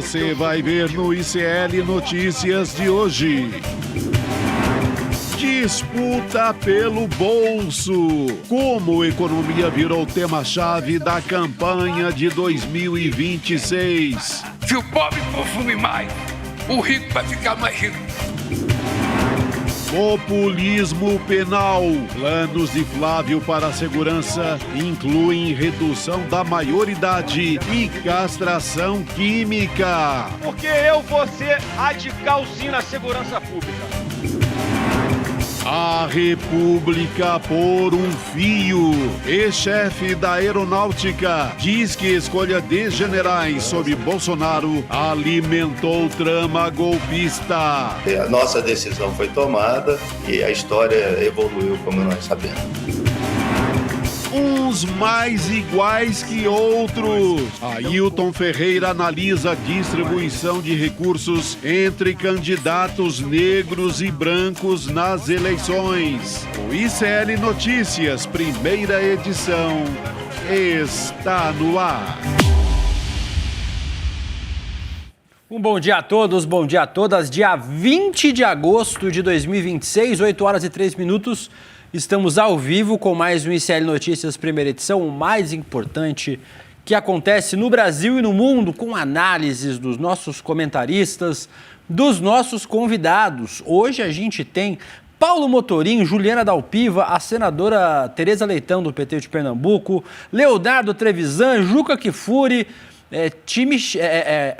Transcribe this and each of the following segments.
você vai ver no ICL Notícias de hoje. Disputa pelo bolso. Como a economia virou tema-chave da campanha de 2026. Se o pobre consumir mais, o rico vai ficar mais rico. Populismo penal. Planos de Flávio para a segurança incluem redução da maioridade e castração química. Porque eu vou ser radical sim na segurança pública. A República por um fio. Ex-chefe da Aeronáutica diz que escolha de generais sob Bolsonaro alimentou trama golpista. A nossa decisão foi tomada e a história evoluiu como nós sabemos. Uns mais iguais que outros. Ailton Ferreira analisa a distribuição de recursos entre candidatos negros e brancos nas eleições. O ICL Notícias, primeira edição, está no ar. Um bom dia a todos, bom dia a todas. Dia 20 de agosto de 2026, 8 horas e 3 minutos. Estamos ao vivo com mais um ICL Notícias, primeira edição, o mais importante que acontece no Brasil e no mundo, com análises dos nossos comentaristas, dos nossos convidados. Hoje a gente tem Paulo Motorim, Juliana Dalpiva, a senadora Tereza Leitão, do PT de Pernambuco, Leonardo Trevisan, Juca Kfouri.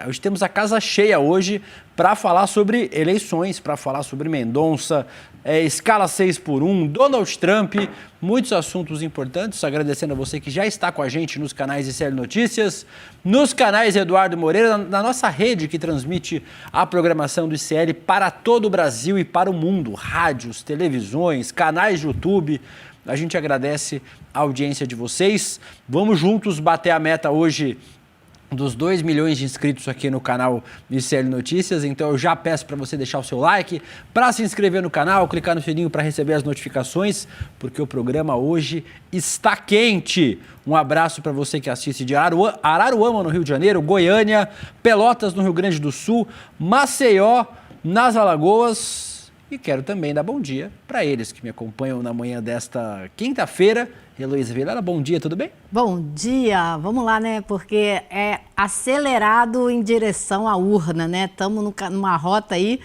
Hoje temos a casa cheia hoje para falar sobre eleições, para falar sobre Mendonça, escala 6x1, Donald Trump, muitos assuntos importantes. Agradecendo a você que já está com a gente nos canais ICL Notícias, nos canais Eduardo Moreira, na nossa rede que transmite a programação do ICL para todo o Brasil e para o mundo, rádios, televisões, canais de YouTube. A gente agradece a audiência de vocês. Vamos juntos bater a meta hoje dos 2 milhões de inscritos aqui no canal ICL Notícias, então eu já peço para você deixar o seu like, para se inscrever no canal, clicar no sininho para receber as notificações, porque o programa hoje está quente. Um abraço para você que assiste de Araruama, no Rio de Janeiro, Goiânia, Pelotas, no Rio Grande do Sul, Maceió, nas Alagoas. E quero também dar bom dia para eles que me acompanham na manhã desta quinta-feira. Heloísa Vilela, bom dia, tudo bem? Bom dia, vamos lá, né? Porque é acelerado em direção à urna, né? Estamos numa rota aí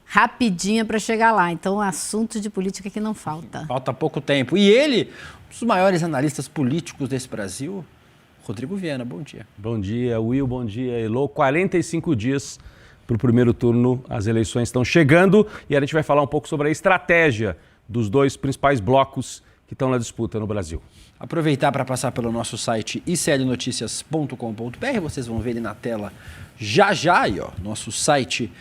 rapidinha para chegar lá. Então, assunto de política que não falta. Falta pouco tempo. E ele, um dos maiores analistas políticos desse Brasil, Rodrigo Viana, bom dia. Bom dia, Will, bom dia, Elo. 45 dias para o primeiro turno, as eleições estão chegando e a gente vai falar um pouco sobre a estratégia dos dois principais blocos que estão na disputa no Brasil. Aproveitar para passar pelo nosso site iclnoticias.com.br, vocês vão ver ele na tela já, aí, ó, nosso site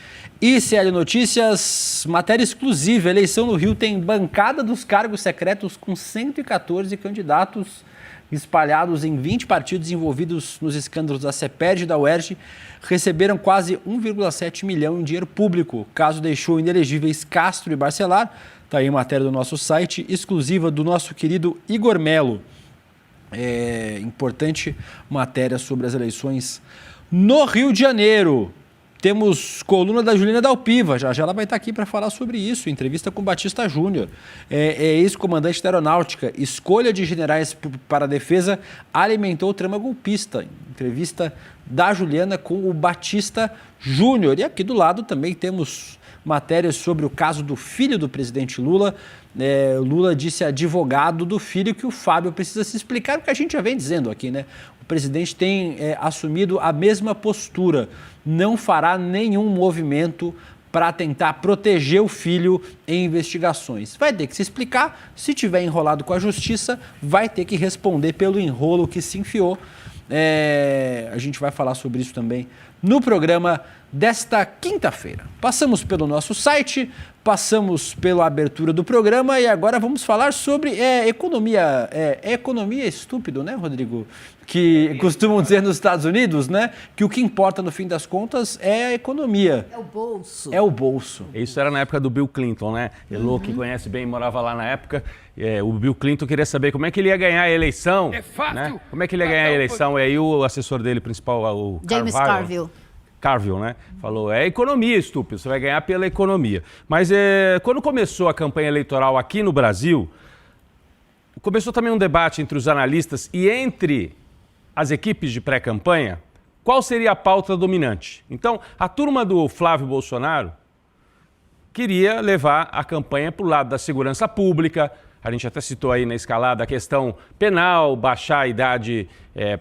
ICL Notícias, matéria exclusiva, eleição no Rio tem bancada dos cargos secretos com 114 candidatos espalhados em 20 partidos envolvidos nos escândalos da CEPERJ e da UERJ, receberam quase 1,7 milhão em dinheiro público. O caso deixou inelegíveis Castro e Barcelar. Está aí a matéria do nosso site, exclusiva do nosso querido Igor Melo. Importante matéria sobre as eleições no Rio de Janeiro. Temos coluna da Juliana Dalpiva, já ela vai estar aqui para falar sobre isso, entrevista com Batista Júnior, ex-comandante da Aeronáutica, escolha de generais para a defesa alimentou trama golpista, entrevista da Juliana com o Batista Júnior. E aqui do lado também temos matérias sobre o caso do filho do presidente Lula. Lula disse a advogado do filho que o Fábio precisa se explicar, o que a gente já vem dizendo aqui, né? O presidente tem assumido a mesma postura, não fará nenhum movimento para tentar proteger o filho em investigações. Vai ter que se explicar, se tiver enrolado com a justiça, vai ter que responder pelo enrolo que se enfiou. A gente vai falar sobre isso também no programa desta quinta-feira. Passamos pelo nosso site, passamos pela abertura do programa e agora vamos falar sobre economia. Economia é estúpido, né, Rodrigo? Que costumam dizer nos Estados Unidos, né? Que o que importa no fim das contas é a economia. É o bolso. É o bolso. Isso era na época do Bill Clinton, né? Elo, que conhece bem, morava lá na época. O Bill Clinton queria saber como é que ele ia ganhar a eleição. É fácil. Né? Como é que ele ia ganhar a eleição? E aí o assessor dele principal, o James Carville. Carville, né? Falou, é economia, estúpido, você vai ganhar pela economia. Mas quando começou a campanha eleitoral aqui no Brasil, começou também um debate entre os analistas e entre as equipes de pré-campanha, qual seria a pauta dominante. Então, a turma do Flávio Bolsonaro queria levar a campanha para o lado da segurança pública. A gente até citou aí na escalada a questão penal, baixar a idade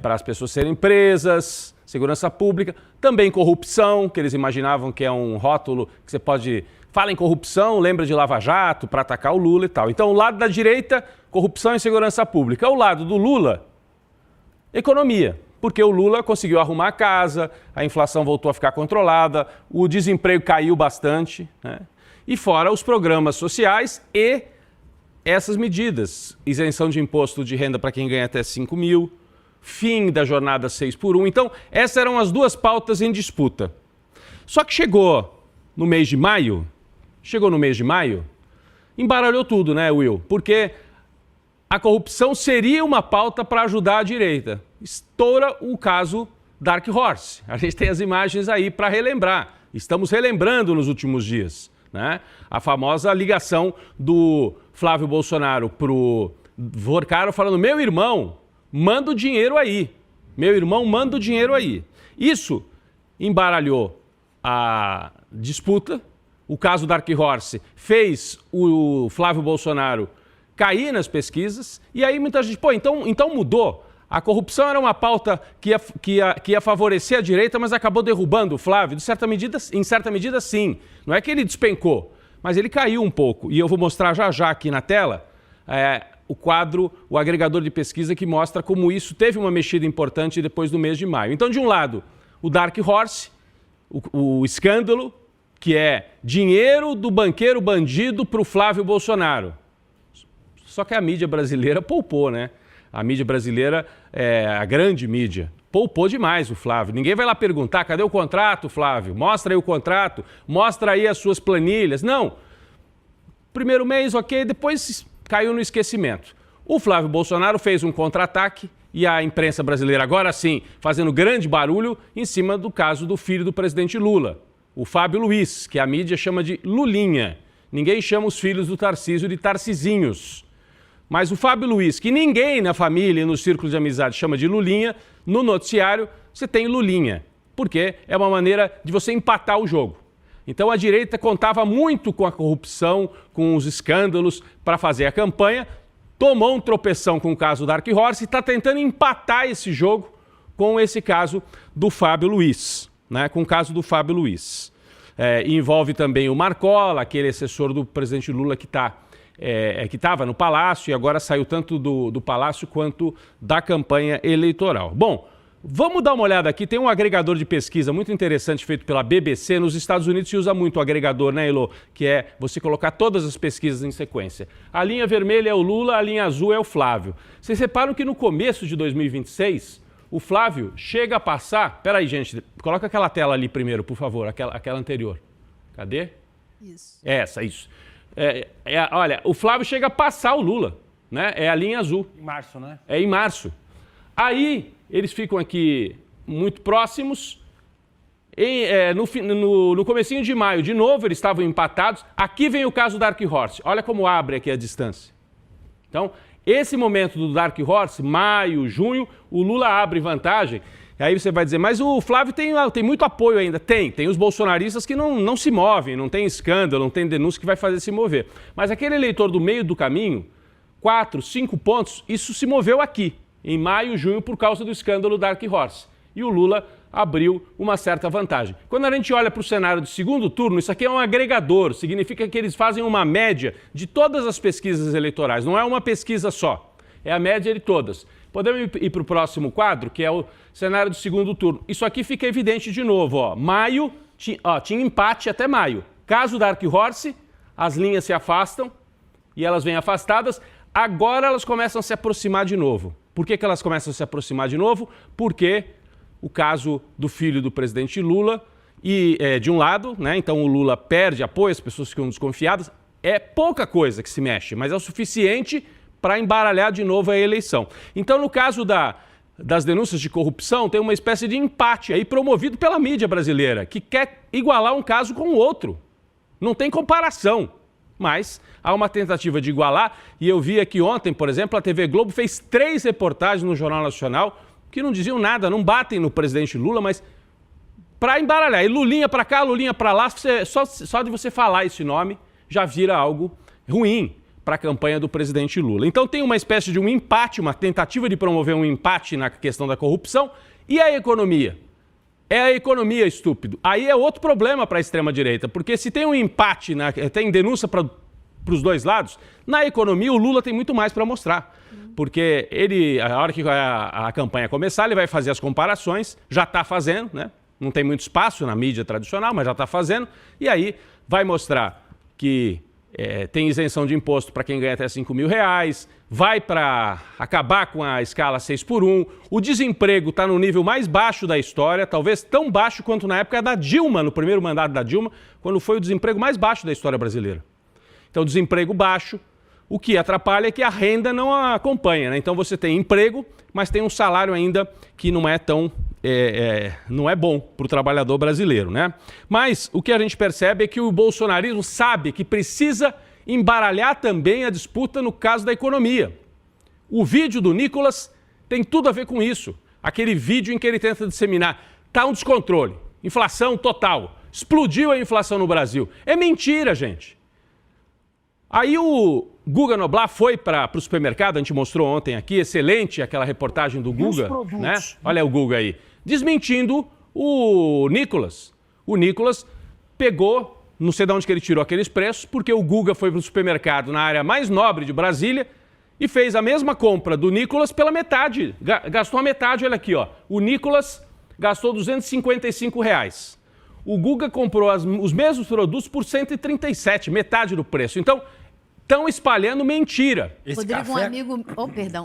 para as pessoas serem presas, segurança pública, também corrupção, que eles imaginavam que é um rótulo que você pode... Fala em corrupção, lembra de Lava Jato, para atacar o Lula e tal. Então, o lado da direita, corrupção e segurança pública. O lado do Lula, economia. Porque o Lula conseguiu arrumar a casa, a inflação voltou a ficar controlada, o desemprego caiu bastante, né? E fora os programas sociais e essas medidas, isenção de imposto de renda para quem ganha até 5 mil, fim da jornada 6x1. Então, essas eram as duas pautas em disputa. Só que chegou no mês de maio, embaralhou tudo, né, Will? Porque a corrupção seria uma pauta para ajudar a direita. Estoura o caso Dark Horse. A gente tem as imagens aí para relembrar. Estamos relembrando nos últimos dias, né? A famosa ligação do Flávio Bolsonaro pro Vorcaro falando, meu irmão, manda o dinheiro aí. Meu irmão, manda o dinheiro aí. Isso embaralhou a disputa. O caso Dark Horse fez o Flávio Bolsonaro cair nas pesquisas. E aí muita gente, então mudou. A corrupção era uma pauta que ia favorecer a direita, mas acabou derrubando o Flávio. Em certa medida, sim. Não é que ele despencou, mas ele caiu um pouco. E eu vou mostrar já aqui na tela o quadro, o agregador de pesquisa, que mostra como isso teve uma mexida importante depois do mês de maio. Então, de um lado, o Dark Horse, o escândalo, que é dinheiro do banqueiro bandido para o Flávio Bolsonaro. Só que a mídia brasileira poupou, né? A mídia brasileira, a grande mídia, poupou demais o Flávio. Ninguém vai lá perguntar, cadê o contrato, Flávio? Mostra aí o contrato, mostra aí as suas planilhas. Não. Primeiro mês, ok, depois caiu no esquecimento. O Flávio Bolsonaro fez um contra-ataque e a imprensa brasileira, agora sim, fazendo grande barulho em cima do caso do filho do presidente Lula, o Fábio Luiz, que a mídia chama de Lulinha. Ninguém chama os filhos do Tarcísio de Tarcisinhos. Mas o Fábio Luiz, que ninguém na família e no círculo de amizade chama de Lulinha, no noticiário você tem Lulinha, porque é uma maneira de você empatar o jogo. Então a direita contava muito com a corrupção, com os escândalos para fazer a campanha, tomou um tropeção com o caso Dark Horse e está tentando empatar esse jogo com esse caso do Fábio Luiz, né? Com o caso do Fábio Luiz. Envolve também o Marcola, aquele assessor do presidente Lula que estava no Palácio e agora saiu tanto do Palácio quanto da campanha eleitoral. Bom, vamos dar uma olhada aqui. Tem um agregador de pesquisa muito interessante feito pela BBC. Nos Estados Unidos se usa muito o agregador, né, Elô? Que é você colocar todas as pesquisas em sequência. A linha vermelha é o Lula, a linha azul é o Flávio. Vocês reparam que no começo de 2026, o Flávio chega a passar... Peraí, gente, coloca aquela tela ali primeiro, por favor, aquela anterior. Cadê? Isso. Isso. Olha, o Flávio chega a passar o Lula, né? É a linha azul. Em março, né? É em março. Aí, eles ficam aqui muito próximos. No comecinho de maio, de novo, eles estavam empatados. Aqui vem o caso Dark Horse. Olha como abre aqui a distância. Então, esse momento do Dark Horse, maio, junho, o Lula abre vantagem. E aí você vai dizer, mas o Flávio tem muito apoio ainda. Tem os bolsonaristas que não se movem, não tem escândalo, não tem denúncia que vai fazer se mover. Mas aquele eleitor do meio do caminho, 4, 5 pontos, isso se moveu aqui, em maio, junho, por causa do escândalo Dark Horse. E o Lula abriu uma certa vantagem. Quando a gente olha para o cenário do segundo turno, isso aqui é um agregador, significa que eles fazem uma média de todas as pesquisas eleitorais, não é uma pesquisa só, é a média de todas. Podemos ir para o próximo quadro, que é o cenário do segundo turno. Isso aqui fica evidente de novo, ó. Maio, tinha empate até maio. Caso Dark Horse, as linhas se afastam e elas vêm afastadas. Agora elas começam a se aproximar de novo. Por que elas começam a se aproximar de novo? Porque o caso do filho do presidente Lula, de um lado, né? Então o Lula perde apoio, as pessoas ficam desconfiadas. É pouca coisa que se mexe, mas é o suficiente para embaralhar de novo a eleição. Então, no caso das denúncias de corrupção tem uma espécie de empate aí promovido pela mídia brasileira, que quer igualar um caso com o outro. Não tem comparação, mas há uma tentativa de igualar, e eu vi aqui ontem, por exemplo, a TV Globo fez 3 reportagens no Jornal Nacional que não diziam nada, não batem no presidente Lula, mas para embaralhar. E Lulinha para cá, Lulinha para lá, só de você falar esse nome já vira algo ruim para a campanha do presidente Lula. Então tem uma espécie de um empate, uma tentativa de promover um empate na questão da corrupção. E a economia? É a economia, estúpido. Aí é outro problema para a extrema-direita, porque se tem um empate, tem denúncia para os dois lados, na economia o Lula tem muito mais para mostrar. Porque ele, a hora que a campanha começar, ele vai fazer as comparações, já está fazendo, né? Não tem muito espaço na mídia tradicional, mas já está fazendo, e aí vai mostrar que tem isenção de imposto para quem ganha até R$5.000, vai para acabar com a escala 6x1, o desemprego está no nível mais baixo da história, talvez tão baixo quanto na época da Dilma, no primeiro mandato da Dilma, quando foi o desemprego mais baixo da história brasileira. Então, desemprego baixo, o que atrapalha é que a renda não acompanha, né? Então você tem emprego, mas tem um salário ainda que não é tão... não é bom para o trabalhador brasileiro, né? Mas o que a gente percebe é que o bolsonarismo sabe que precisa embaralhar também a disputa no caso da economia. O vídeo do Nicolas tem tudo a ver com isso. Aquele vídeo em que ele tenta disseminar. Está um descontrole, inflação total, explodiu a inflação no Brasil. É mentira, gente. Aí o Guga Noblat foi para o supermercado, a gente mostrou ontem aqui, excelente aquela reportagem do Guga, né? Olha o Guga aí, desmentindo o Nicolas. O Nicolas pegou, não sei de onde que ele tirou aqueles preços, porque o Guga foi para o supermercado na área mais nobre de Brasília e fez a mesma compra do Nicolas pela metade, gastou a metade, olha aqui, ó. O Nicolas gastou R$255. O Guga comprou os mesmos produtos por 137, metade do preço. Então, estão espalhando mentira. Rodrigo,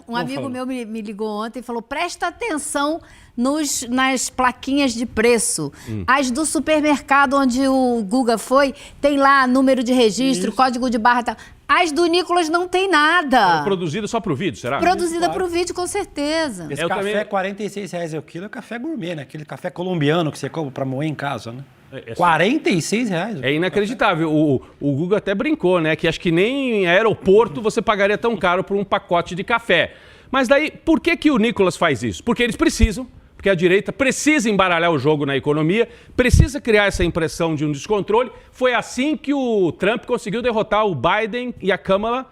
um amigo meu me ligou ontem e falou, presta atenção nas plaquinhas de preço. As do supermercado onde o Guga foi, tem lá número de registro, código de barra e tal. As do Nicolas não tem nada. Produzida só pro vídeo, será? Produzida pro vídeo, com certeza. Esse café é R$46 o quilo, é café gourmet, né? Aquele café colombiano que você compra para moer em casa, né? R$46? É inacreditável. O Guga até brincou, né? Que acho que nem em aeroporto você pagaria tão caro por um pacote de café. Mas daí, por que o Nicolas faz isso? Porque eles precisam, porque a direita precisa embaralhar o jogo na economia, precisa criar essa impressão de um descontrole. Foi assim que o Trump conseguiu derrotar o Biden e a Kamala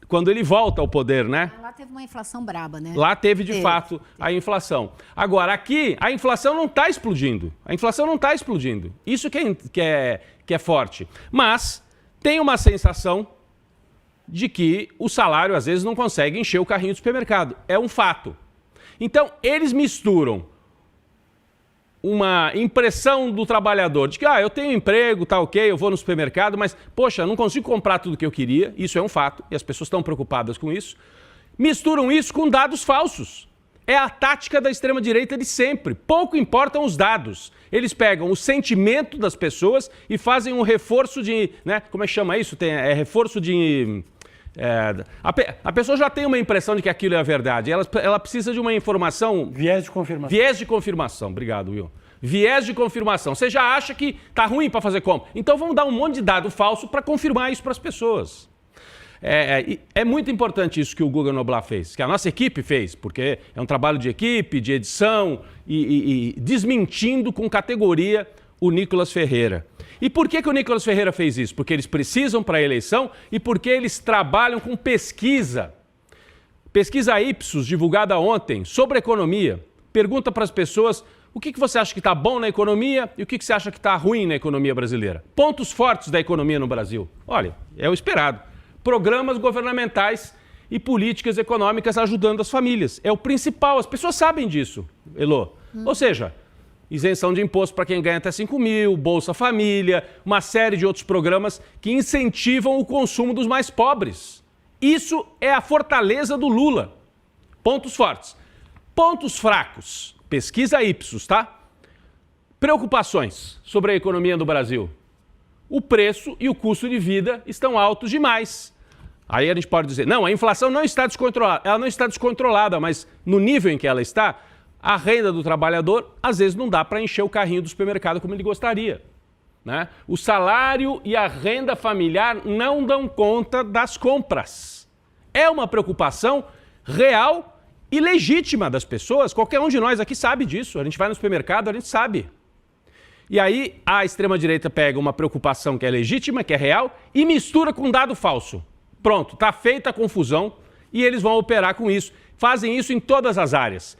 quando ele volta ao poder, né? Lá teve uma inflação braba, né? Lá teve, de fato, a inflação. Agora, aqui, a inflação não está explodindo. A inflação não está explodindo. Isso que é forte. Mas tem uma sensação de que o salário, às vezes, não consegue encher o carrinho do supermercado. É um fato. Então, eles misturam uma impressão do trabalhador de que, eu tenho emprego, tá ok, eu vou no supermercado, mas, poxa, não consigo comprar tudo que eu queria, isso é um fato, e as pessoas estão preocupadas com isso. Misturam isso com dados falsos. É a tática da extrema-direita de sempre. Pouco importam os dados. Eles pegam o sentimento das pessoas e fazem um reforço de... né? Como é que chama isso? Reforço de... a pessoa já tem uma impressão de que aquilo é a verdade. Ela precisa de uma informação... Viés de confirmação. Viés de confirmação. Obrigado, Will. Viés de confirmação. Você já acha que tá ruim para fazer como? Então vamos dar um monte de dado falso para confirmar isso para as pessoas. É muito importante isso que o Guga Noblat fez, que a nossa equipe fez, porque é um trabalho de equipe, de edição e desmentindo com categoria o Nicolas Ferreira. E por que o Nicolas Ferreira fez isso? Porque eles precisam para a eleição e porque eles trabalham com pesquisa. Pesquisa Ipsos, divulgada ontem, sobre economia. Pergunta para as pessoas o que você acha que está bom na economia e o que você acha que está ruim na economia brasileira. Pontos fortes da economia no Brasil. Olha, é o esperado. Programas governamentais e políticas econômicas ajudando as famílias. É o principal, as pessoas sabem disso, Elô. Ou seja, isenção de imposto para quem ganha até 5 mil, Bolsa Família, uma série de outros programas que incentivam o consumo dos mais pobres. Isso é a fortaleza do Lula. Pontos fortes. Pontos fracos. Pesquisa Ipsos, tá? Preocupações sobre a economia do Brasil. O preço e o custo de vida estão altos demais. Aí a gente pode dizer, não, a inflação não está descontrolada. Ela não está descontrolada, mas no nível em que ela está, a renda do trabalhador, às vezes, não dá para encher o carrinho do supermercado como ele gostaria, né? O salário e a renda familiar não dão conta das compras. É uma preocupação real e legítima das pessoas. Qualquer um de nós aqui sabe disso. A gente vai no supermercado, a gente sabe. E aí a extrema-direita pega uma preocupação que é legítima, que é real, e mistura com dado falso. Pronto, está feita a confusão e eles vão operar com isso. Fazem isso em todas as áreas.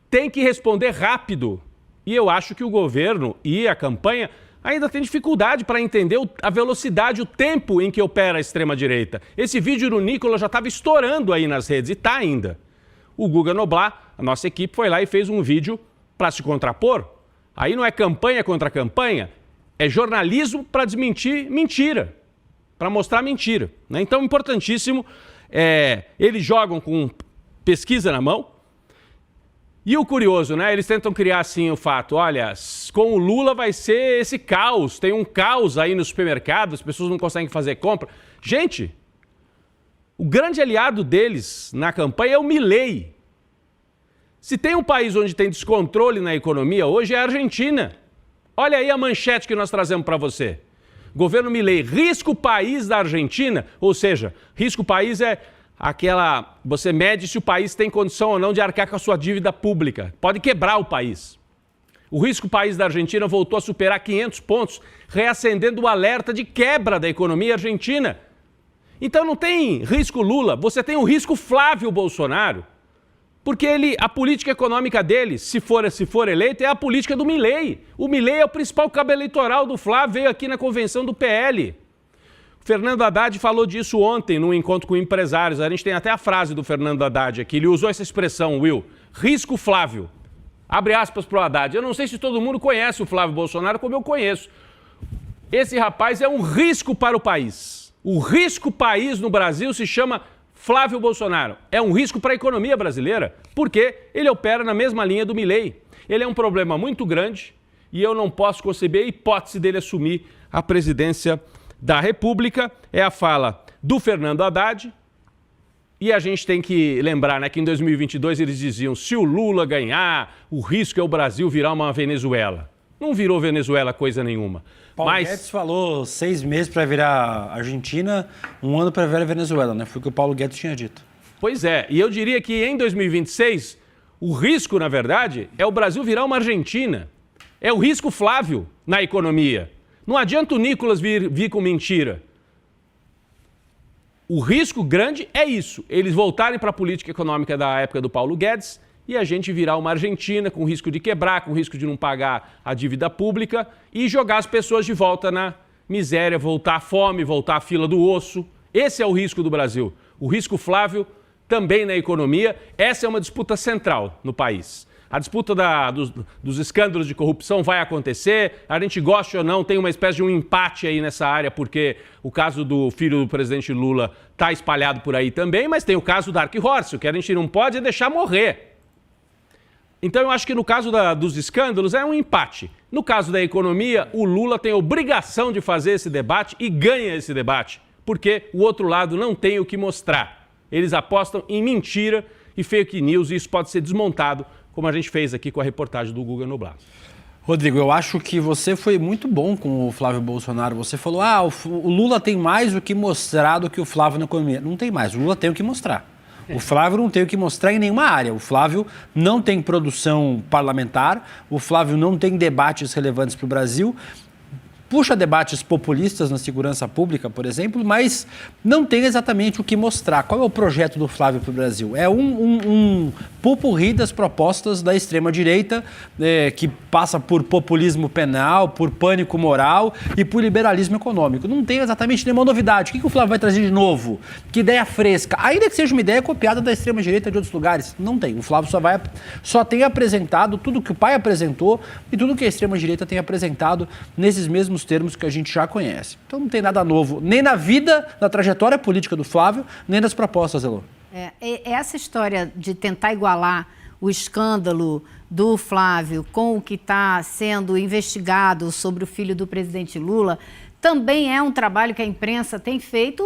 Tem que responder rápido. E eu acho que o governo e a campanha ainda têm dificuldade para entender a velocidade, o tempo em que opera a extrema-direita. Esse vídeo do Nicolas já estava estourando aí nas redes e está ainda. O Guga Noblat, a nossa equipe, foi lá e fez um vídeo para se contrapor. Aí não é campanha contra campanha, é jornalismo para desmentir mentira, para mostrar mentira, né? Então, importantíssimo, eles jogam com pesquisa na mão. E o curioso, né? Eles tentam criar assim o fato, olha, com o Lula vai ser esse caos, tem um caos aí no supermercado, as pessoas não conseguem fazer compra. Gente, o grande aliado deles na campanha é o Milei. Se tem um país onde tem descontrole na economia hoje é a Argentina. Olha aí a manchete que nós trazemos para você. Governo Milei, risca o país da Argentina, ou seja, risca o país é aquela... Você mede se o país tem condição ou não de arcar com a sua dívida pública. Pode quebrar o país. O risco país da Argentina voltou a superar 500 pontos, reacendendo o alerta de quebra da economia argentina. Então não tem risco Lula, você tem o risco Flávio Bolsonaro. Porque a política econômica dele, se for eleito, é a política do Milei. O Milei é o principal cabo eleitoral do Flávio, veio aqui na convenção do PL. O Fernando Haddad falou disso ontem, num encontro com empresários. A gente tem até a frase do Fernando Haddad aqui, ele usou essa expressão, Will, risco Flávio. Abre aspas para o Haddad. Eu não sei se todo mundo conhece o Flávio Bolsonaro como eu conheço. Esse rapaz é um risco para o país. O risco país no Brasil se chama Flávio Bolsonaro. É um risco para a economia brasileira, porque ele opera na mesma linha do Milei. Ele é um problema muito grande e eu não posso conceber a hipótese dele assumir a presidência da República. É a fala do Fernando Haddad. E a gente tem que lembrar, né, que em 2022 eles diziam, se o Lula ganhar, o risco é o Brasil virar uma Venezuela. Não virou Venezuela coisa nenhuma. Paulo Guedes falou 6 meses para virar Argentina, 1 ano para virar Venezuela, né? Foi o que o Paulo Guedes tinha dito. Pois é, e eu diria que em 2026, o risco, na verdade, é o Brasil virar uma Argentina. É o risco Flávio na economia. Não adianta o Nicolas vir com mentira. O risco grande é isso, eles voltarem para a política econômica da época do Paulo Guedes e a gente virar uma Argentina com risco de quebrar, com risco de não pagar a dívida pública e jogar as pessoas de volta na miséria, voltar à fome, voltar à fila do osso. Esse é o risco do Brasil. O risco Flávio também na economia. Essa é uma disputa central no país. A disputa dos escândalos de corrupção vai acontecer, a gente gosta ou não, tem uma espécie de um empate aí nessa área, porque o caso do filho do presidente Lula está espalhado por aí também, mas tem o caso da Dark Horse, o que a gente não pode é deixar morrer. Então eu acho que no caso dos escândalos é um empate. No caso da economia, o Lula tem a obrigação de fazer esse debate e ganha esse debate, porque o outro lado não tem o que mostrar. Eles apostam em mentira e fake news e isso pode ser desmontado, como a gente fez aqui com a reportagem do Guga Noblat. Rodrigo, eu acho que você foi muito bom com o Flávio Bolsonaro. Você falou, o Lula tem mais o que mostrar do que o Flávio na economia. Não tem mais, o Lula tem o que mostrar. O Flávio não tem o que mostrar em nenhuma área. O Flávio não tem produção parlamentar, o Flávio não tem debates relevantes para o Brasil. Puxa debates populistas na segurança pública, por exemplo, mas não tem exatamente o que mostrar. Qual é o projeto do Flávio para o Brasil? É um pupurri das propostas da extrema-direita, que passa por populismo penal, por pânico moral e por liberalismo econômico. Não tem exatamente nenhuma novidade. O que o Flávio vai trazer de novo? Que ideia fresca? Ainda que seja uma ideia copiada da extrema-direita de outros lugares. Não tem. O Flávio só tem apresentado tudo que o pai apresentou e tudo que a extrema-direita tem apresentado nesses mesmos termos que a gente já conhece. Então não tem nada novo, nem na vida, na trajetória política do Flávio, nem nas propostas, Elô. Essa história de tentar igualar o escândalo do Flávio com o que está sendo investigado sobre o filho do presidente Lula também é um trabalho que a imprensa tem feito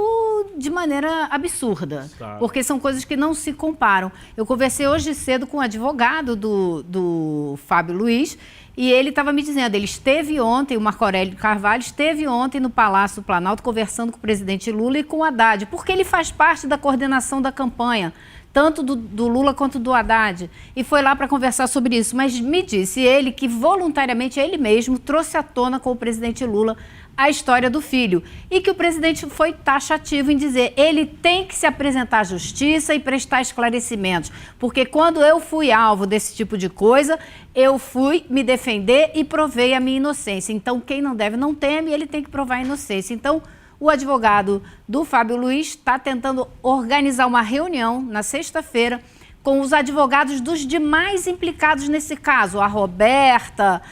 de maneira absurda, porque são coisas que não se comparam. Eu conversei hoje cedo com um advogado do Fábio Luiz e ele estava me dizendo, ele esteve ontem, o Marco Aurélio Carvalho esteve ontem no Palácio do Planalto conversando com o presidente Lula e com o Haddad, porque ele faz parte da coordenação da campanha, tanto do Lula quanto do Haddad, e foi lá para conversar sobre isso. Mas me disse ele que voluntariamente ele mesmo trouxe à tona com o presidente Lula a história do filho e que o presidente foi taxativo em dizer ele tem que se apresentar à justiça e prestar esclarecimentos, porque quando eu fui alvo desse tipo de coisa, eu fui me defender e provei a minha inocência. Então, quem não deve não teme, ele tem que provar a inocência. Então, o advogado do Fábio Luiz está tentando organizar uma reunião na sexta-feira com os advogados dos demais implicados nesse caso, a Roberta,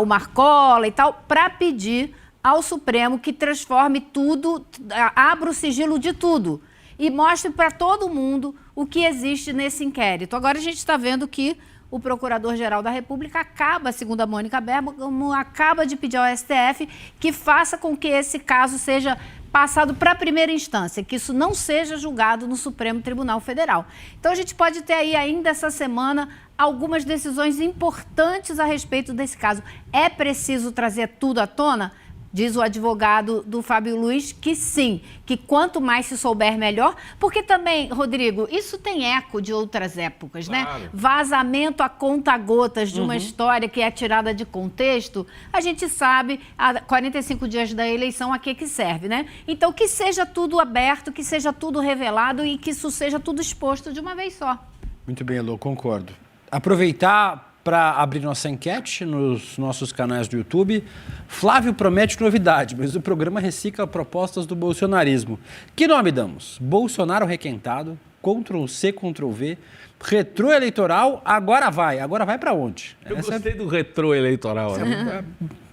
o Marcola e tal, para pedir ao Supremo que transforme tudo, abra o sigilo de tudo e mostre para todo mundo o que existe nesse inquérito. Agora a gente está vendo que o Procurador-Geral da República acaba, segundo a Mônica Bergamo, acaba de pedir ao STF que faça com que esse caso seja passado para a primeira instância, que isso não seja julgado no Supremo Tribunal Federal. Então a gente pode ter aí ainda essa semana algumas decisões importantes a respeito desse caso. É preciso trazer tudo à tona? Diz o advogado do Fábio Luiz que sim, que quanto mais se souber, melhor. Porque também, Rodrigo, isso tem eco de outras épocas, claro, né? Vazamento a conta-gotas de uma história que é tirada de contexto, a gente sabe, há 45 dias da eleição, a que serve, né? Então, que seja tudo aberto, que seja tudo revelado e que isso seja tudo exposto de uma vez só. Muito bem, Elô, concordo. Aproveitar para abrir nossa enquete nos nossos canais do YouTube. Flávio promete novidade, mas o programa recicla propostas do bolsonarismo. Que nome damos? Bolsonaro requentado, Ctrl-C, Ctrl-V, retroeleitoral, agora vai. Agora vai para onde? Eu gostei do retroeleitoral.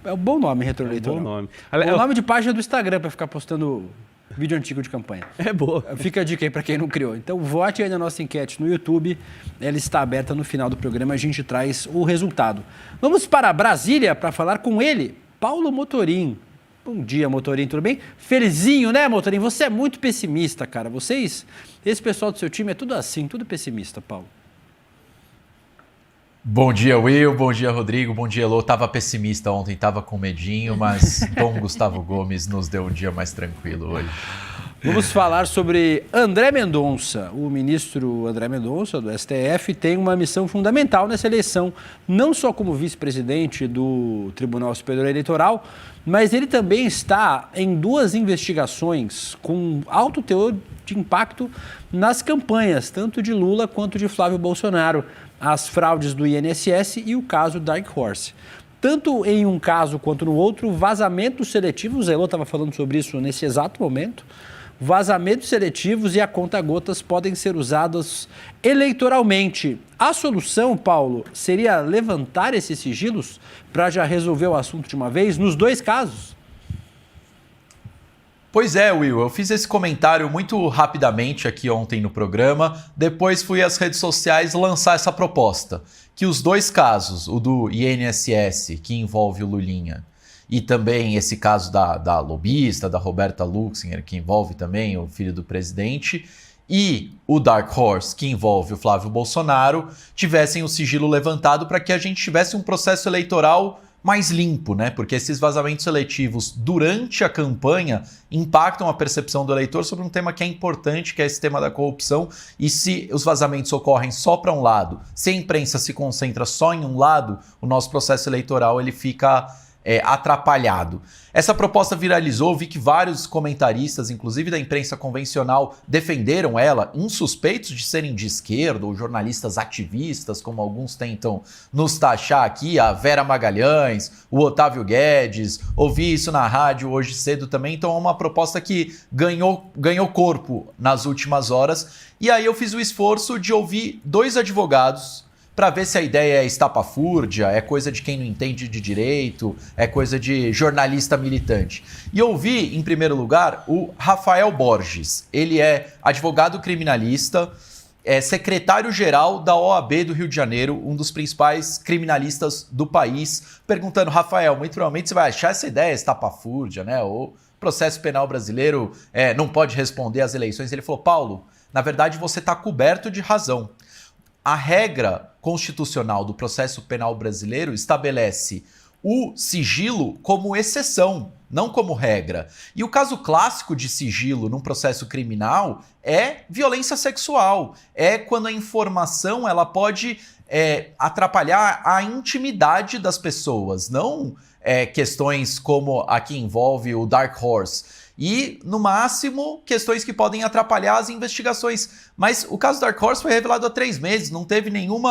É um bom nome, retroeleitoral. É um bom nome. É o nome de página do Instagram para ficar postando vídeo antigo de campanha. É boa. Fica a dica aí para quem não criou. Então, vote aí na nossa enquete no YouTube. Ela está aberta no final do programa. A gente traz o resultado. Vamos para Brasília para falar com ele, Paulo Motorim. Bom dia, Motorim. Tudo bem? Felizinho, né, Motorim? Você é muito pessimista, cara. Esse pessoal do seu time é tudo assim, tudo pessimista, Paulo. Bom dia, Will. Bom dia, Rodrigo. Bom dia, Elô. Tava pessimista ontem, tava com medinho, mas Dom Gustavo Gomes nos deu um dia mais tranquilo hoje. Vamos falar sobre André Mendonça. O ministro André Mendonça, do STF, tem uma missão fundamental nessa eleição, não só como vice-presidente do Tribunal Superior Eleitoral, mas ele também está em 2 investigações com alto teor de impacto nas campanhas, tanto de Lula quanto de Flávio Bolsonaro, as fraudes do INSS e o caso Dark Horse. Tanto em um caso quanto no outro, vazamentos seletivos, o Zelô estava falando sobre isso nesse exato momento, vazamentos seletivos e a conta-gotas podem ser usados eleitoralmente. A solução, Paulo, seria levantar esses sigilos para já resolver o assunto de uma vez, nos 2 casos? Pois é, Will, eu fiz esse comentário muito rapidamente aqui ontem no programa, depois fui às redes sociais lançar essa proposta, que os 2 casos, o do INSS, que envolve o Lulinha, e também esse caso da lobista, da Roberta Luxinger, que envolve também o filho do presidente, e o Dark Horse, que envolve o Flávio Bolsonaro, tivessem o sigilo levantado para que a gente tivesse um processo eleitoral mais limpo, né? Porque esses vazamentos seletivos durante a campanha impactam a percepção do eleitor sobre um tema que é importante, que é esse tema da corrupção. E se os vazamentos ocorrem só para um lado, se a imprensa se concentra só em um lado, o nosso processo eleitoral ele fica atrapalhado. Essa proposta viralizou, vi que vários comentaristas, inclusive da imprensa convencional, defenderam ela, insuspeitos de serem de esquerda ou jornalistas ativistas, como alguns tentam nos taxar aqui, a Vera Magalhães, o Otávio Guedes, ouvi isso na rádio hoje cedo também, então é uma proposta que ganhou corpo nas últimas horas, e aí eu fiz o esforço de ouvir 2 advogados para ver se a ideia é estapafúrdia, é coisa de quem não entende de direito, é coisa de jornalista militante. E eu ouvi, em primeiro lugar, o Rafael Borges. Ele é advogado criminalista, secretário-geral da OAB do Rio de Janeiro, um dos principais criminalistas do país, perguntando, Rafael, muito provavelmente você vai achar essa ideia estapafúrdia, né? O processo penal brasileiro não pode responder às eleições. Ele falou, Paulo, na verdade você está coberto de razão. A regra constitucional do processo penal brasileiro estabelece o sigilo como exceção, não como regra. E o caso clássico de sigilo num processo criminal é violência sexual. É quando a informação ela pode atrapalhar a intimidade das pessoas, não questões como a que envolve o Dark Horse. E, no máximo, questões que podem atrapalhar as investigações. Mas o caso Dark Horse foi revelado há 3 meses, não teve nenhum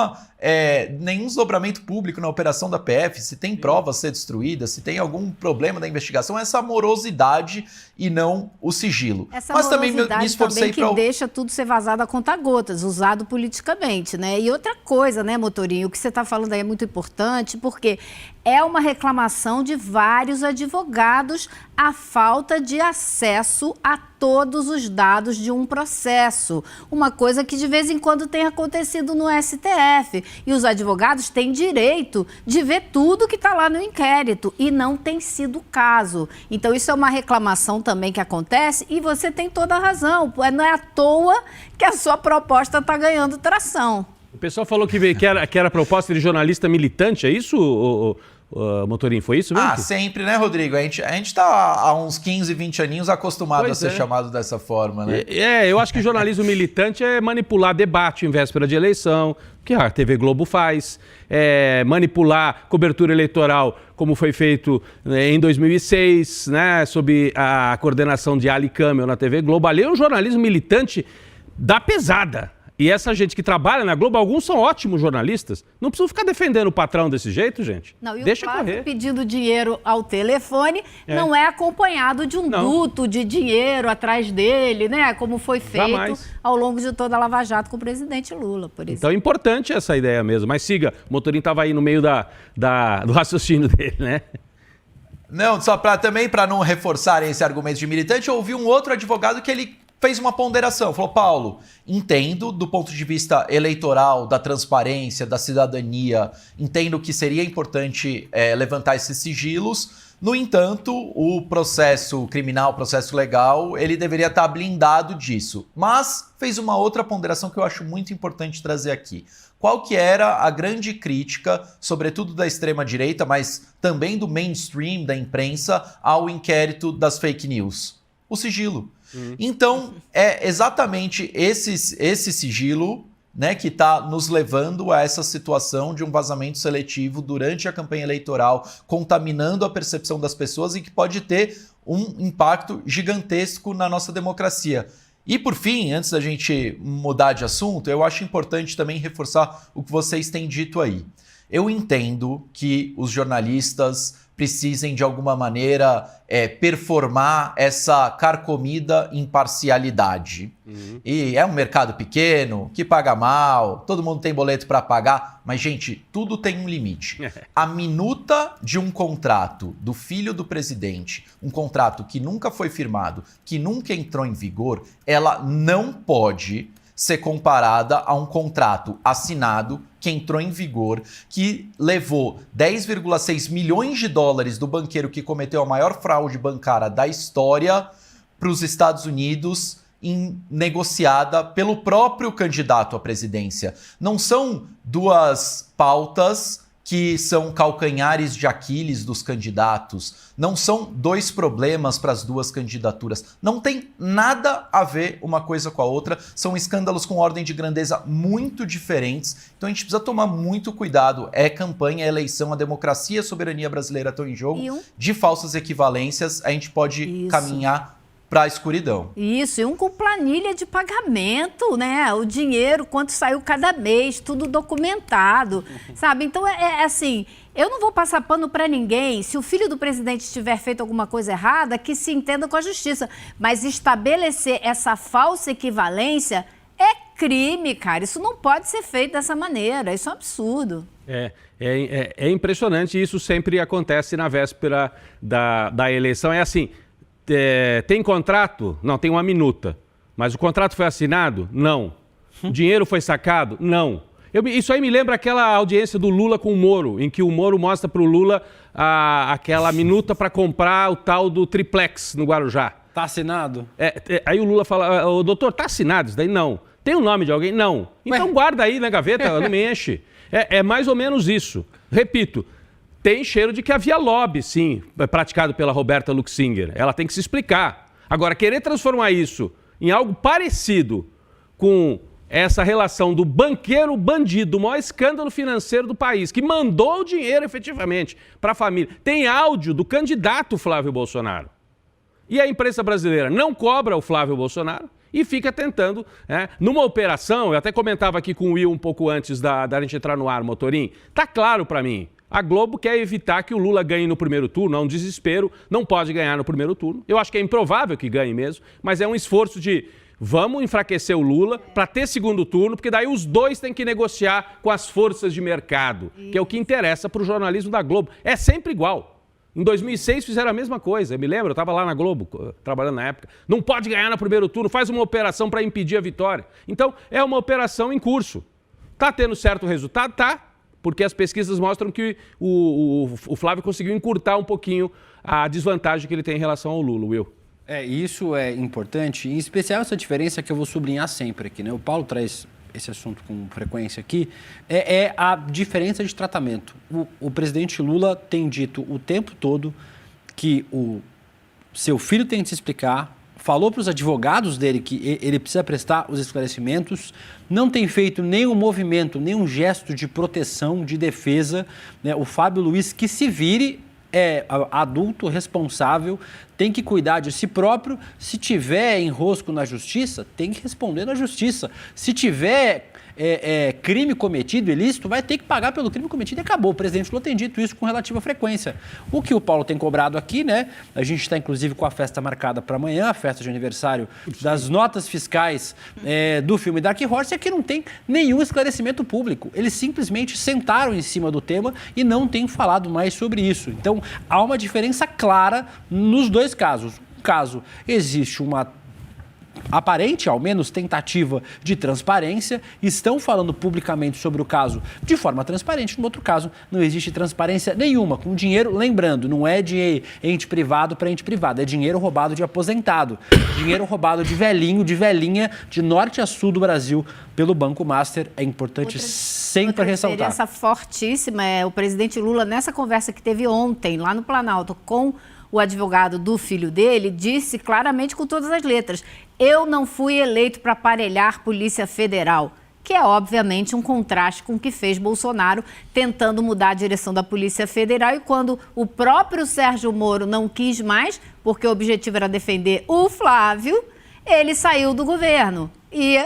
desdobramento público na operação da PF. Se tem provas a ser destruídas, se tem algum problema da investigação, essa morosidade e não o sigilo. Essa mas também morosidade me esforcei também que deixa tudo ser vazado a conta-gotas, usado politicamente, né? E outra coisa, né, Motorinho, o que você está falando aí é muito importante, porque é uma reclamação de vários advogados a falta de acesso a todos os dados de um processo. Uma coisa que de vez em quando tem acontecido no STF. E os advogados têm direito de ver tudo que está lá no inquérito. E não tem sido o caso. Então isso é uma reclamação também que acontece e você tem toda a razão. Não é à toa que a sua proposta está ganhando tração. O pessoal falou que era proposta de jornalista militante, é isso, Motorinho? Foi isso mesmo? Sempre, né, Rodrigo? A gente tá há uns 15, 20 aninhos acostumado a ser chamado dessa forma, né? Eu acho que jornalismo militante é manipular debate em véspera de eleição, que a TV Globo faz, manipular cobertura eleitoral, como foi feito em 2006, né, sob a coordenação de Ali Camel na TV Globo. Ali é um jornalismo militante da pesada. E essa gente que trabalha na Globo, alguns são ótimos jornalistas. Não precisam ficar defendendo o patrão desse jeito, gente. Não, e deixa o correr. pedindo dinheiro ao telefone não é acompanhado de um duto de dinheiro atrás dele, né? Como foi feito ao longo de toda a Lava Jato com o presidente Lula, por exemplo. Então é importante essa ideia mesmo. Mas siga, o Motorinho estava aí no meio do raciocínio dele, né? Não, só para não reforçarem esse argumento de militante, eu ouvi um outro advogado que ele fez uma ponderação, falou, Paulo, entendo do ponto de vista eleitoral, da transparência, da cidadania, entendo que seria importante levantar esses sigilos, no entanto, o processo criminal, o processo legal, ele deveria estar blindado disso. Mas fez uma outra ponderação que eu acho muito importante trazer aqui. Qual que era a grande crítica, sobretudo da extrema-direita, mas também do mainstream, da imprensa, ao inquérito das fake news? O sigilo. Então, é exatamente esse sigilo, né, que está nos levando a essa situação de um vazamento seletivo durante a campanha eleitoral, contaminando a percepção das pessoas e que pode ter um impacto gigantesco na nossa democracia. E, por fim, antes da gente mudar de assunto, eu acho importante também reforçar o que vocês têm dito aí. Eu entendo que os jornalistas precisem, de alguma maneira, performar essa carcomida imparcialidade. E é um mercado pequeno, que paga mal, todo mundo tem boleto para pagar, mas, gente, tudo tem um limite. A minuta de um contrato do filho do presidente, um contrato que nunca foi firmado, que nunca entrou em vigor, ela não pode ser comparada a um contrato assinado que entrou em vigor, que levou 10,6 milhões de dólares do banqueiro que cometeu a maior fraude bancária da história para os Estados Unidos, negociada pelo próprio candidato à presidência. Não são duas pautas que são calcanhares de Aquiles dos candidatos. Não são dois problemas para as duas candidaturas. Não tem nada a ver uma coisa com a outra. São escândalos com ordem de grandeza muito diferentes. Então a gente precisa tomar muito cuidado. É campanha, é eleição, a democracia e a soberania brasileira estão em jogo. De falsas equivalências, a gente pode caminhar para a escuridão. Isso, e com planilha de pagamento, né? O dinheiro, quanto saiu cada mês, tudo documentado, sabe? Então, assim, eu não vou passar pano para ninguém. Se o filho do presidente tiver feito alguma coisa errada, que se entenda com a justiça. Mas estabelecer essa falsa equivalência é crime, cara. Isso não pode ser feito dessa maneira. Isso é um absurdo. É impressionante. Isso sempre acontece na véspera da eleição. É assim... tem contrato? Não, tem uma minuta. Mas o contrato foi assinado? Não. O dinheiro foi sacado? Não. Isso aí me lembra aquela audiência do Lula com o Moro, em que o Moro mostra para o Lula aquela minuta para comprar o tal do triplex no Guarujá. Tá assinado? Aí o Lula fala, ô doutor, tá assinado isso daí? Não. Tem o nome de alguém? Não. Então guarda aí na gaveta, não me enche. É mais ou menos isso. Repito, tem cheiro de que havia lobby, sim, praticado pela Roberta Luxinger. Ela tem que se explicar. Agora, querer transformar isso em algo parecido com essa relação do banqueiro bandido, o maior escândalo financeiro do país, que mandou o dinheiro efetivamente para a família. Tem áudio do candidato Flávio Bolsonaro. E a imprensa brasileira não cobra o Flávio Bolsonaro e fica tentando, numa operação, eu até comentava aqui com o Will um pouco antes da gente entrar no ar, Motorim, tá claro para mim, a Globo quer evitar que o Lula ganhe no primeiro turno, é um desespero, não pode ganhar no primeiro turno. Eu acho que é improvável que ganhe mesmo, mas é um esforço de vamos enfraquecer o Lula para ter segundo turno, porque daí os dois têm que negociar com as forças de mercado, que é o que interessa para o jornalismo da Globo. É sempre igual. Em 2006 fizeram a mesma coisa, eu me lembro, eu estava lá na Globo, trabalhando na época. Não pode ganhar no primeiro turno, faz uma operação para impedir a vitória. Então, é uma operação em curso. Está tendo certo resultado? Tá, porque as pesquisas mostram que o Flávio conseguiu encurtar um pouquinho a desvantagem que ele tem em relação ao Lula, Will. Isso é importante, em especial essa diferença que eu vou sublinhar sempre aqui, né? O Paulo traz esse assunto com frequência aqui, é a diferença de tratamento. O presidente Lula tem dito o tempo todo que o seu filho tem que se explicar, falou para os advogados dele que ele precisa prestar os esclarecimentos, não tem feito nenhum movimento, nenhum gesto de proteção, de defesa, né? O Fábio Luiz que se vire, é adulto, responsável, tem que cuidar de si próprio. Se tiver enrosco na justiça, tem que responder na justiça. Se tiver crime cometido, ilícito, vai ter que pagar pelo crime cometido e acabou. O presidente Lula tem dito isso com relativa frequência. O que o Paulo tem cobrado aqui, né? A gente está, inclusive, com a festa marcada para amanhã, a festa de aniversário das notas fiscais do filme Dark Horse, é que não tem nenhum esclarecimento público. Eles simplesmente sentaram em cima do tema e não têm falado mais sobre isso. Então, há uma diferença clara nos dois casos. No caso, existe uma aparente, ao menos, tentativa de transparência, estão falando publicamente sobre o caso de forma transparente. No outro caso, não existe transparência nenhuma, com dinheiro, lembrando, não é de ente privado para ente privado, é dinheiro roubado de aposentado, dinheiro roubado de velhinho, de velhinha, de norte a sul do Brasil, pelo Banco Master. É importante sempre ressaltar. Outra diferença fortíssima é o presidente Lula, nessa conversa que teve ontem, lá no Planalto, com o advogado do filho dele, disse claramente com todas as letras: eu não fui eleito para aparelhar Polícia Federal, que é obviamente um contraste com o que fez Bolsonaro tentando mudar a direção da Polícia Federal, e quando o próprio Sérgio Moro não quis mais, porque o objetivo era defender o Flávio, ele saiu do governo. E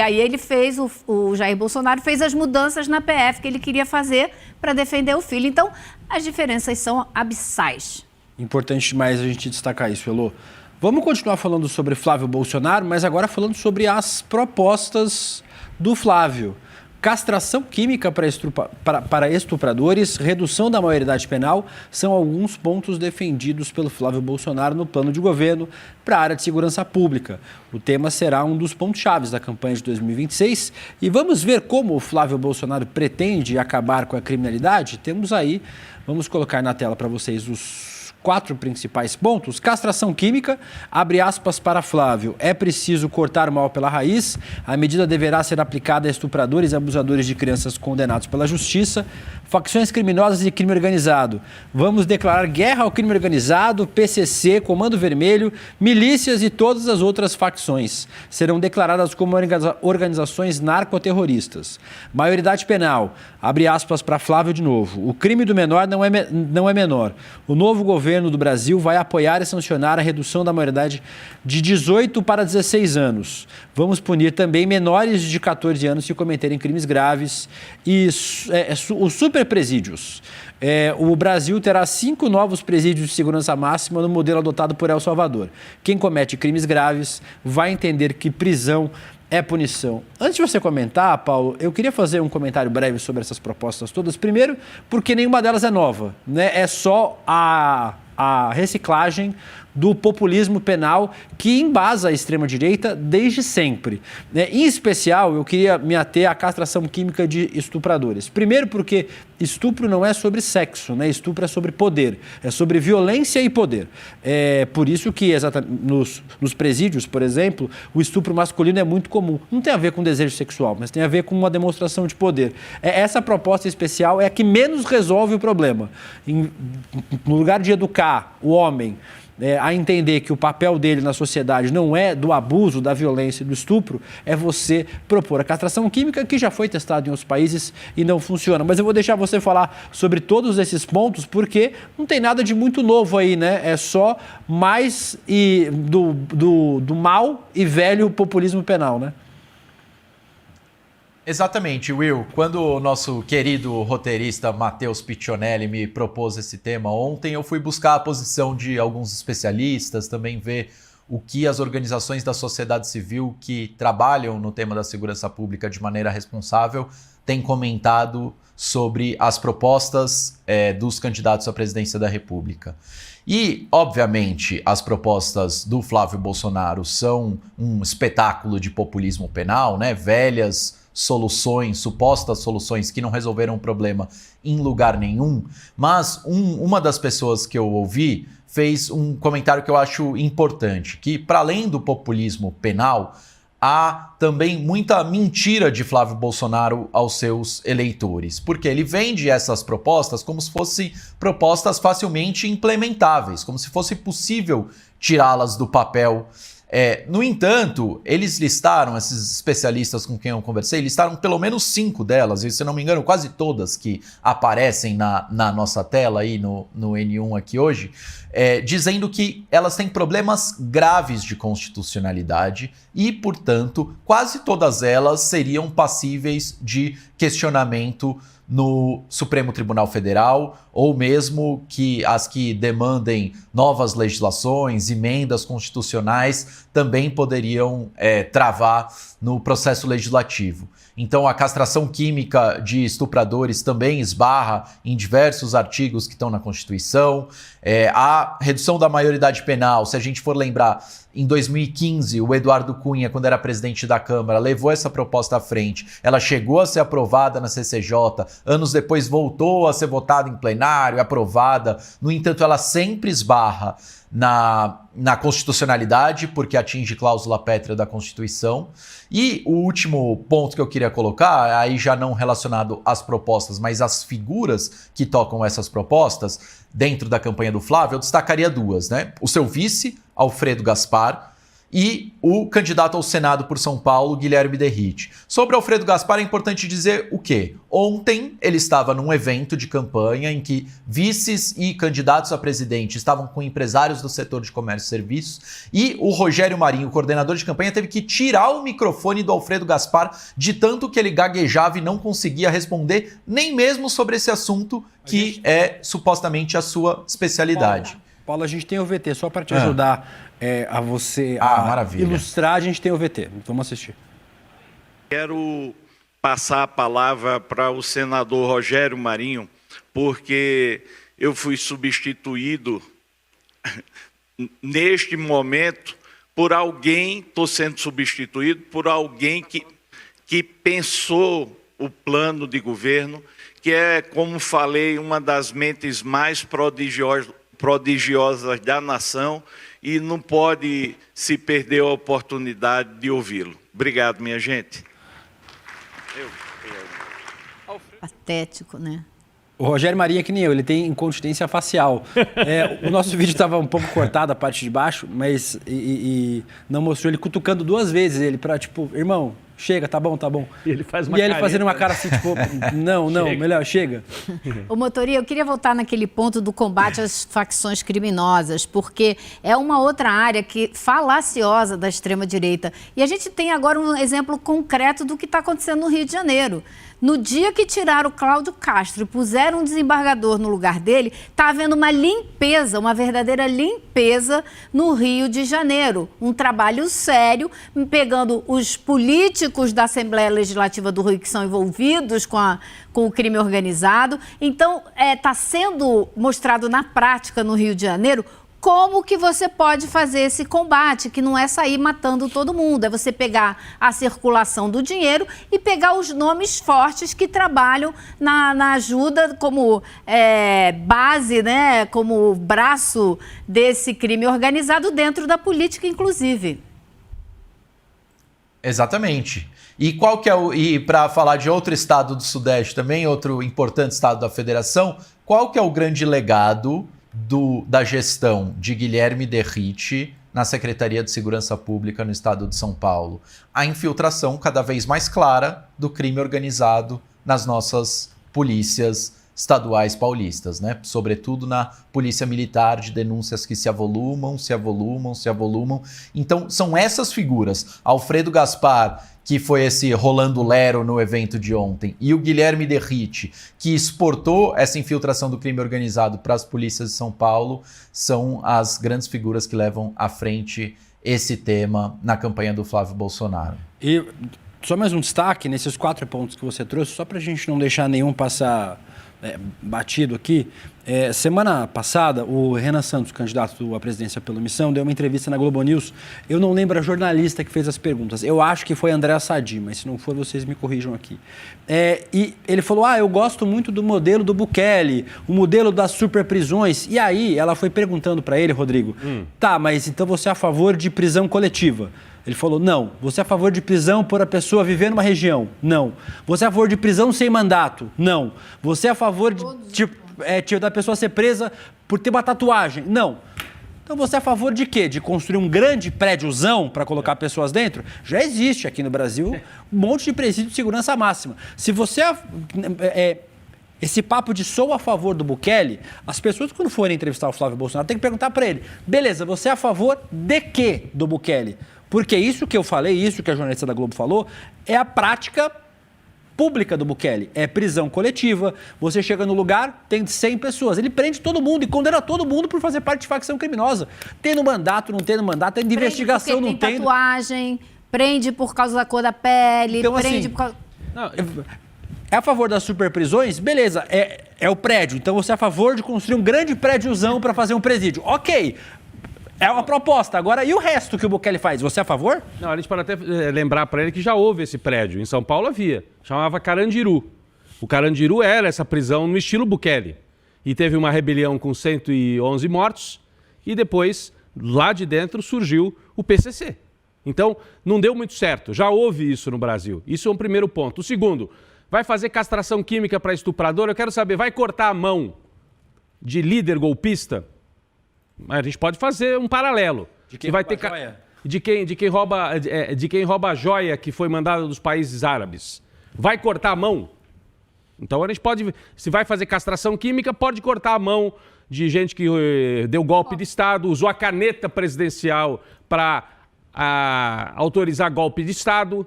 aí ele fez, o Jair Bolsonaro fez as mudanças na PF que ele queria fazer para defender o filho. Então, as diferenças são abissais. Importante demais a gente destacar isso, Elô. Vamos continuar falando sobre Flávio Bolsonaro, mas agora falando sobre as propostas do Flávio. Castração química para estupradores, redução da maioridade penal, são alguns pontos defendidos pelo Flávio Bolsonaro no plano de governo para a área de segurança pública. O tema será um dos pontos-chave da campanha de 2026 e vamos ver como o Flávio Bolsonaro pretende acabar com a criminalidade. Temos aí, vamos colocar na tela para vocês os 4 principais pontos. Castração química, abre aspas para Flávio: é preciso cortar o mal pela raiz, a medida deverá ser aplicada a estupradores e abusadores de crianças condenados pela justiça, facções criminosas e crime organizado. Vamos declarar guerra ao crime organizado, PCC, Comando Vermelho, milícias e todas as outras facções. Serão declaradas como organizações narcoterroristas. Maioridade penal, abre aspas para Flávio de novo: o crime do menor não é menor. O novo governo do Brasil vai apoiar e sancionar a redução da maioridade de 18 para 16 anos. Vamos punir também menores de 14 anos se cometerem crimes graves e os superpresídios. O Brasil terá 5 novos presídios de segurança máxima no modelo adotado por El Salvador. Quem comete crimes graves vai entender que prisão é punição. Antes de você comentar, Paulo, eu queria fazer um comentário breve sobre essas propostas todas. Primeiro, porque nenhuma delas é nova, né? É só a reciclagem do populismo penal que embasa a extrema-direita desde sempre. Em especial, eu queria me ater à castração química de estupradores. Primeiro porque estupro não é sobre sexo, né? Estupro é sobre poder, é sobre violência e poder. É por isso que nos presídios, por exemplo, o estupro masculino é muito comum. Não tem a ver com desejo sexual, mas tem a ver com uma demonstração de poder. Essa proposta especial é a que menos resolve o problema. No lugar de educar o homem a entender que o papel dele na sociedade não é do abuso, da violência e do estupro, é você propor a castração química, que já foi testada em outros países e não funciona. Mas eu vou deixar você falar sobre todos esses pontos, porque não tem nada de muito novo aí, né? É só mais do mal e velho populismo penal, né? Exatamente, Will. Quando o nosso querido roteirista Matheus Piccionelli me propôs esse tema ontem, eu fui buscar a posição de alguns especialistas, também ver o que as organizações da sociedade civil que trabalham no tema da segurança pública de maneira responsável têm comentado sobre as propostas dos candidatos à presidência da República. E, obviamente, as propostas do Flávio Bolsonaro são um espetáculo de populismo penal, né? Velhas soluções, supostas soluções que não resolveram o problema em lugar nenhum, mas uma das pessoas que eu ouvi fez um comentário que eu acho importante, que para além do populismo penal, há também muita mentira de Flávio Bolsonaro aos seus eleitores, porque ele vende essas propostas como se fossem propostas facilmente implementáveis, como se fosse possível tirá-las do papel. No entanto, eles listaram, esses especialistas com quem eu conversei, listaram pelo menos 5 delas, e se não me engano, quase todas que aparecem na nossa tela aí no N1 aqui hoje, dizendo que elas têm problemas graves de constitucionalidade e, portanto, quase todas elas seriam passíveis de questionamento no Supremo Tribunal Federal, ou mesmo que as que demandem novas legislações, emendas constitucionais, também poderiam travar no processo legislativo. Então, a castração química de estupradores também esbarra em diversos artigos que estão na Constituição. A redução da maioridade penal, se a gente for lembrar, em 2015, o Eduardo Cunha, quando era presidente da Câmara, levou essa proposta à frente. Ela chegou a ser aprovada na CCJ, anos depois voltou a ser votada em plenário, aprovada. No entanto, ela sempre esbarra na constitucionalidade, porque atinge cláusula pétrea da Constituição. E o último ponto que eu queria colocar, aí já não relacionado às propostas, mas às figuras que tocam essas propostas, dentro da campanha do Flávio, eu destacaria 2, né? O seu vice, Alfredo Gaspar, e o candidato ao Senado por São Paulo, Guilherme Derrite. Sobre Alfredo Gaspar é importante dizer o quê? Ontem ele estava num evento de campanha em que vices e candidatos a presidente estavam com empresários do setor de comércio e serviços, e o Rogério Marinho, o coordenador de campanha, teve que tirar o microfone do Alfredo Gaspar de tanto que ele gaguejava e não conseguia responder nem mesmo sobre esse assunto que é supostamente a sua especialidade. Paulo, a gente tem o VT, só para te ajudar a você ilustrar, a gente tem o VT. Vamos assistir. Quero passar a palavra para o senador Rogério Marinho, porque eu fui substituído neste momento por alguém, estou sendo substituído por alguém que pensou o plano de governo, que é, como falei, uma das mentes mais prodigiosas da nação, e não pode se perder a oportunidade de ouvi-lo. Obrigado, minha gente. Patético, né? O Rogério Marinho é que nem eu, ele tem incontinência facial. O nosso vídeo estava um pouco cortado a parte de baixo, mas não mostrou ele cutucando 2 vezes ele para tipo, irmão, chega, tá bom, tá bom. E ele faz uma E ele fazendo uma cara assim, tipo, não, melhor, chega. Ô, Motoria, eu queria voltar naquele ponto do combate às facções criminosas, porque é uma outra área falaciosa da extrema-direita. E a gente tem agora um exemplo concreto do que está acontecendo no Rio de Janeiro. No dia que tiraram o Cláudio Castro e puseram um desembargador no lugar dele, está havendo uma limpeza, uma verdadeira limpeza no Rio de Janeiro. Um trabalho sério, pegando os políticos da Assembleia Legislativa do Rio que são envolvidos com o crime organizado. Então, está sendo mostrado na prática no Rio de Janeiro como que você pode fazer esse combate, que não é sair matando todo mundo, é você pegar a circulação do dinheiro e pegar os nomes fortes que trabalham na ajuda como base, né, como braço desse crime organizado dentro da política, inclusive. Exatamente. E qual que é e para falar de outro estado do Sudeste também, outro importante estado da federação, qual que é o grande legado da gestão de Guilherme Derrite na Secretaria de Segurança Pública no estado de São Paulo? A infiltração cada vez mais clara do crime organizado nas nossas polícias estaduais paulistas, né? Sobretudo na polícia militar, de denúncias que se avolumam. Então, são essas figuras, Alfredo Gaspar, que foi esse Rolando Lero no evento de ontem, e o Guilherme Derrite, que exportou essa infiltração do crime organizado para as polícias de São Paulo, são as grandes figuras que levam à frente esse tema na campanha do Flávio Bolsonaro. E só mais um destaque nesses 4 pontos que você trouxe, só para a gente não deixar nenhum passar batido aqui. Semana passada, o Renan Santos, candidato à presidência pela Missão, deu uma entrevista na Globo News. Eu não lembro a jornalista que fez as perguntas. Eu acho que foi Andréa Sadi, mas se não for, vocês me corrijam aqui. E ele falou, eu gosto muito do modelo do Bukele, o modelo das superprisões. E aí, ela foi perguntando para ele, Rodrigo, tá, mas então você é a favor de prisão coletiva? Ele falou, não. Você é a favor de prisão por a pessoa viver numa região? Não. Você é a favor de prisão sem mandato? Não. Você é a favor da pessoa ser presa por ter uma tatuagem? Não. Então você é a favor de quê? De construir um grande prédiozão para colocar pessoas dentro? Já existe aqui no Brasil um monte de presídio de segurança máxima. Se você esse papo de sou a favor do Bukele, as pessoas quando forem entrevistar o Flávio Bolsonaro tem que perguntar para ele, beleza, você é a favor de quê do Bukele? Porque isso que eu falei, isso que a jornalista da Globo falou, é a prática pública do Bukele. É prisão coletiva, você chega no lugar, tem 100 pessoas. Ele prende todo mundo e condena todo mundo por fazer parte de facção criminosa. Tendo mandato, não tendo mandato, tendo investigação, não tendo. Tatuagem, prende por causa da cor da pele, então, prende assim, por causa... É a favor das superprisões? Beleza, é o prédio. Então você é a favor de construir um grande prédiozão para fazer um presídio. Ok. É uma proposta. Agora, e o resto que o Bukele faz? Você é a favor? Não, a gente pode até lembrar para ele que já houve esse prédio. Em São Paulo havia. Chamava Carandiru. O Carandiru era essa prisão no estilo Bukele. E teve uma rebelião com 111 mortos. E depois, lá de dentro, surgiu o PCC. Então, não deu muito certo. Já houve isso no Brasil. Isso é um primeiro ponto. O segundo, vai fazer castração química para estuprador? Eu quero saber, vai cortar a mão de líder golpista? A gente pode fazer um paralelo. De quem vai ter joia? De quem rouba a joia que foi mandada dos países árabes. Vai cortar a mão? Então a gente pode, se vai fazer castração química, pode cortar a mão de gente que deu golpe de Estado, usou a caneta presidencial para autorizar golpe de Estado.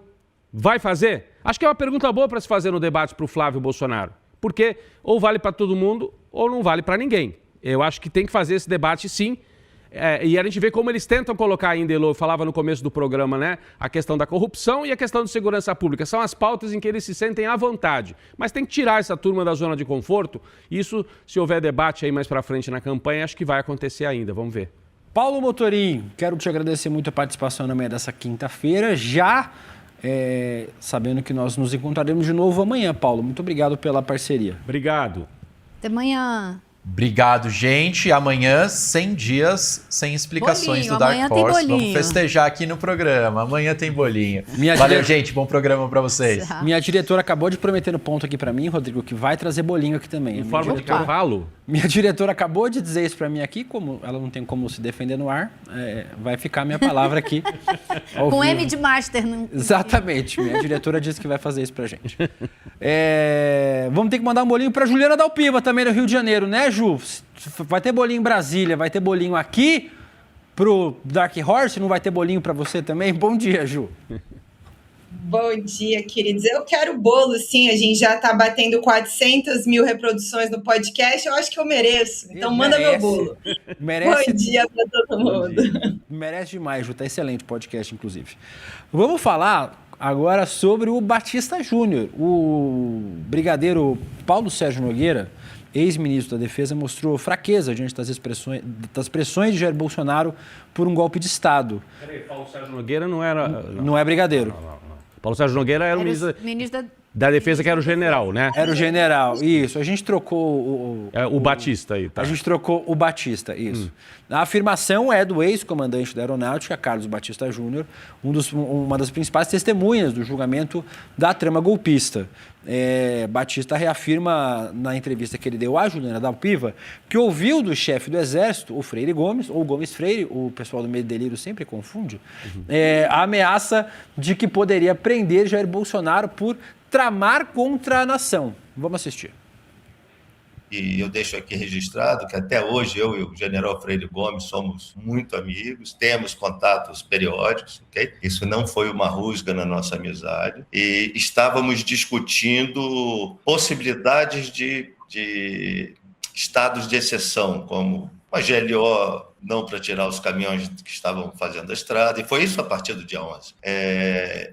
Vai fazer? Acho que é uma pergunta boa para se fazer no debate para o Flávio Bolsonaro. Porque ou vale para todo mundo ou não vale para ninguém. Eu acho que tem que fazer esse debate, sim. E a gente vê como eles tentam colocar ainda, eu falava no começo do programa, né? A questão da corrupção e a questão de segurança pública. São as pautas em que eles se sentem à vontade. Mas tem que tirar essa turma da zona de conforto. Isso, se houver debate aí mais para frente na campanha, acho que vai acontecer ainda. Vamos ver. Paulo Motorim, quero te agradecer muito a participação na manhã dessa quinta-feira. Sabendo que nós nos encontraremos de novo amanhã, Paulo. Muito obrigado pela parceria. Obrigado. Até amanhã. Obrigado, gente. Amanhã, 100 dias sem explicações do Dark Horse. Vamos festejar aqui no programa. Amanhã tem bolinho. Valeu, gente. Bom programa pra vocês. Tchau. Minha diretora acabou de prometer no ponto aqui pra mim, Rodrigo, que vai trazer bolinho aqui também. Em forma de cavalo? Minha diretora acabou de dizer isso pra mim aqui, como ela não tem como se defender no ar, vai ficar a minha palavra aqui. Com M de Master. Não... Exatamente. Minha diretora disse que vai fazer isso pra gente. Vamos ter que mandar um bolinho pra Juliana Dalpiva também no Rio de Janeiro, né, Ju? Vai ter bolinho em Brasília, vai ter bolinho aqui pro Dark Horse, não vai ter bolinho para você também? Bom dia, Ju. Bom dia, queridos. Eu quero bolo, sim. A gente já tá batendo 400 mil reproduções no podcast. Eu acho que eu mereço. Então manda meu bolo. Merece. Bom dia para todo mundo. Merece demais, Ju. Tá excelente o podcast, inclusive. Vamos falar agora sobre o Batista Júnior. O brigadeiro Paulo Sérgio Nogueira ex-ministro da Defesa, mostrou fraqueza diante das pressões de Jair Bolsonaro por um golpe de Estado. Peraí, Paulo Sérgio Nogueira não era... Não é brigadeiro. Não. Paulo Sérgio Nogueira era o ministro da Defesa, que era o general, né? Era o general, isso. A gente trocou o Batista aí, tá? A gente trocou o Batista, isso. A afirmação é do ex-comandante da Aeronáutica, Carlos Batista Júnior, uma das principais testemunhas do julgamento da trama golpista. Batista reafirma na entrevista que ele deu à Juliana Dalpiva que ouviu do chefe do Exército, o Freire Gomes, ou Gomes Freire, o pessoal do Medo e Delírio sempre confunde, a ameaça de que poderia prender Jair Bolsonaro por tramar contra a nação. Vamos assistir. E eu deixo aqui registrado que até hoje eu e o general Freire Gomes somos muito amigos, temos contatos periódicos, ok? Isso não foi uma rusga na nossa amizade. E estávamos discutindo possibilidades de estados de exceção, como a GLO não para tirar os caminhões que estavam fazendo a estrada, e foi isso a partir do dia 11.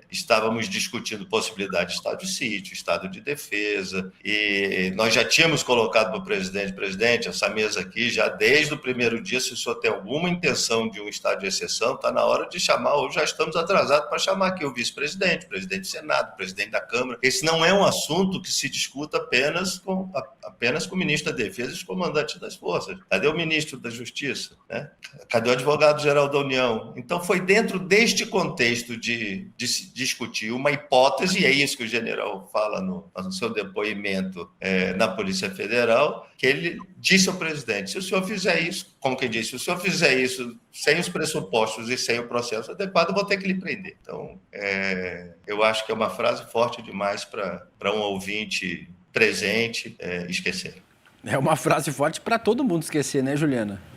Estávamos discutindo possibilidade de estado de sítio, estado de defesa, e nós já tínhamos colocado para o presidente, essa mesa aqui, já desde o primeiro dia, se o senhor tem alguma intenção de um estado de exceção, está na hora de chamar, ou já estamos atrasados para chamar aqui o vice-presidente, presidente do Senado, presidente da Câmara. Esse não é um assunto que se discuta apenas com o ministro da Defesa e os comandantes das forças. Cadê o ministro da Justiça, né? Cadê o advogado-geral da União? Então, foi dentro deste contexto de se discutir uma hipótese, e é isso que o general fala no seu depoimento na Polícia Federal, que ele disse ao presidente, se o senhor fizer isso, como quem disse, se o senhor fizer isso sem os pressupostos e sem o processo adequado, eu vou ter que lhe prender. Então, eu acho que é uma frase forte demais para um ouvinte presente esquecer. É uma frase forte para todo mundo esquecer, né, Juliana?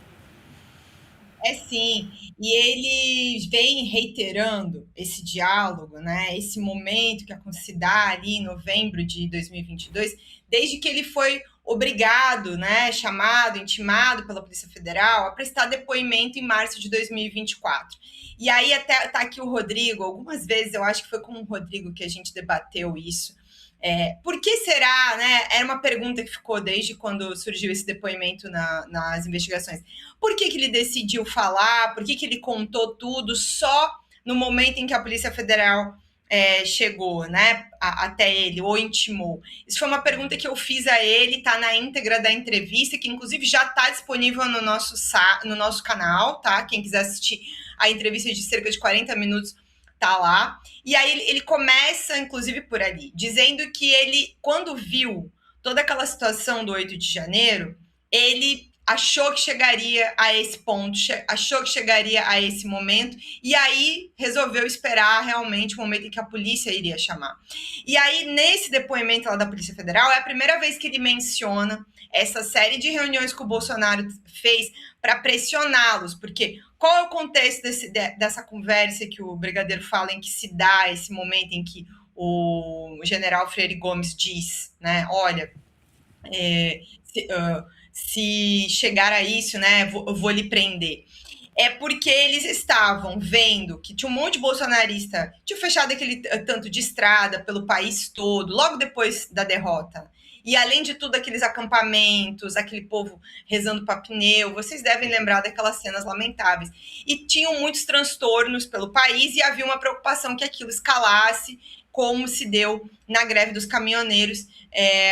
Sim, e ele vem reiterando esse diálogo, né, esse momento que se dá ali em novembro de 2022, desde que ele foi obrigado, né, chamado, intimado pela Polícia Federal a prestar depoimento em março de 2024. E aí até tá aqui o Rodrigo, algumas vezes eu acho que foi com o Rodrigo que a gente debateu isso. Por que será, né? Era uma pergunta que ficou desde quando surgiu esse depoimento nas investigações. Por que ele decidiu falar? Por que ele contou tudo só no momento em que a Polícia Federal chegou, né, até ele, ou intimou? Isso foi uma pergunta que eu fiz a ele, tá na íntegra da entrevista, que inclusive já está disponível no nosso canal, tá? Quem quiser assistir a entrevista de cerca de 40 minutos, tá lá. E aí ele começa, inclusive, por ali, dizendo que ele, quando viu toda aquela situação do 8 de janeiro, ele achou que chegaria a esse ponto, achou que chegaria a esse momento, e aí resolveu esperar realmente o momento em que a polícia iria chamar. E aí, nesse depoimento lá da Polícia Federal, é a primeira vez que ele menciona essa série de reuniões que o Bolsonaro fez para pressioná-los, porque qual é o contexto dessa conversa que o brigadeiro fala, em que se dá esse momento em que o general Freire Gomes diz, né, olha, se chegar a isso, né, eu vou lhe prender. É porque eles estavam vendo que tinha um monte de bolsonarista, tinha fechado aquele tanto de estrada pelo país todo, logo depois da derrota. E, além de tudo, aqueles acampamentos, aquele povo rezando para pneu, vocês devem lembrar daquelas cenas lamentáveis. E tinham muitos transtornos pelo país e havia uma preocupação que aquilo escalasse, como se deu na greve dos caminhoneiros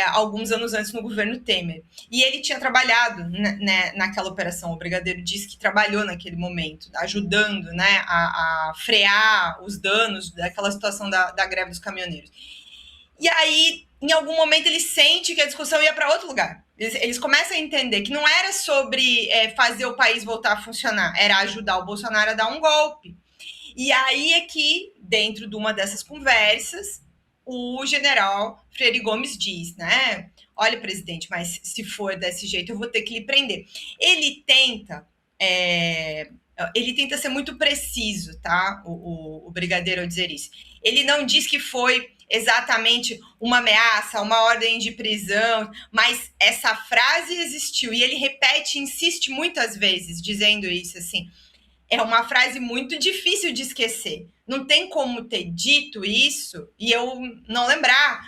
alguns anos antes no governo Temer. E ele tinha trabalhado, né, naquela operação, o brigadeiro disse que trabalhou naquele momento, ajudando, né, a frear os danos daquela situação da greve dos caminhoneiros. E aí, em algum momento, ele sente que a discussão ia para outro lugar. Eles começam a entender que não era sobre fazer o país voltar a funcionar, era ajudar o Bolsonaro a dar um golpe. E aí é que, dentro de uma dessas conversas, o general Freire Gomes diz, né? Olha, presidente, mas se for desse jeito, eu vou ter que lhe prender. Ele tenta ser muito preciso, tá? O brigadeiro ao dizer isso. Ele não diz que foi exatamente uma ameaça, uma ordem de prisão, mas essa frase existiu e ele repete, insiste muitas vezes dizendo isso, assim. É uma frase muito difícil de esquecer. Não tem como ter dito isso e eu não lembrar.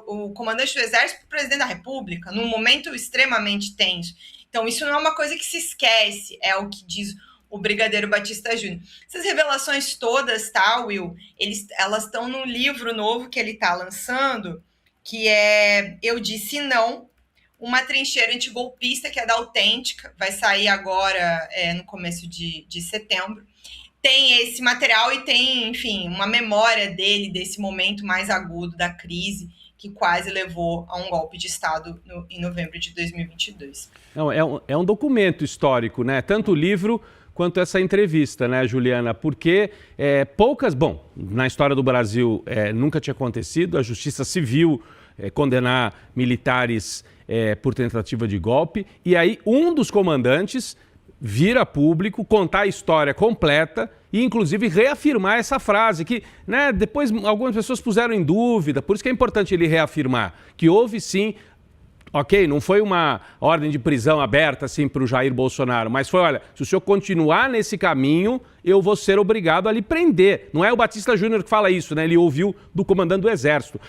o comandante do Exército para o presidente da República, num momento extremamente tenso. Então, isso não é uma coisa que se esquece, é o que diz o Brigadeiro Batista Júnior. Essas revelações todas, tá, Will? Elas estão num livro novo que ele está lançando, que é Eu Disse Não, uma trincheira antigolpista, que é da Autêntica, vai sair agora no começo de setembro. Tem esse material e tem, enfim, uma memória dele, desse momento mais agudo da crise, que quase levou a um golpe de Estado em novembro de 2022. Não, é um documento histórico, né? Tanto o livro quanto essa entrevista, né, Juliana? Porque na história do Brasil nunca tinha acontecido, a Justiça Civil condenar militares por tentativa de golpe, e aí um dos comandantes vir a público, contar a história completa e, inclusive, reafirmar essa frase que, né, depois algumas pessoas puseram em dúvida, por isso que é importante ele reafirmar que houve sim, ok, não foi uma ordem de prisão aberta assim para o Jair Bolsonaro, mas foi, olha, se o senhor continuar nesse caminho, eu vou ser obrigado a lhe prender. Não é o Batista Júnior que fala isso, né? Ele ouviu do comandante do Exército.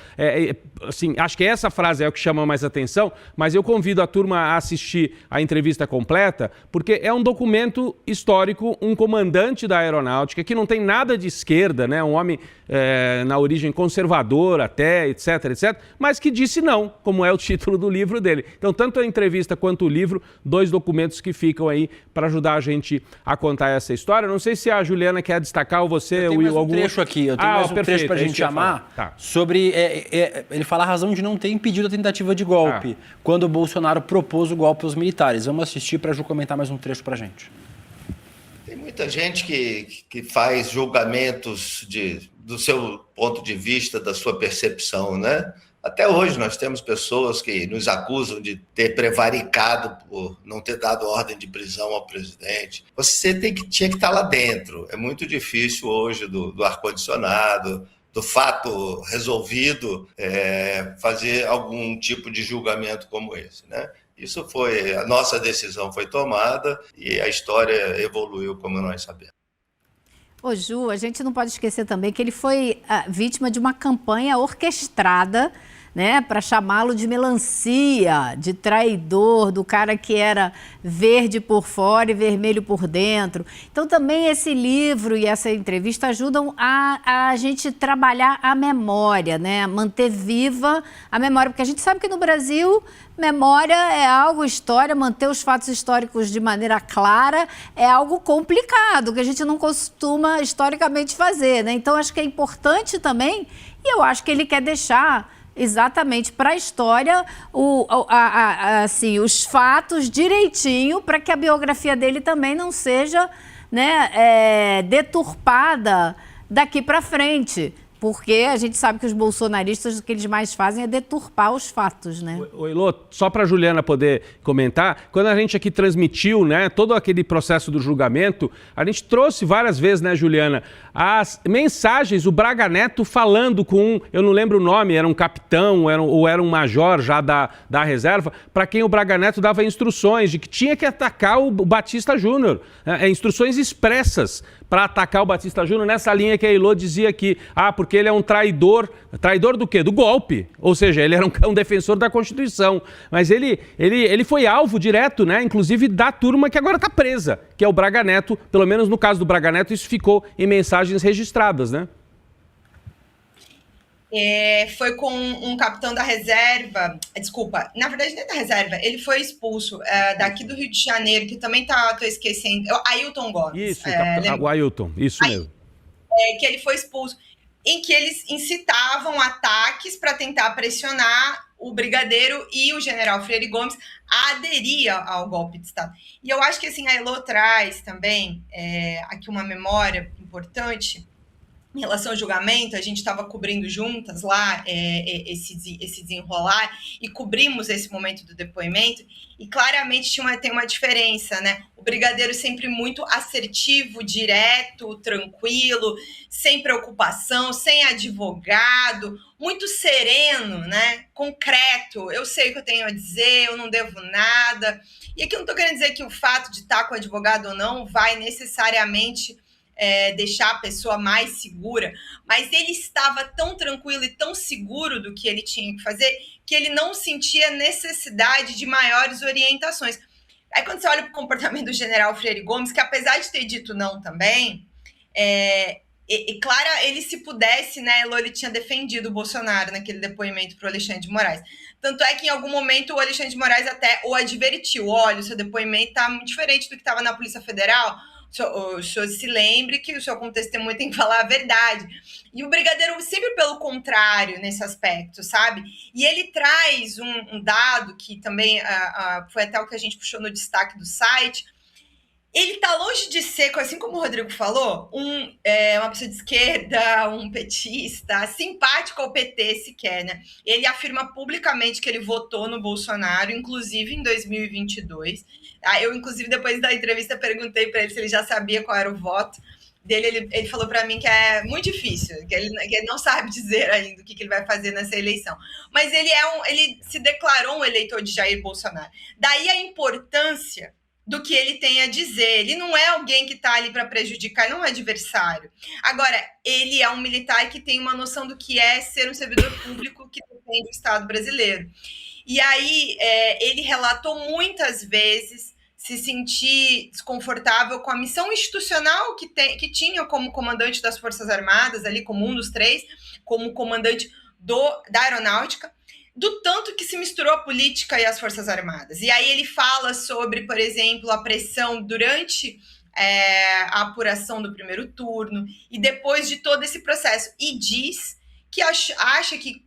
Assim, acho que essa frase é o que chama mais atenção, mas eu convido a turma a assistir a entrevista completa, porque é um documento histórico, um comandante da aeronáutica que não tem nada de esquerda, né? Um homem na origem conservadora até, etc, etc, mas que disse não, como é o título do livro dele. Então, tanto a entrevista quanto o livro, 2 documentos que ficam aí para ajudar a gente a contar essa história. Não sei se a Juliana quer destacar ou você... Eu tenho mais um trecho aqui, eu tenho mais um trecho para a gente chamar sobre ele falar a razão de não ter impedido a tentativa de golpe quando o Bolsonaro propôs o golpe aos militares. Vamos assistir para a Ju comentar mais um trecho para a gente. Tem muita gente que faz julgamentos do seu ponto de vista, da sua percepção, né? Até hoje nós temos pessoas que nos acusam de ter prevaricado por não ter dado ordem de prisão ao presidente. Você tinha que estar lá dentro. É muito difícil hoje do ar-condicionado, do fato resolvido, fazer algum tipo de julgamento como esse, né? Isso a nossa decisão foi tomada e a história evoluiu como nós sabemos. Ô Ju, a gente não pode esquecer também que ele foi vítima de uma campanha orquestrada, né, para chamá-lo de melancia, de traidor, do cara que era verde por fora e vermelho por dentro. Então também esse livro e essa entrevista ajudam a gente trabalhar a memória, né, manter viva a memória, porque a gente sabe que no Brasil memória é algo, história, manter os fatos históricos de maneira clara é algo complicado, que a gente não costuma historicamente fazer, né? Então acho que é importante também, e eu acho que ele quer deixar exatamente para a história assim, os fatos direitinho, para que a biografia dele também não seja, né, deturpada daqui para frente. Porque a gente sabe que os bolsonaristas, o que eles mais fazem é deturpar os fatos, né? Oi, Elô, só para a Juliana poder comentar, quando a gente aqui transmitiu, né, todo aquele processo do julgamento, a gente trouxe várias vezes, né, Juliana, as mensagens, o Braga Neto falando com, eu não lembro o nome, era um capitão ou era um major já da reserva, para quem o Braga Neto dava instruções de que tinha que atacar o Batista Júnior, instruções expressas para atacar o Batista Júnior, nessa linha que a Elô dizia que, porque ele é um traidor. Traidor do quê? Do golpe. Ou seja, ele era um defensor da Constituição. Mas ele foi alvo direto, né, inclusive da turma que agora está presa, que é o Braga Neto. Pelo menos no caso do Braga Neto, isso ficou em mensagens registradas, né? Foi com um capitão da reserva, desculpa, na verdade nem da reserva, ele foi expulso daqui do Rio de Janeiro, que também tô esquecendo, Ailton Gomes. Isso, o Ailton, isso mesmo. Que ele foi expulso, em que eles incitavam ataques para tentar pressionar o brigadeiro e o general Freire Gomes a aderir ao golpe de Estado. E eu acho que assim, a Elô traz também aqui uma memória importante. Em relação ao julgamento, a gente estava cobrindo juntas lá esse desenrolar e cobrimos esse momento do depoimento e claramente tem uma diferença, né? O brigadeiro sempre muito assertivo, direto, tranquilo, sem preocupação, sem advogado, muito sereno, né? Concreto. Eu sei o que eu tenho a dizer, eu não devo nada. E aqui eu não estou querendo dizer que o fato de estar com advogado ou não vai necessariamente deixar a pessoa mais segura, mas ele estava tão tranquilo e tão seguro do que ele tinha que fazer que ele não sentia necessidade de maiores orientações. Aí quando você olha para o comportamento do general Freire Gomes, que apesar de ter dito não também, claro, ele se pudesse, né, ele tinha defendido o Bolsonaro naquele depoimento para o Alexandre de Moraes. Tanto é que em algum momento o Alexandre de Moraes até o advertiu, olha, o seu depoimento está muito diferente do que estava na Polícia Federal, o senhor se lembre que o senhor como testemunha tem que falar a verdade. E o Brigadeiro sempre pelo contrário nesse aspecto, sabe? E ele traz um dado que também foi até o que a gente puxou no destaque do site. Ele está longe de ser, assim como o Rodrigo falou, uma pessoa de esquerda, um petista, simpático ao PT sequer, né? Ele afirma publicamente que ele votou no Bolsonaro, inclusive em 2022. Eu, inclusive, depois da entrevista, perguntei para ele se ele já sabia qual era o voto dele. Ele falou para mim que é muito difícil, que ele não sabe dizer ainda o que ele vai fazer nessa eleição. Mas ele se declarou um eleitor de Jair Bolsonaro. Daí a importância do que ele tem a dizer. Ele não é alguém que está ali para prejudicar, ele não é adversário. Agora, ele é um militar que tem uma noção do que é ser um servidor público que defende o Estado brasileiro. E aí, ele relatou muitas vezes se sentir desconfortável com a missão institucional que tinha como comandante das Forças Armadas, ali como um dos 3, como comandante da Aeronáutica, do tanto que se misturou a política e as Forças Armadas. E aí ele fala sobre, por exemplo, a pressão durante a apuração do primeiro turno e depois de todo esse processo. E diz que acha que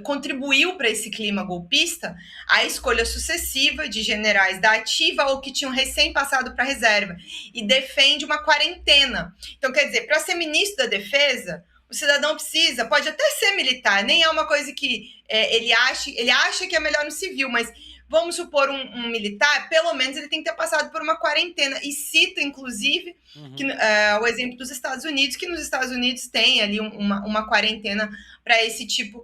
contribuiu para esse clima golpista a escolha sucessiva de generais da ativa ou que tinham recém passado para a reserva. E defende uma quarentena. Então, quer dizer, para ser ministro da Defesa, o cidadão pode até ser militar, nem é uma coisa que ele acha que é melhor no civil, mas vamos supor um militar, pelo menos ele tem que ter passado por uma quarentena. E cita, inclusive, o exemplo dos Estados Unidos, que nos Estados Unidos tem ali uma quarentena para esse tipo,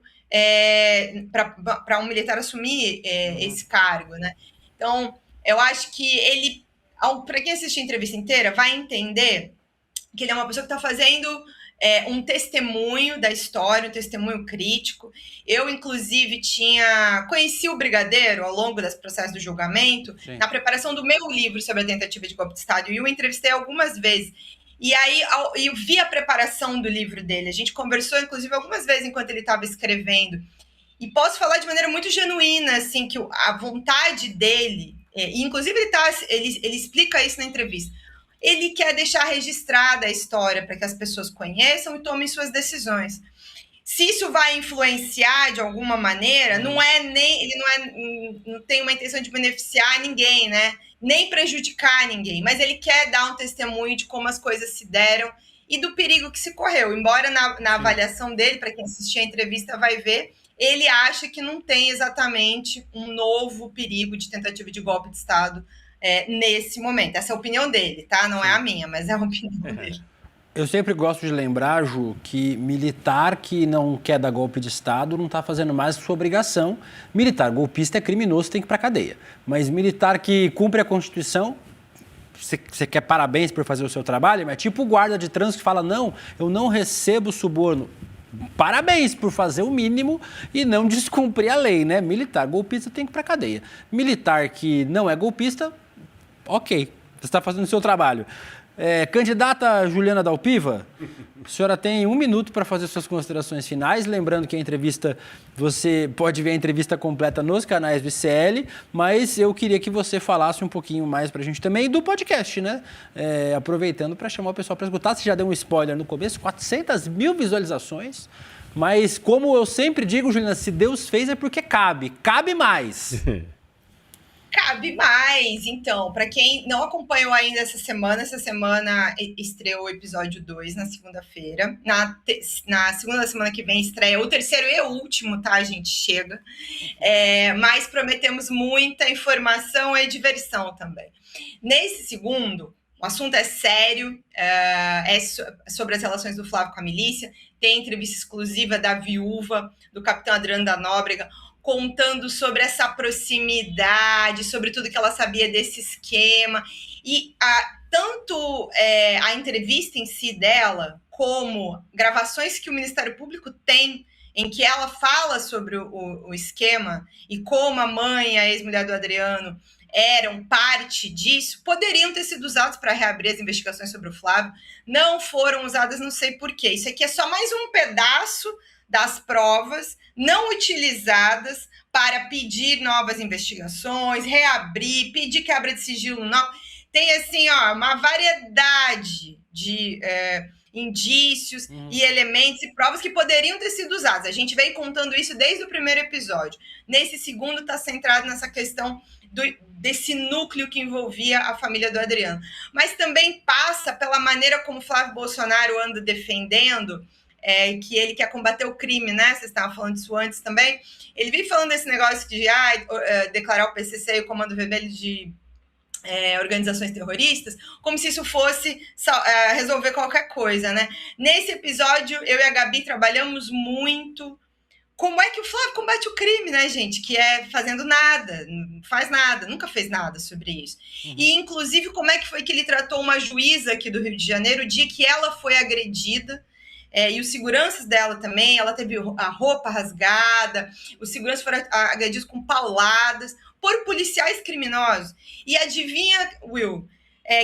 para um militar assumir esse cargo, né? Então, eu acho que ele, para quem assistir a entrevista inteira, vai entender que ele é uma pessoa que está fazendo um testemunho da história, um testemunho crítico. Eu, inclusive, conheci o Brigadeiro ao longo desse processo do julgamento, sim, na preparação do meu livro sobre a tentativa de golpe de Estado, e eu entrevistei algumas vezes. E aí eu vi a preparação do livro dele. A gente conversou, inclusive, algumas vezes enquanto ele estava escrevendo. E posso falar de maneira muito genuína, assim, que a vontade dele, e inclusive ele explica isso na entrevista, ele quer deixar registrada a história para que as pessoas conheçam e tomem suas decisões. Se isso vai influenciar de alguma maneira, ele não tem uma intenção de beneficiar ninguém, né? Nem prejudicar ninguém, mas ele quer dar um testemunho de como as coisas se deram e do perigo que se correu. Embora na avaliação dele, para quem assistir a entrevista vai ver, ele acha que não tem exatamente um novo perigo de tentativa de golpe de Estado nesse momento. Essa é a opinião dele, tá? Não é a minha, mas é a opinião dele. Eu sempre gosto de lembrar, Ju, que militar que não quer dar golpe de Estado não está fazendo mais que sua obrigação. Militar golpista é criminoso, tem que ir para a cadeia. Mas militar que cumpre a Constituição, você quer parabéns por fazer o seu trabalho, mas tipo o guarda de trânsito que fala, não, eu não recebo suborno. Parabéns por fazer o mínimo e não descumprir a lei, né? Militar golpista tem que ir para a cadeia. Militar que não é golpista, ok, você está fazendo o seu trabalho. Candidata Juliana Dalpiva, a senhora tem 1 minuto para fazer suas considerações finais. Lembrando que a entrevista, você pode ver a entrevista completa nos canais do ICL, mas eu queria que você falasse um pouquinho mais para a gente também do podcast, né? Aproveitando para chamar o pessoal para escutar. Você já deu um spoiler no começo, 400 mil visualizações, mas como eu sempre digo, Juliana, se Deus fez é porque cabe mais. Cabe mais, então, para quem não acompanhou ainda essa semana estreou o episódio 2 na segunda-feira. Na segunda semana que vem estreia o terceiro e o último, tá, gente? Chega. Mas prometemos muita informação e diversão também. Nesse segundo, o assunto é sério, sobre as relações do Flávio com a milícia. Tem entrevista exclusiva da viúva do capitão Adriano da Nóbrega, contando sobre essa proximidade, sobre tudo que ela sabia desse esquema. E tanto a entrevista em si dela, como gravações que o Ministério Público tem, em que ela fala sobre o esquema e como a mãe e a ex-mulher do Adriano eram parte disso, poderiam ter sido usados para reabrir as investigações sobre o Flávio, não foram usadas, não sei por quê. Isso aqui é só mais um pedaço das provas não utilizadas para pedir novas investigações, reabrir, pedir quebra de sigilo novo. Tem, assim, uma variedade de indícios e elementos e provas que poderiam ter sido usados. A gente vem contando isso desde o primeiro episódio. Nesse segundo está centrado nessa questão desse núcleo que envolvia a família do Adriano. Mas também passa pela maneira como Flávio Bolsonaro anda defendendo que ele quer combater o crime, né? Vocês estavam falando disso antes também. Ele vem falando desse negócio de declarar o PCC e o Comando Vermelho de organizações terroristas, como se isso fosse resolver qualquer coisa, né? Nesse episódio, eu e a Gabi trabalhamos muito como é que o Flávio combate o crime, né, gente? Que é fazendo nada, não faz nada, nunca fez nada sobre isso. E, inclusive, como é que foi que ele tratou uma juíza aqui do Rio de Janeiro o dia que ela foi agredida, e os seguranças dela também, ela teve a roupa rasgada, os seguranças foram agredidos com pauladas por policiais criminosos. E adivinha, Will,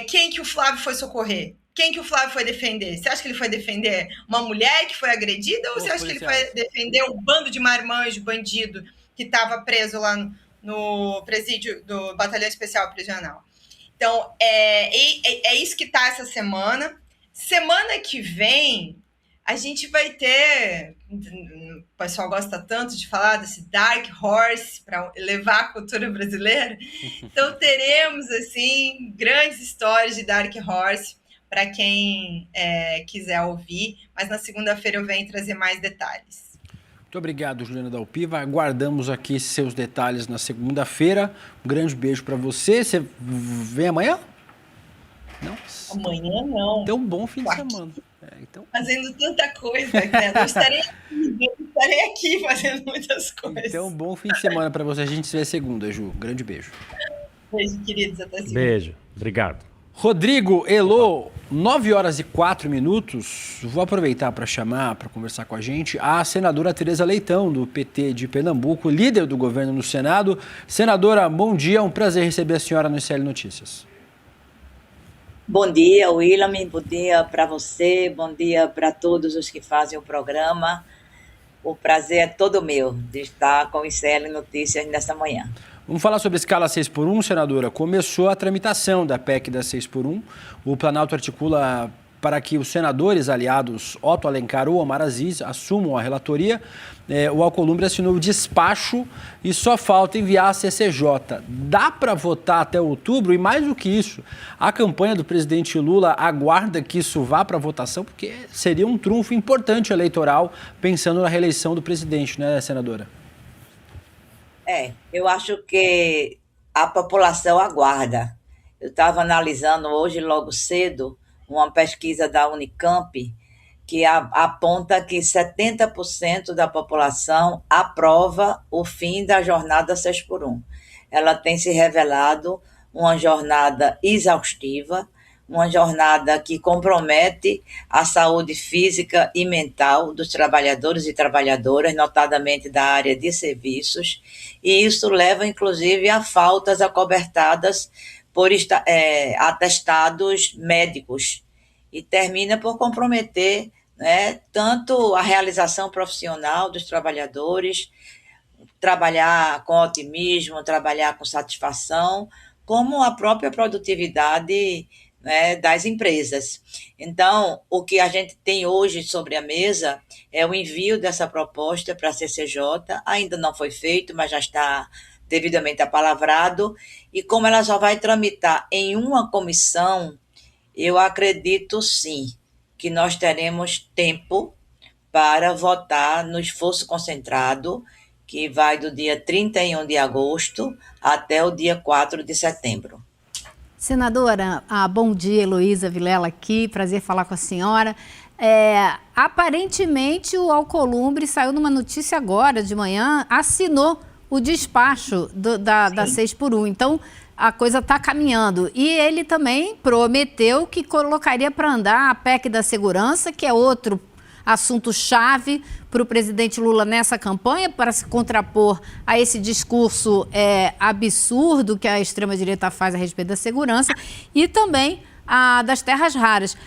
quem que o Flávio foi socorrer? Quem que o Flávio foi defender? Você acha que ele foi defender uma mulher que foi agredida ou você acha que ele foi defender um bando de marmanjo, bandido, que estava preso lá no presídio do Batalhão Especial Prisional? Então, é isso que está essa semana. Semana que vem, a gente vai ter... O pessoal gosta tanto de falar desse Dark Horse para levar a cultura brasileira. Então, teremos, assim, grandes histórias de Dark Horse para quem quiser ouvir, mas na segunda-feira eu venho trazer mais detalhes. Muito obrigado, Juliana Dalpiva. Aguardamos aqui seus detalhes na segunda-feira. Um grande beijo para você. Você vem amanhã? Não? Amanhã não. Então, um bom fim de semana. Fazendo tanta coisa, né? Eu estarei aqui fazendo muitas coisas. Então, um bom fim de semana para você. A gente se vê segunda, Ju. Um grande beijo. Beijo, queridos. Até segunda. Beijo. Obrigado. Rodrigo, Elô, 9h04. Vou aproveitar para chamar, para conversar com a gente, a senadora Tereza Leitão, do PT de Pernambuco, líder do governo no Senado. Senadora, bom dia, um prazer receber a senhora no ICL Notícias. Bom dia, William, bom dia para você, bom dia para todos os que fazem o programa. O prazer é todo meu de estar com o ICL Notícias nessa manhã. Vamos falar sobre a escala 6x1, senadora. Começou a tramitação da PEC da 6x1. O Planalto articula para que os senadores aliados Otto Alencar ou Omar Aziz assumam a relatoria. O Alcolumbre assinou o despacho e só falta enviar a CCJ. Dá para votar até outubro? E mais do que isso, a campanha do presidente Lula aguarda que isso vá para votação, porque seria um trunfo importante eleitoral, pensando na reeleição do presidente, né, senadora? Eu acho que a população aguarda. Eu estava analisando hoje, logo cedo, uma pesquisa da Unicamp que aponta que 70% da população aprova o fim da jornada 6x1. Ela tem se revelado uma jornada exaustiva, uma jornada que compromete a saúde física e mental dos trabalhadores e trabalhadoras, notadamente da área de serviços, e isso leva, inclusive, a faltas acobertadas por atestados médicos, e termina por comprometer, né, tanto a realização profissional dos trabalhadores, trabalhar com otimismo, trabalhar com satisfação, como a própria produtividade, né, das empresas. Então, o que a gente tem hoje sobre a mesa é o envio dessa proposta para a CCJ, ainda não foi feito, mas já está devidamente apalavrado, e como ela já vai tramitar em uma comissão, eu acredito sim que nós teremos tempo para votar no esforço concentrado, que vai do dia 31 de agosto até o dia 4 de setembro. Senadora, bom dia, Heloísa Vilela aqui, prazer falar com a senhora. Aparentemente o Alcolumbre saiu numa notícia agora de manhã, assinou o despacho da 6x1. Então, a coisa está caminhando. E ele também prometeu que colocaria para andar a PEC da segurança, que é outro assunto-chave para o presidente Lula nessa campanha, para se contrapor a esse discurso absurdo que a extrema-direita faz a respeito da segurança, e também a das terras raras.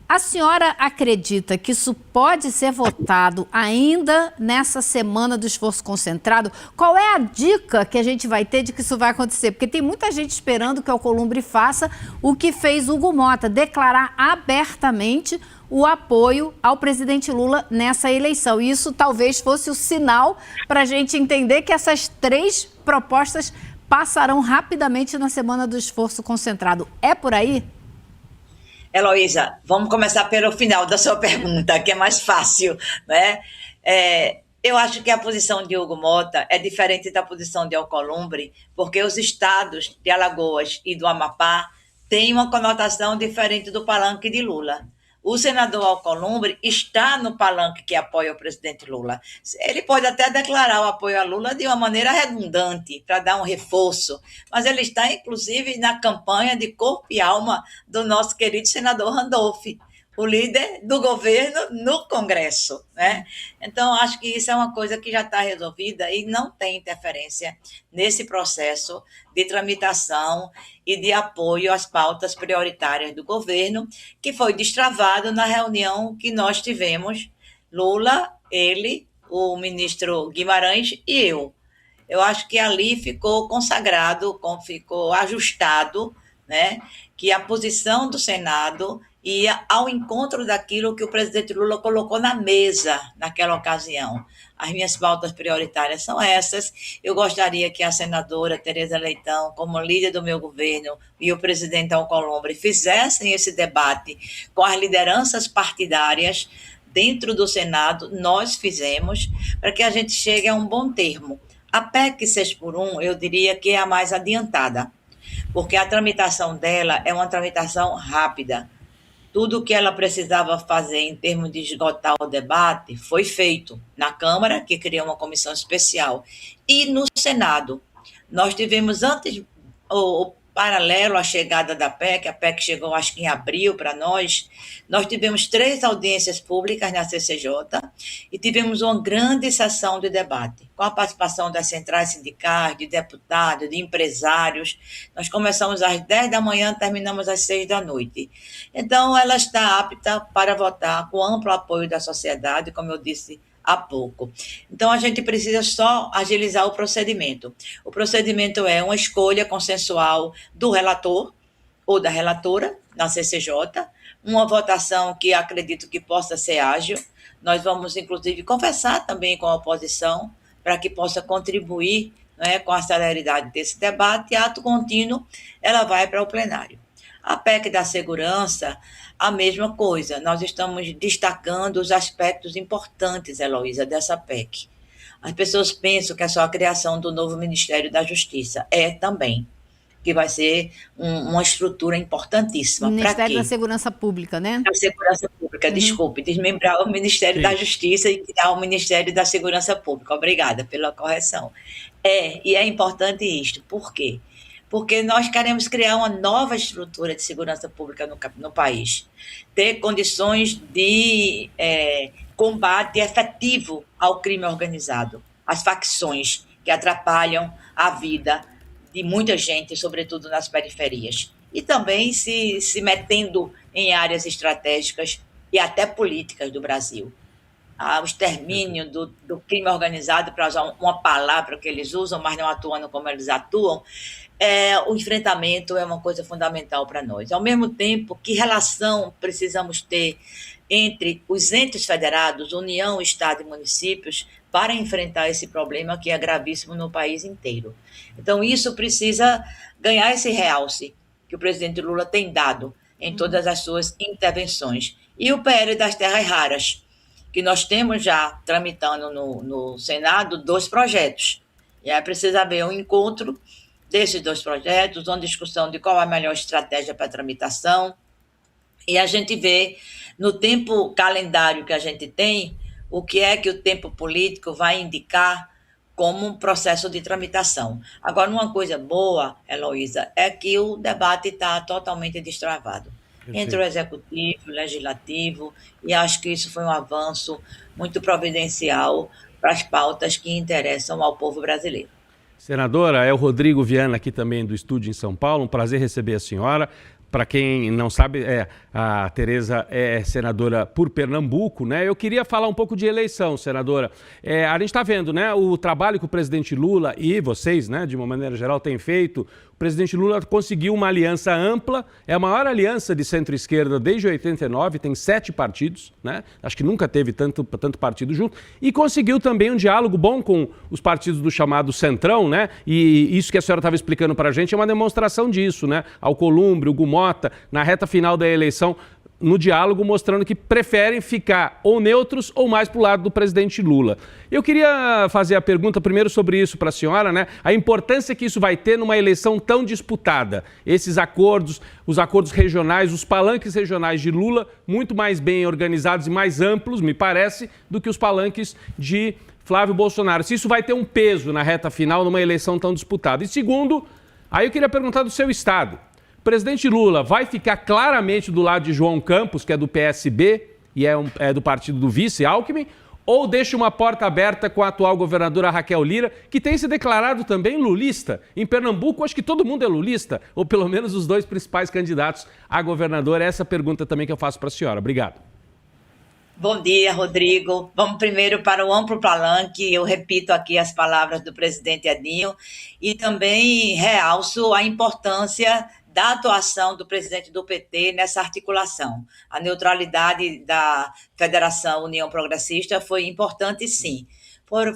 A senhora acredita que isso pode ser votado ainda nessa semana do esforço concentrado? Qual é a dica que a gente vai ter de que isso vai acontecer? Porque tem muita gente esperando que o Alcolumbre faça o que fez Hugo Mota, declarar abertamente o apoio ao presidente Lula nessa eleição. E isso talvez fosse o sinal para a gente entender que essas 3 propostas passarão rapidamente na semana do esforço concentrado. É por aí? Heloísa, vamos começar pelo final da sua pergunta, que é mais fácil, né? Eu acho que a posição de Hugo Mota é diferente da posição de Alcolumbre, porque os estados de Alagoas e do Amapá têm uma conotação diferente do palanque de Lula. O senador Alcolumbre está no palanque que apoia o presidente Lula. Ele pode até declarar o apoio a Lula de uma maneira redundante, para dar um reforço, mas ele está, inclusive, na campanha de corpo e alma do nosso querido senador Randolph, o líder do governo no Congresso, né? Então, acho que isso é uma coisa que já está resolvida e não tem interferência nesse processo de tramitação e de apoio às pautas prioritárias do governo, que foi destravado na reunião que nós tivemos, Lula, ele, o ministro Guimarães e eu. Eu acho que ali ficou consagrado, ficou ajustado, né, que a posição do Senado ia ao encontro daquilo que o presidente Lula colocou na mesa naquela ocasião. As minhas pautas prioritárias são essas. Eu gostaria que a senadora Tereza Leitão, como líder do meu governo, e o presidente Alcolumbre fizessem esse debate com as lideranças partidárias dentro do Senado. Nós fizemos, para que a gente chegue a um bom termo. A PEC 6x1, eu diria que é a mais adiantada, porque a tramitação dela é uma tramitação rápida. Tudo o que ela precisava fazer em termos de esgotar o debate foi feito na Câmara, que criou uma comissão especial, e no Senado. Nós tivemos antes, o paralelo à chegada da PEC, a PEC chegou acho que em abril para nós tivemos 3 audiências públicas na CCJ e tivemos uma grande sessão de debate, com a participação das centrais sindicais, de deputados, de empresários. Nós começamos às 10 da manhã, terminamos às 6 da noite. Então, ela está apta para votar com amplo apoio da sociedade, como eu disse há pouco. Então, a gente precisa só agilizar o procedimento. O procedimento é uma escolha consensual do relator ou da relatora na CCJ, uma votação que acredito que possa ser ágil. Nós vamos, inclusive, conversar também com a oposição para que possa contribuir, né, com a celeridade desse debate, e ato contínuo, ela vai para o plenário. A PEC da segurança, a mesma coisa. Nós estamos destacando os aspectos importantes, Heloísa, dessa PEC. As pessoas pensam que é só a criação do novo Ministério da Justiça. É também, que vai ser uma estrutura importantíssima. Ministério da Segurança Pública, né? Da Segurança Pública, desculpe, desmembrar o Ministério da Justiça e criar o Ministério da Segurança Pública. Obrigada pela correção. E é importante isto. Por quê? Porque nós queremos criar uma nova estrutura de segurança pública no país, ter condições de combate efetivo ao crime organizado, às facções que atrapalham a vida de muita gente, sobretudo nas periferias, e também se metendo em áreas estratégicas e até políticas do Brasil. O extermínio do crime organizado, para usar uma palavra que eles usam, mas não atuando como eles atuam, o enfrentamento é uma coisa fundamental para nós. Ao mesmo tempo, que relação precisamos ter entre os entes federados, União, Estado e municípios, para enfrentar esse problema que é gravíssimo no país inteiro. Então, isso precisa ganhar esse realce que o presidente Lula tem dado em todas as suas intervenções. E o PL das terras raras, que nós temos já tramitando no Senado 2 projetos. E aí precisa haver um encontro desses 2 projetos, uma discussão de qual é a melhor estratégia para a tramitação, e a gente vê no tempo calendário que a gente tem, o que é que o tempo político vai indicar como um processo de tramitação. Agora, uma coisa boa, Heloísa, é que o debate está totalmente destravado entre o Executivo, o Legislativo, e acho que isso foi um avanço muito providencial para as pautas que interessam ao povo brasileiro. Senadora, é o Rodrigo Viana aqui também do estúdio em São Paulo, um prazer receber a senhora. Para quem não sabe, a Tereza é senadora por Pernambuco, né? Eu queria falar um pouco de eleição, senadora. A gente está vendo, né, o trabalho que o presidente Lula e vocês, né, de uma maneira geral, têm feito. O presidente Lula conseguiu uma aliança ampla, é a maior aliança de centro-esquerda desde 89, tem 7 partidos, né? Acho que nunca teve tanto partido junto. E conseguiu também um diálogo bom com os partidos do chamado Centrão, né? E isso que a senhora estava explicando para a gente é uma demonstração disso, né? Alcolumbre, Hugo Mota, na reta final da eleição, no diálogo, mostrando que preferem ficar ou neutros ou mais para o lado do presidente Lula. Eu queria fazer a pergunta primeiro sobre isso para a senhora, né? A importância que isso vai ter numa eleição tão disputada. Esses acordos, os acordos regionais, os palanques regionais de Lula, muito mais bem organizados e mais amplos, me parece, do que os palanques de Flávio Bolsonaro. Se isso vai ter um peso na reta final numa eleição tão disputada. E segundo, aí eu queria perguntar do seu estado. O presidente Lula vai ficar claramente do lado de João Campos, que é do PSB e é do partido do vice Alckmin, ou deixa uma porta aberta com a atual governadora Raquel Lira, que tem se declarado também lulista? Em Pernambuco, acho que todo mundo é lulista, ou pelo menos os 2 principais candidatos a governador. Essa pergunta também que eu faço para a senhora. Obrigado. Bom dia, Rodrigo. Vamos primeiro para o amplo palanque. Eu repito aqui as palavras do presidente Edinho e também realço a importância da atuação do presidente do PT nessa articulação. A neutralidade da Federação União Progressista foi importante, sim.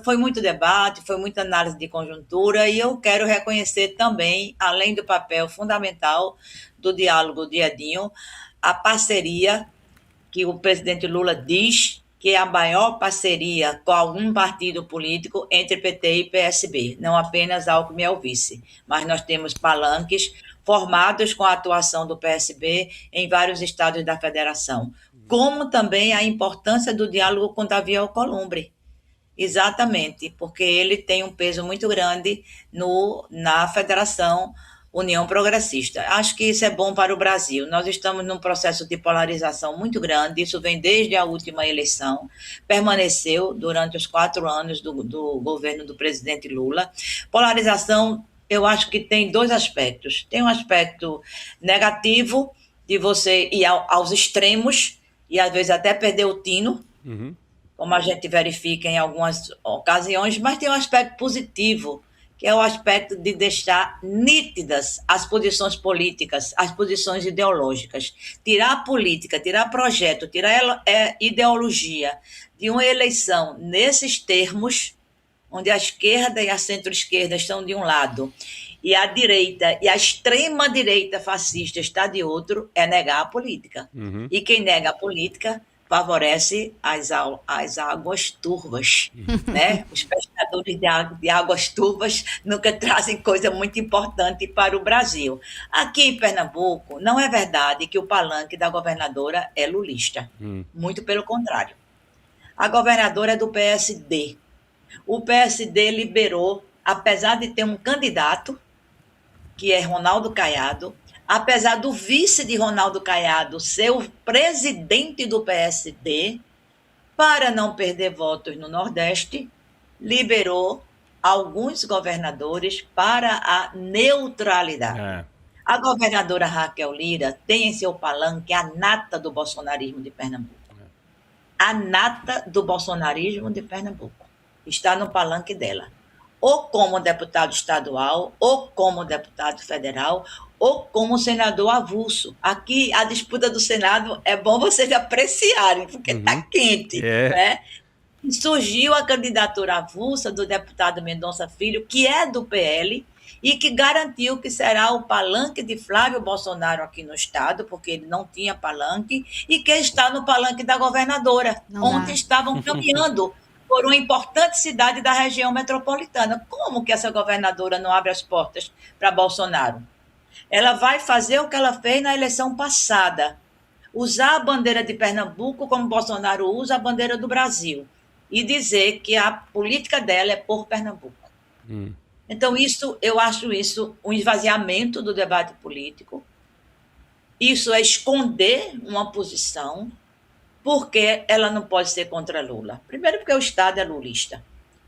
Foi muito debate, foi muita análise de conjuntura, e eu quero reconhecer também, além do papel fundamental do diálogo de Edinho, a parceria que o presidente Lula diz que é a maior parceria com algum partido político entre PT e PSB, não apenas Alckmin é o vice, mas nós temos palanques formados com a atuação do PSB em vários estados da federação, como também a importância do diálogo com Davi Alcolumbre. Exatamente, porque ele tem um peso muito grande na Federação União Progressista. Acho que isso é bom para o Brasil. Nós estamos num processo de polarização muito grande, isso vem desde a última eleição, permaneceu durante os 4 anos do governo do presidente Lula. Polarização, eu acho que tem 2 aspectos. Tem um aspecto negativo, de você ir aos extremos, e às vezes até perder o tino, como a gente verifica em algumas ocasiões, mas tem um aspecto positivo, que é o aspecto de deixar nítidas as posições políticas, as posições ideológicas. Tirar a política, tirar projeto, tirar ideologia de uma eleição nesses termos, onde a esquerda e a centro-esquerda estão de um lado, e a direita e a extrema-direita fascista está de outro, é negar a política. E quem nega a política favorece as águas turvas, né? Os pescadores de águas turvas nunca trazem coisa muito importante para o Brasil. Aqui em Pernambuco, não é verdade que o palanque da governadora é lulista. Muito pelo contrário. A governadora é do PSD. O PSD liberou, apesar de ter um candidato, que é Ronaldo Caiado, apesar do vice de Ronaldo Caiado ser o presidente do PSD, para não perder votos no Nordeste, liberou alguns governadores para a neutralidade. A governadora Raquel Lira tem em seu palanque a nata do bolsonarismo de Pernambuco. A nata do bolsonarismo de Pernambuco está no palanque dela. Ou como deputado estadual, ou como deputado federal, ou como senador avulso. Aqui, a disputa do Senado é bom vocês apreciarem, porque está quente. Né? Surgiu a candidatura avulsa do deputado Mendonça Filho, que é do PL, e que garantiu que será o palanque de Flávio Bolsonaro aqui no estado, porque ele não tinha palanque, e que está no palanque da governadora. Ontem estavam caminhando por uma importante cidade da região metropolitana. Como que essa governadora não abre as portas para Bolsonaro? Ela vai fazer o que ela fez na eleição passada, usar a bandeira de Pernambuco como Bolsonaro usa a bandeira do Brasil. e dizer que a política dela é por Pernambuco. Então, eu acho isso um esvaziamento do debate político. Isso é esconder uma posição, porque ela não pode ser contra Lula. Primeiro, porque o Estado é lulista.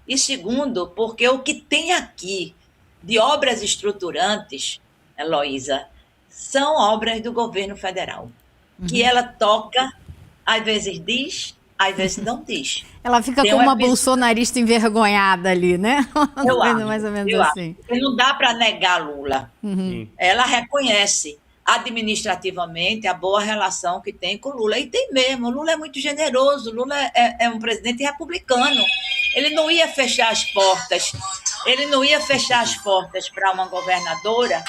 E segundo, porque o que tem aqui de obras estruturantes, Heloísa, são obras do governo federal, que ela toca, às vezes diz, às vezes não diz. Ela fica como uma bolsonarista envergonhada ali, né? Eu acho, mais ou menos assim. Acho. Não dá para negar Lula. Ela reconhece administrativamente a boa relação que tem com Lula. E tem mesmo. Lula é muito generoso. Lula é um presidente republicano. Ele não ia fechar as portas. Ele não ia fechar as portas para uma governadora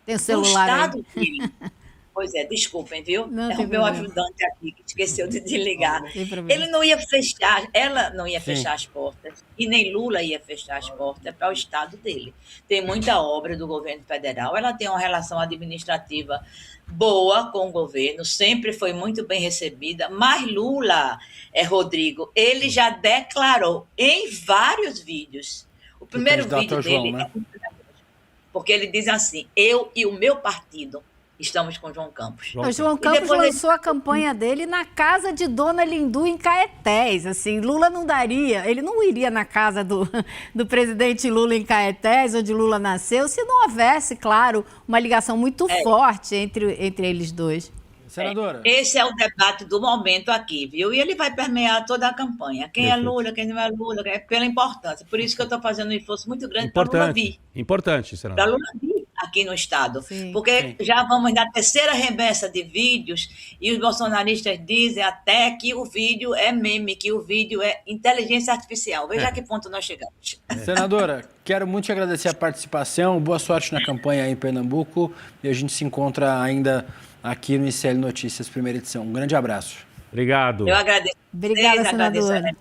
tem o celular do estado dele. Pois é, desculpem, viu? É o meu ajudante aqui que esqueceu de desligar. Ele não ia fechar, ela não ia fechar as portas, e nem Lula ia fechar as portas para o estado dele. Tem muita obra do governo federal, ela tem uma relação administrativa boa com o governo, sempre foi muito bem recebida, mas Lula, Rodrigo, ele já declarou em vários vídeos, o primeiro vídeo dele, né? Porque ele diz assim, eu e o meu partido estamos com João Campos. O João Campos lançou a campanha dele na casa de Dona Lindu, em Caetés. Assim, Lula não daria, ele não iria na casa do presidente Lula em Caetés, onde Lula nasceu, se não houvesse, claro, uma ligação muito forte entre eles dois. Senadora. Esse é o debate do momento aqui, viu? E ele vai permear toda a campanha. Quem é Lula, quem não é Lula, é pela importância. Por isso que eu estou fazendo um esforço muito grande para Lula vir. Importante, senadora. Para Lula vir aqui no Estado. Porque já vamos na terceira remessa de vídeos e os bolsonaristas dizem até que o vídeo é meme, que o vídeo é inteligência artificial. Veja a que ponto nós chegamos. Senadora, quero muito te agradecer a participação. Boa sorte na campanha aí em Pernambuco. E a gente se encontra ainda aqui no ICL Notícias, primeira edição. Um grande abraço. Obrigado. Eu agradeço. Obrigada, senadora.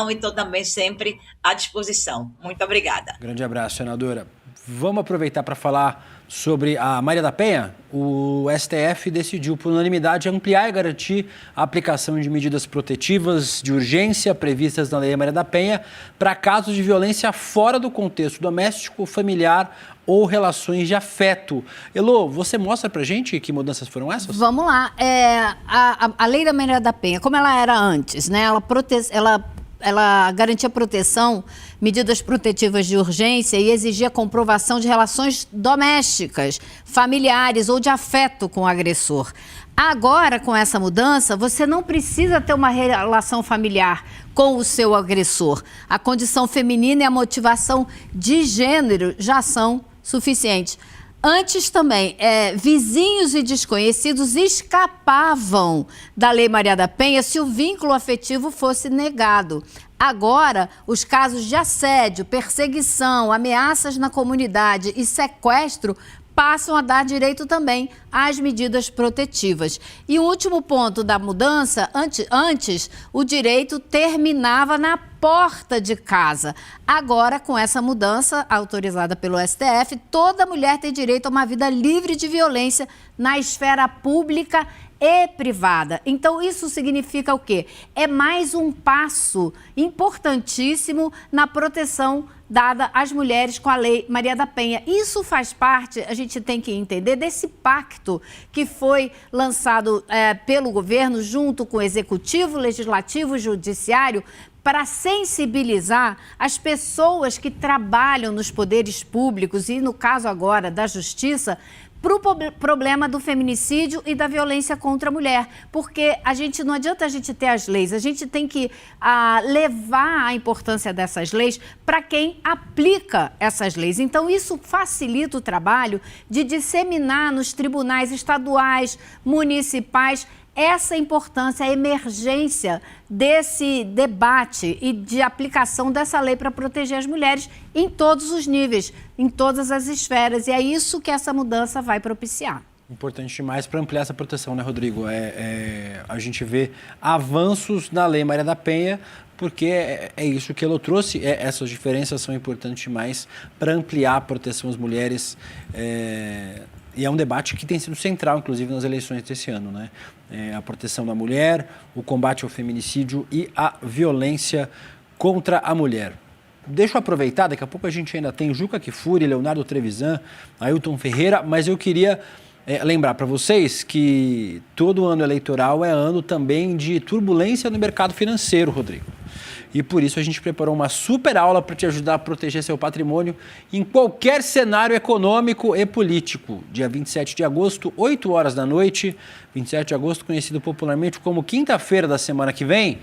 E estou também sempre à disposição. Muito obrigada. Grande abraço, senadora. Vamos aproveitar para falar sobre a Maria da Penha. O STF decidiu, por unanimidade, ampliar e garantir a aplicação de medidas protetivas de urgência previstas na Lei Maria da Penha para casos de violência fora do contexto doméstico, familiar ou relações de afeto. Elô, você mostra pra gente que mudanças foram essas? Vamos lá. A Lei da Maria da Penha, como ela era antes, né? Ela garantia proteção, medidas protetivas de urgência e exigia comprovação de relações domésticas, familiares ou de afeto com o agressor. Agora, com essa mudança, você não precisa ter uma relação familiar com o seu agressor. A condição feminina e a motivação de gênero já são suficientes. Antes também, vizinhos e desconhecidos escapavam da Lei Maria da Penha se o vínculo afetivo fosse negado. Agora, os casos de assédio, perseguição, ameaças na comunidade e sequestro passam a dar direito também às medidas protetivas. E o último ponto da mudança, antes o direito terminava na porta de casa. Agora, com essa mudança autorizada pelo STF, toda mulher tem direito a uma vida livre de violência na esfera pública e privada. Então, isso significa o quê? É mais um passo importantíssimo na proteção dada às mulheres com a Lei Maria da Penha. Isso faz parte, a gente tem que entender, desse pacto que foi lançado pelo governo junto com o Executivo, Legislativo e Judiciário para sensibilizar as pessoas que trabalham nos poderes públicos e, no caso agora, da Justiça, para o problema do feminicídio e da violência contra a mulher. Porque não adianta a gente ter as leis, a gente tem que levar a importância dessas leis para quem aplica essas leis. Então, isso facilita o trabalho de disseminar nos tribunais estaduais, municipais, essa importância, a emergência desse debate e de aplicação dessa lei para proteger as mulheres em todos os níveis, em todas as esferas. E é isso que essa mudança vai propiciar. Importante demais para ampliar essa proteção, né, Rodrigo? A gente vê avanços na Lei Maria da Penha, porque é isso que ela trouxe. Essas diferenças são importantes demais para ampliar a proteção às mulheres E é um debate que tem sido central, inclusive, nas eleições desse ano, né? A proteção da mulher, o combate ao feminicídio e a violência contra a mulher. Deixa eu aproveitar, daqui a pouco a gente ainda tem Juca Kfouri, Leonardo Trevisan, Ailton Ferreira, mas eu queria lembrar para vocês que todo ano eleitoral é ano também de turbulência no mercado financeiro, Rodrigo. E por isso a gente preparou uma super aula para te ajudar a proteger seu patrimônio em qualquer cenário econômico e político. Dia 27 de agosto, 8 horas da noite, 27 de agosto, conhecido popularmente como quinta-feira da semana que vem,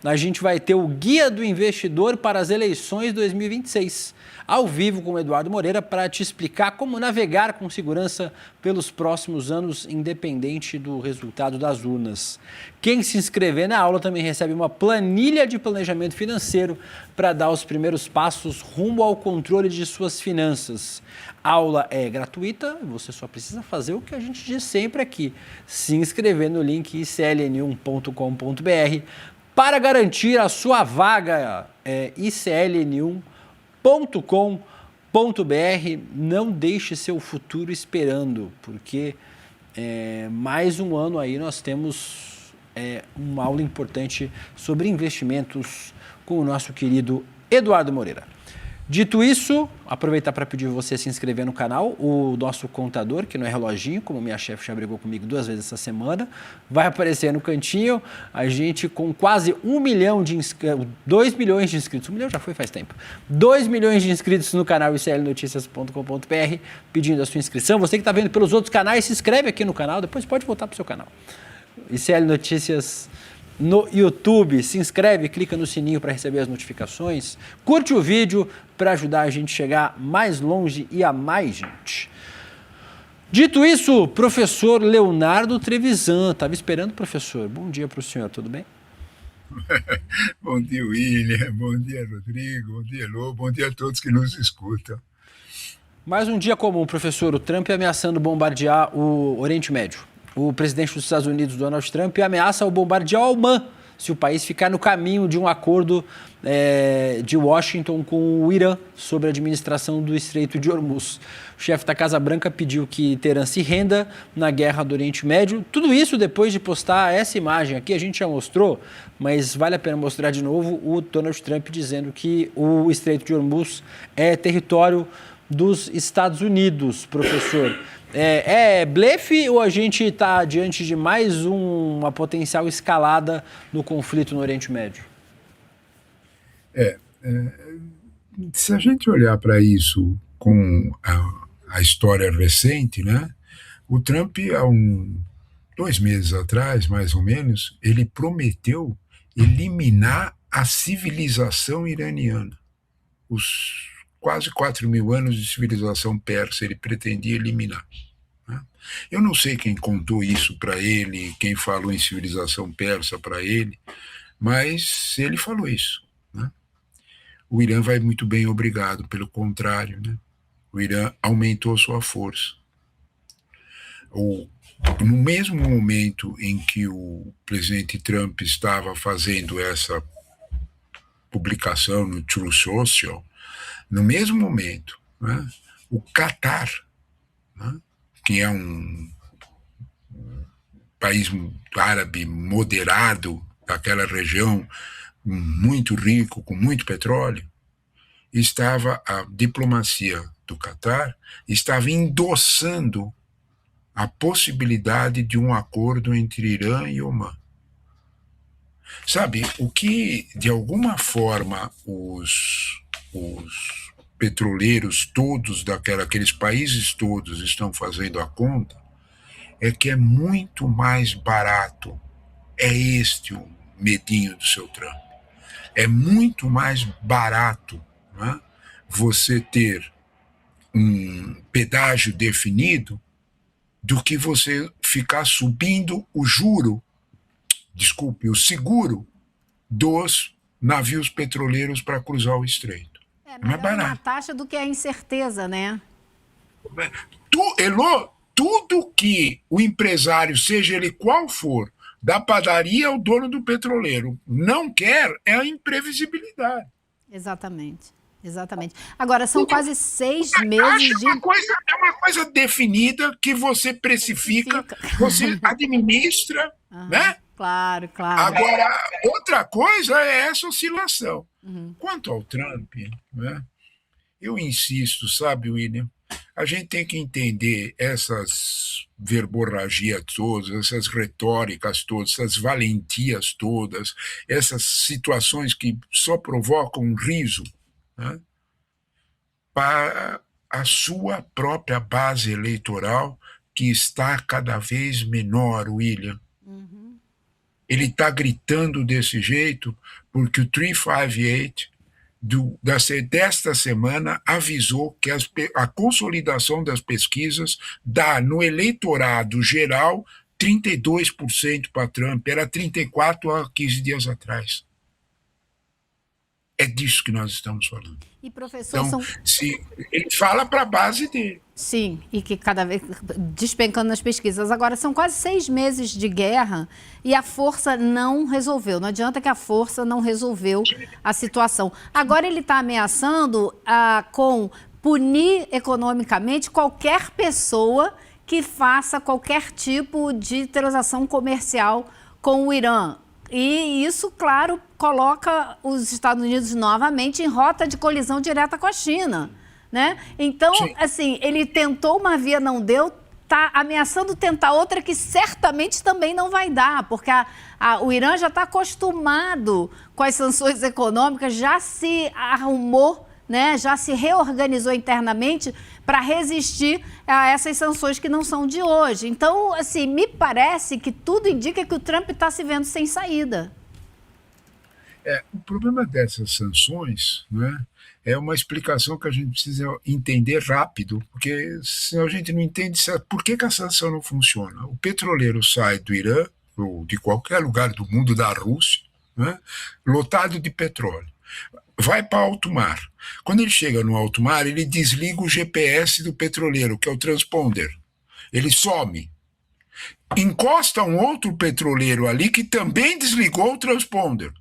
a gente vai ter o Guia do Investidor para as eleições 2026, ao vivo com o Eduardo Moreira, para te explicar como navegar com segurança pelos próximos anos, independente do resultado das urnas. Quem se inscrever na aula também recebe uma planilha de planejamento financeiro para dar os primeiros passos rumo ao controle de suas finanças. A aula é gratuita, você só precisa fazer o que a gente diz sempre aqui, se inscrever no link icln1.com.br para garantir a sua vaga, icln1.com.br. Não deixe seu futuro esperando, porque mais um ano aí nós temos uma aula importante sobre investimentos com o nosso querido Eduardo Moreira. Dito isso, aproveitar para pedir você se inscrever no canal. O nosso contador, que não é reloginho, como minha chefe já brigou comigo 2 vezes essa semana, vai aparecer no cantinho. A gente com quase 2 milhões de inscritos. 1 milhão já foi faz tempo. 2 milhões de inscritos no canal iclnoticias.com.br, pedindo a sua inscrição. Você que está vendo pelos outros canais, se inscreve aqui no canal, depois pode voltar para o seu canal. ICL Notícias no YouTube, se inscreve, clica no sininho para receber as notificações, curte o vídeo para ajudar a gente a chegar mais longe e a mais gente. Dito isso, professor Leonardo Trevisan, estava esperando, professor. Bom dia para o senhor, tudo bem? Bom dia, William, bom dia, Rodrigo, bom dia, Elô, bom dia a todos que nos escutam. Mais um dia comum, professor, o Trump ameaçando bombardear o Oriente Médio. O presidente dos Estados Unidos, Donald Trump, ameaça o bombardear o Omã se o país ficar no caminho de um acordo de Washington com o Irã sobre a administração do Estreito de Hormuz. O chefe da Casa Branca pediu que Teherã se renda na guerra do Oriente Médio. Tudo isso depois de postar essa imagem aqui, a gente já mostrou, mas vale a pena mostrar de novo o Donald Trump dizendo que o Estreito de Hormuz é território dos Estados Unidos, professor. É blefe ou a gente está diante de mais uma potencial escalada no conflito no Oriente Médio? Se a gente olhar para isso com a história recente, né? O Trump, há 2 meses atrás, mais ou menos, ele prometeu eliminar a civilização iraniana. Os quase 4.000 anos de civilização persa ele pretendia eliminar. Né? Eu não sei quem contou isso para ele, quem falou em civilização persa para ele, mas ele falou isso. Né? O Irã vai muito bem, obrigado, pelo contrário. Né? O Irã aumentou sua força. No mesmo momento em que o presidente Trump estava fazendo essa publicação no Truth Social, no mesmo momento, né, o Catar, né, que é um país árabe moderado daquela região, muito rico, com muito petróleo, a diplomacia do Catar estava endossando a possibilidade de um acordo entre Irã e Omã. Sabe, o que, de alguma forma, os petroleiros todos aqueles países todos estão fazendo a conta, é que é muito mais barato, é este o medinho do seu Trump, é muito mais barato, né, você ter um pedágio definido do que você ficar subindo o seguro dos navios petroleiros para cruzar o estreito. Não é barato. Uma taxa do que a incerteza, né? Elô, tudo que o empresário, seja ele qual for, da padaria ao dono do petroleiro, não quer é a imprevisibilidade. Exatamente. Exatamente. Agora, são quase 6 meses de... É uma coisa definida que você precifica, você administra, né? Claro, claro. Agora, outra coisa é essa oscilação. Quanto ao Trump, né? Eu insisto, sabe, William, a gente tem que entender essas verborragias todas, essas retóricas todas, essas valentias todas, essas situações que só provocam um riso, né, para a sua própria base eleitoral, que está cada vez menor, William. Ele está gritando desse jeito porque o 358 desta semana avisou que a consolidação das pesquisas dá no eleitorado geral 32% para Trump, era 34% há 15 dias atrás. É disso que nós estamos falando. E, professor, então, ele fala para a base dele. Sim, e que cada vez despencando nas pesquisas. Agora, são quase 6 meses de guerra e a força não resolveu. Não adianta que a força não resolveu a situação. Agora ele está ameaçando com punir economicamente qualquer pessoa que faça qualquer tipo de transação comercial com o Irã. E isso, claro, coloca os Estados Unidos novamente em rota de colisão direta com a China, né? Então, assim, ele tentou uma via, não deu, está ameaçando tentar outra que certamente também não vai dar, porque o Irã já está acostumado com as sanções econômicas, já se arrumou, né, já se reorganizou internamente para resistir a essas sanções que não são de hoje. Então, assim, me parece que tudo indica que o Trump está se vendo sem saída. O problema dessas sanções, né, é uma explicação que a gente precisa entender rápido, porque senão a gente não entende por que a sanção não funciona. O petroleiro sai do Irã, ou de qualquer lugar do mundo, da Rússia, né, lotado de petróleo. Vai para alto mar. Quando ele chega no alto mar, ele desliga o GPS do petroleiro, que é o transponder. Ele some. Encosta um outro petroleiro ali que também desligou o transponder.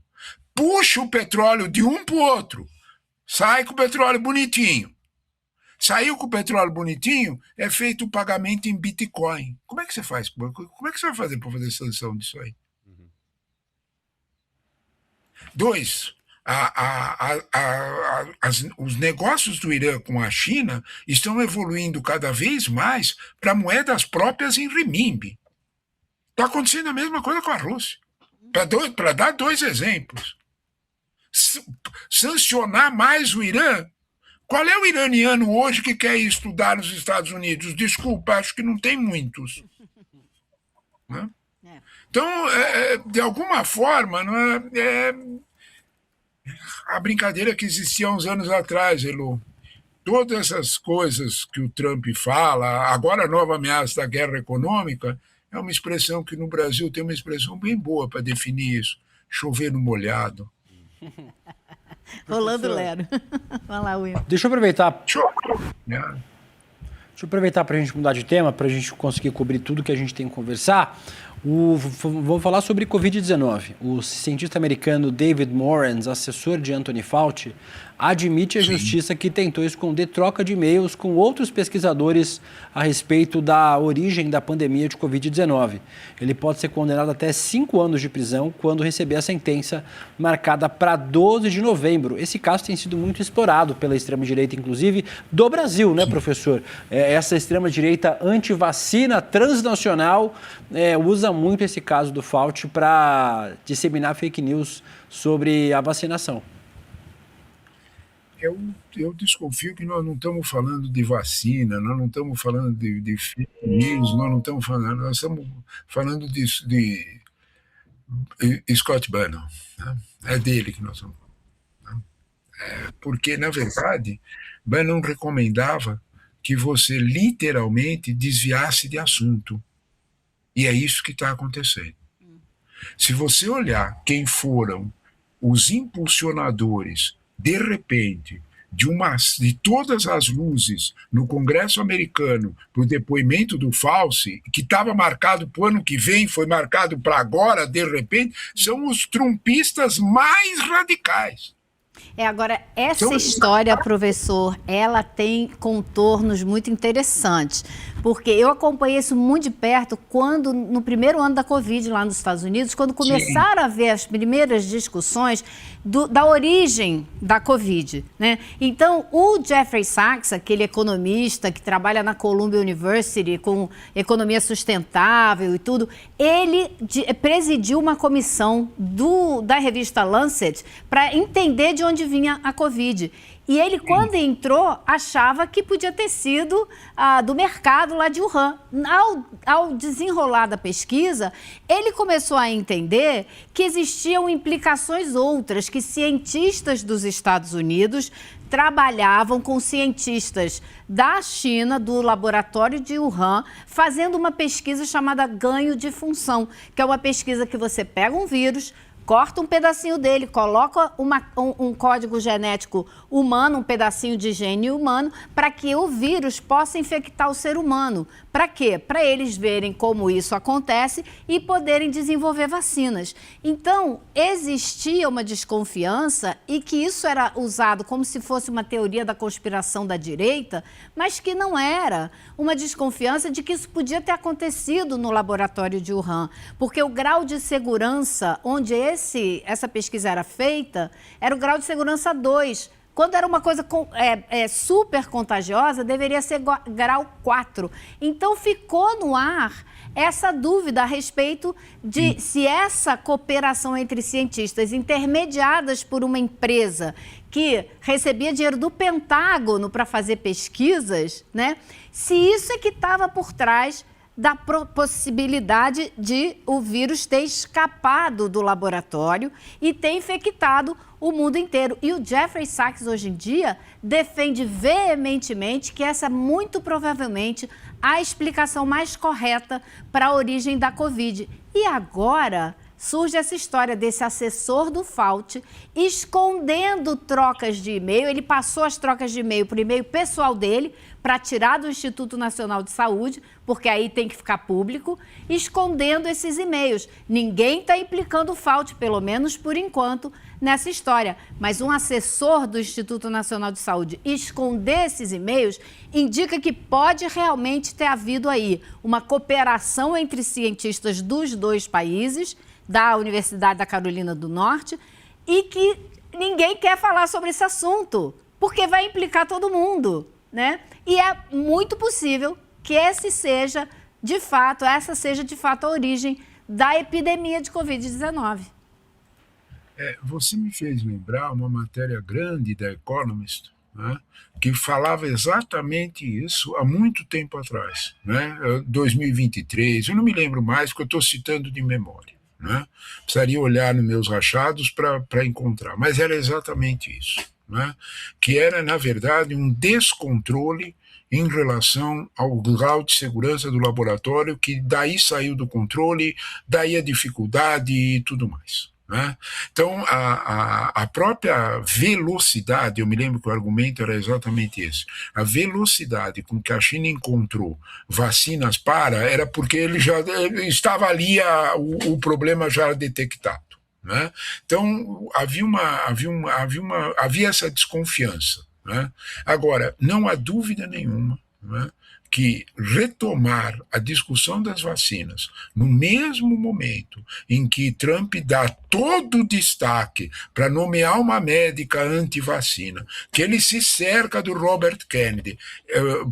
Puxa o petróleo de um para o outro. Sai com o petróleo bonitinho. Saiu com o petróleo bonitinho, é feito o pagamento em Bitcoin. Como é que você faz? Como é que você vai fazer para fazer sanção disso aí? 2. Os negócios do Irã com a China estão evoluindo cada vez mais para moedas próprias em renminbi. Está acontecendo a mesma coisa com a Rússia. Para dar 2 exemplos. Sancionar mais o Irã. Qual é o iraniano hoje que quer estudar nos Estados Unidos? Desculpa, acho que não tem muitos. Né? Então, de alguma forma, não a brincadeira que existia há uns anos atrás, Elô. Todas essas coisas que o Trump fala, agora a nova ameaça da guerra econômica, é uma expressão que no Brasil tem uma expressão bem boa para definir isso. Chover no molhado. Rolando Lero. Vai lá, Will. Deixa eu aproveitar. Deixa eu aproveitar para a gente mudar de tema, para a gente conseguir cobrir tudo que a gente tem que conversar. Vou falar sobre Covid-19. O cientista americano David Morans, assessor de Anthony Fauci, admite à justiça que tentou esconder troca de e-mails com outros pesquisadores a respeito da origem da pandemia de Covid-19. Ele pode ser condenado até 5 anos de prisão quando receber a sentença marcada para 12 de novembro. Esse caso tem sido muito explorado pela extrema-direita, inclusive do Brasil, né, professor? Essa extrema-direita anti-vacina transnacional usa muito esse caso do Fauci para disseminar fake news sobre a vacinação. Eu desconfio que nós não estamos falando de vacina, nós não estamos falando de fake news, nós estamos falando de Scott Bannon. Né? É dele que nós estamos falando. Né? Porque, na verdade, Bannon recomendava que você literalmente desviasse de assunto. E é isso que está acontecendo. Se você olhar quem foram os impulsionadores, de repente, de todas as luzes no Congresso americano para o depoimento do Fauci, que estava marcado para o ano que vem, foi marcado para agora, de repente, são os trumpistas mais radicais. Agora, essa história, professor, ela tem contornos muito interessantes, porque eu acompanhei isso muito de perto quando, no primeiro ano da Covid lá nos Estados Unidos, quando começaram a ver as primeiras discussões da origem da Covid, né? Então, o Jeffrey Sachs, aquele economista que trabalha na Columbia University com economia sustentável e tudo, ele presidiu uma comissão da revista Lancet para entender de onde vinha a Covid. E ele, quando entrou, achava que podia ter sido do mercado lá de Wuhan. Ao desenrolar da pesquisa, ele começou a entender que existiam implicações outras, que cientistas dos Estados Unidos trabalhavam com cientistas da China, do laboratório de Wuhan, fazendo uma pesquisa chamada ganho de função, que é uma pesquisa que você pega um vírus, corta um pedacinho dele, coloca um código genético humano, um pedacinho de gene humano, para que o vírus possa infectar o ser humano. Para quê? Para eles verem como isso acontece e poderem desenvolver vacinas. Então, existia uma desconfiança e que isso era usado como se fosse uma teoria da conspiração da direita, mas que não era. Uma desconfiança de que isso podia ter acontecido no laboratório de Wuhan, porque o grau de segurança onde essa pesquisa era feita era o grau de segurança 2. Quando era uma coisa super contagiosa, deveria ser grau 4. Então, ficou no ar essa dúvida a respeito de se essa cooperação entre cientistas intermediadas por uma empresa que recebia dinheiro do Pentágono para fazer pesquisas, né? Se isso é que estava por trás da possibilidade de o vírus ter escapado do laboratório e ter infectado o mundo inteiro. E o Jeffrey Sachs, hoje em dia, defende veementemente que essa é muito provavelmente a explicação mais correta para a origem da Covid. E agora surge essa história desse assessor do Fauci escondendo trocas de e-mail. Ele passou as trocas de e-mail para o e-mail pessoal dele, para tirar do Instituto Nacional de Saúde, porque aí tem que ficar público, escondendo esses e-mails. Ninguém está implicando o Fauci, pelo menos por enquanto, nessa história. Mas um assessor do Instituto Nacional de Saúde esconder esses e-mails indica que pode realmente ter havido aí uma cooperação entre cientistas dos dois países, da Universidade da Carolina do Norte, e que ninguém quer falar sobre esse assunto, porque vai implicar todo mundo, né? E é muito possível que essa seja de fato a origem da epidemia de Covid-19. Você me fez lembrar uma matéria grande da Economist, né, que falava exatamente isso há muito tempo atrás, né, 2023, eu não me lembro mais porque eu estou citando de memória, né, precisaria olhar nos meus rachados para encontrar, mas era exatamente isso, né, que era, na verdade, um descontrole em relação ao grau de segurança do laboratório, que daí saiu do controle, daí a dificuldade e tudo mais, né? Então, a própria velocidade, eu me lembro que o argumento era exatamente esse, a velocidade com que a China encontrou vacinas era porque ele já estava ali, o problema já detectado, né? Então, havia essa desconfiança, né? Agora, não há dúvida nenhuma, né, que retomar a discussão das vacinas no mesmo momento em que Trump dá todo o destaque para nomear uma médica anti-vacina, que ele se cerca do Robert Kennedy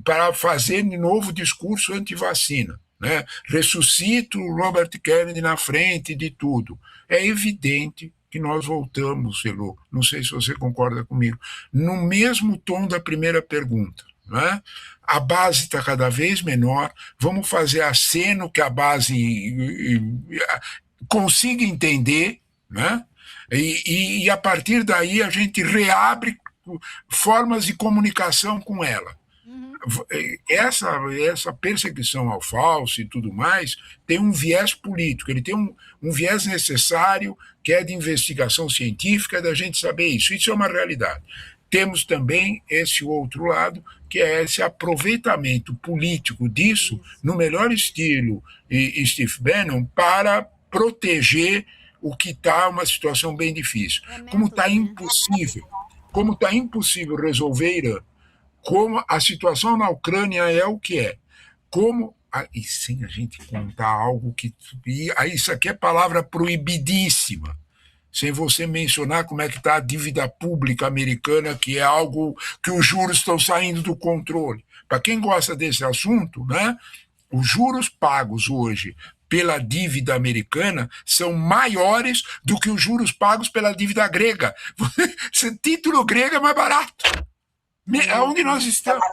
para fazer de novo discurso anti-vacina, né, ressuscita o Robert Kennedy na frente de tudo, é evidente que nós voltamos, Elô, não sei se você concorda comigo, no mesmo tom da primeira pergunta, né? A base está cada vez menor, vamos fazer aceno que a base consiga entender, né? E a partir daí a gente reabre formas de comunicação com ela. Essa perseguição ao falso e tudo mais tem um viés político, ele tem um viés necessário que é de investigação científica, da gente saber isso é uma realidade. Temos também esse outro lado, que é esse aproveitamento político disso, no melhor estilo Steve Bannon, para proteger o que está uma situação bem difícil. Como está impossível resolver Irã, como a situação na Ucrânia é o que é, e sem a gente contar algo que... Isso aqui é palavra proibidíssima, sem você mencionar como é que está a dívida pública americana, que é algo que os juros estão saindo do controle. Para quem gosta desse assunto, né, os juros pagos hoje pela dívida americana são maiores do que os juros pagos pela dívida grega. Título grego é mais barato. Onde nós estamos?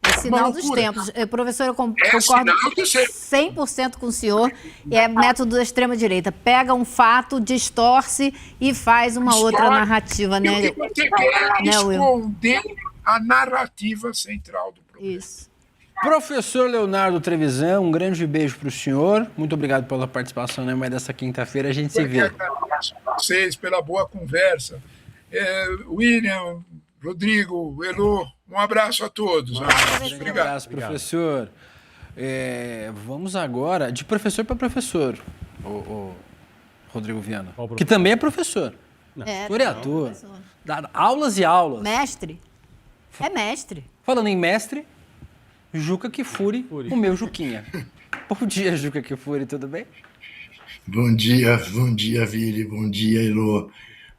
É sinal dos tempos. Professor, eu concordo 100% com o senhor. É método da extrema-direita. Pega um fato, distorce e faz uma outra narrativa, né? E o que você quer esconder a narrativa central do problema. Isso. Professor Leonardo Trevisan, um grande beijo para o senhor. Muito obrigado pela participação, né? Mas dessa quinta-feira a gente se vê. Eu agradeço a vocês pela boa conversa. William, Rodrigo, Elô, um abraço a todos. Obrigado. Um abraço, professor. Vamos agora de professor para professor, o Rodrigo Viana, que também é professor. Historiador. Dá aulas e aulas. Mestre. É mestre. Falando em mestre, Juca Kfouri, o meu Juquinha. Bom dia, Juca Kfouri, tudo bem? Bom dia, Vili, bom dia, Elô.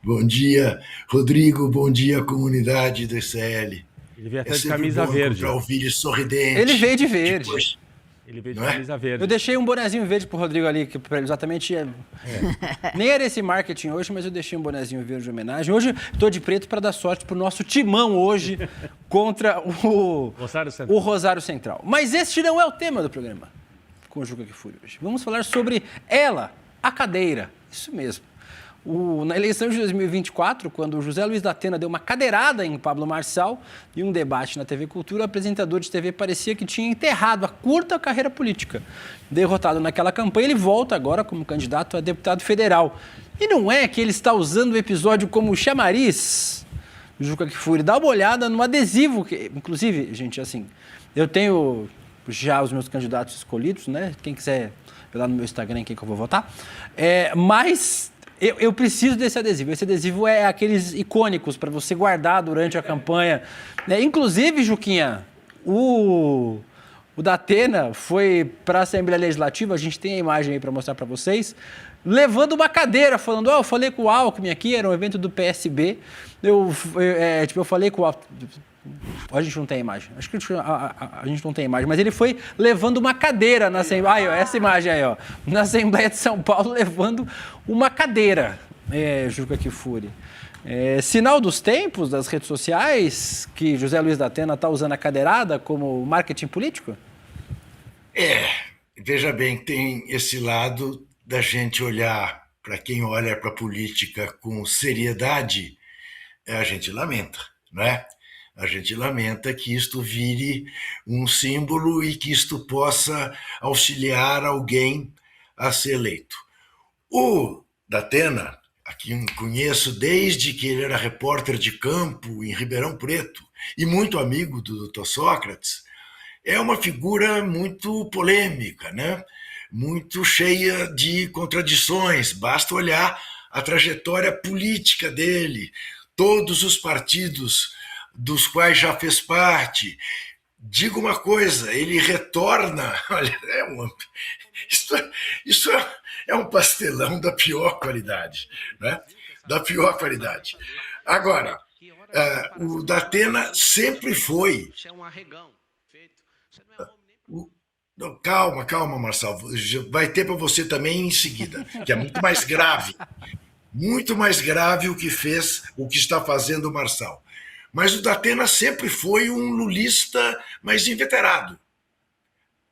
Bom dia, Rodrigo, bom dia, comunidade do ICL. Ele veio até de camisa verde. O Vili sorridente. Ele veio de verde. Depois... Ele veio de camisa verde. Eu deixei um bonezinho verde pro Rodrigo ali, que pra ele exatamente... Nem era esse marketing hoje, mas eu deixei um bonezinho verde de homenagem. Hoje estou de preto para dar sorte pro nosso timão hoje contra o Rosário Central. Mas esse não é o tema do programa com o Juca Kfouri hoje. Vamos falar sobre ela, a cadeira. Isso mesmo. Na eleição de 2024, quando o José Luiz da Atena deu uma cadeirada em Pablo Marçal e um debate na TV Cultura, o apresentador de TV parecia que tinha enterrado a curta carreira política. Derrotado naquela campanha, ele volta agora como candidato a deputado federal. E não é que ele está usando o episódio como chamariz, Juca Kfouri. Dá uma olhada no adesivo, que, inclusive, gente, assim, eu tenho já os meus candidatos escolhidos, né? Quem quiser ver lá no meu Instagram quem que eu vou votar. Mas... Eu preciso desse adesivo. Esse adesivo é aqueles icônicos para você guardar durante a campanha. Inclusive, Juquinha, o da Atena foi para a Assembleia Legislativa, a gente tem a imagem aí para mostrar para vocês, levando uma cadeira, falando, eu falei com o Alckmin aqui, era um evento do PSB, eu falei com o Alckmin... A gente não tem a imagem. Acho que a gente não tem a imagem, mas ele foi levando uma cadeira na Assembleia. Essa imagem aí, ó. Na Assembleia de São Paulo, levando uma cadeira. Juca Kfouri. Sinal dos tempos, das redes sociais, que José Luiz da Atena está usando a cadeirada como marketing político? Veja bem, tem esse lado da gente olhar, para quem olha para a política com seriedade, a gente lamenta, não é? A gente lamenta que isto vire um símbolo e que isto possa auxiliar alguém a ser eleito. O da Atena, a quem conheço desde que ele era repórter de campo em Ribeirão Preto e muito amigo do Dr. Sócrates, é uma figura muito polêmica, né? Muito cheia de contradições. Basta olhar a trajetória política dele, todos os partidos dos quais já fez parte. Digo uma coisa, ele retorna... Olha, isso é um pastelão da pior qualidade, né? Da pior qualidade. Agora, o da Atena sempre foi... Calma, Marçal. Vai ter para você também em seguida, que é muito mais grave. Muito mais grave o que está fazendo o Marçal. Mas o da Atena sempre foi um lulista mais inveterado.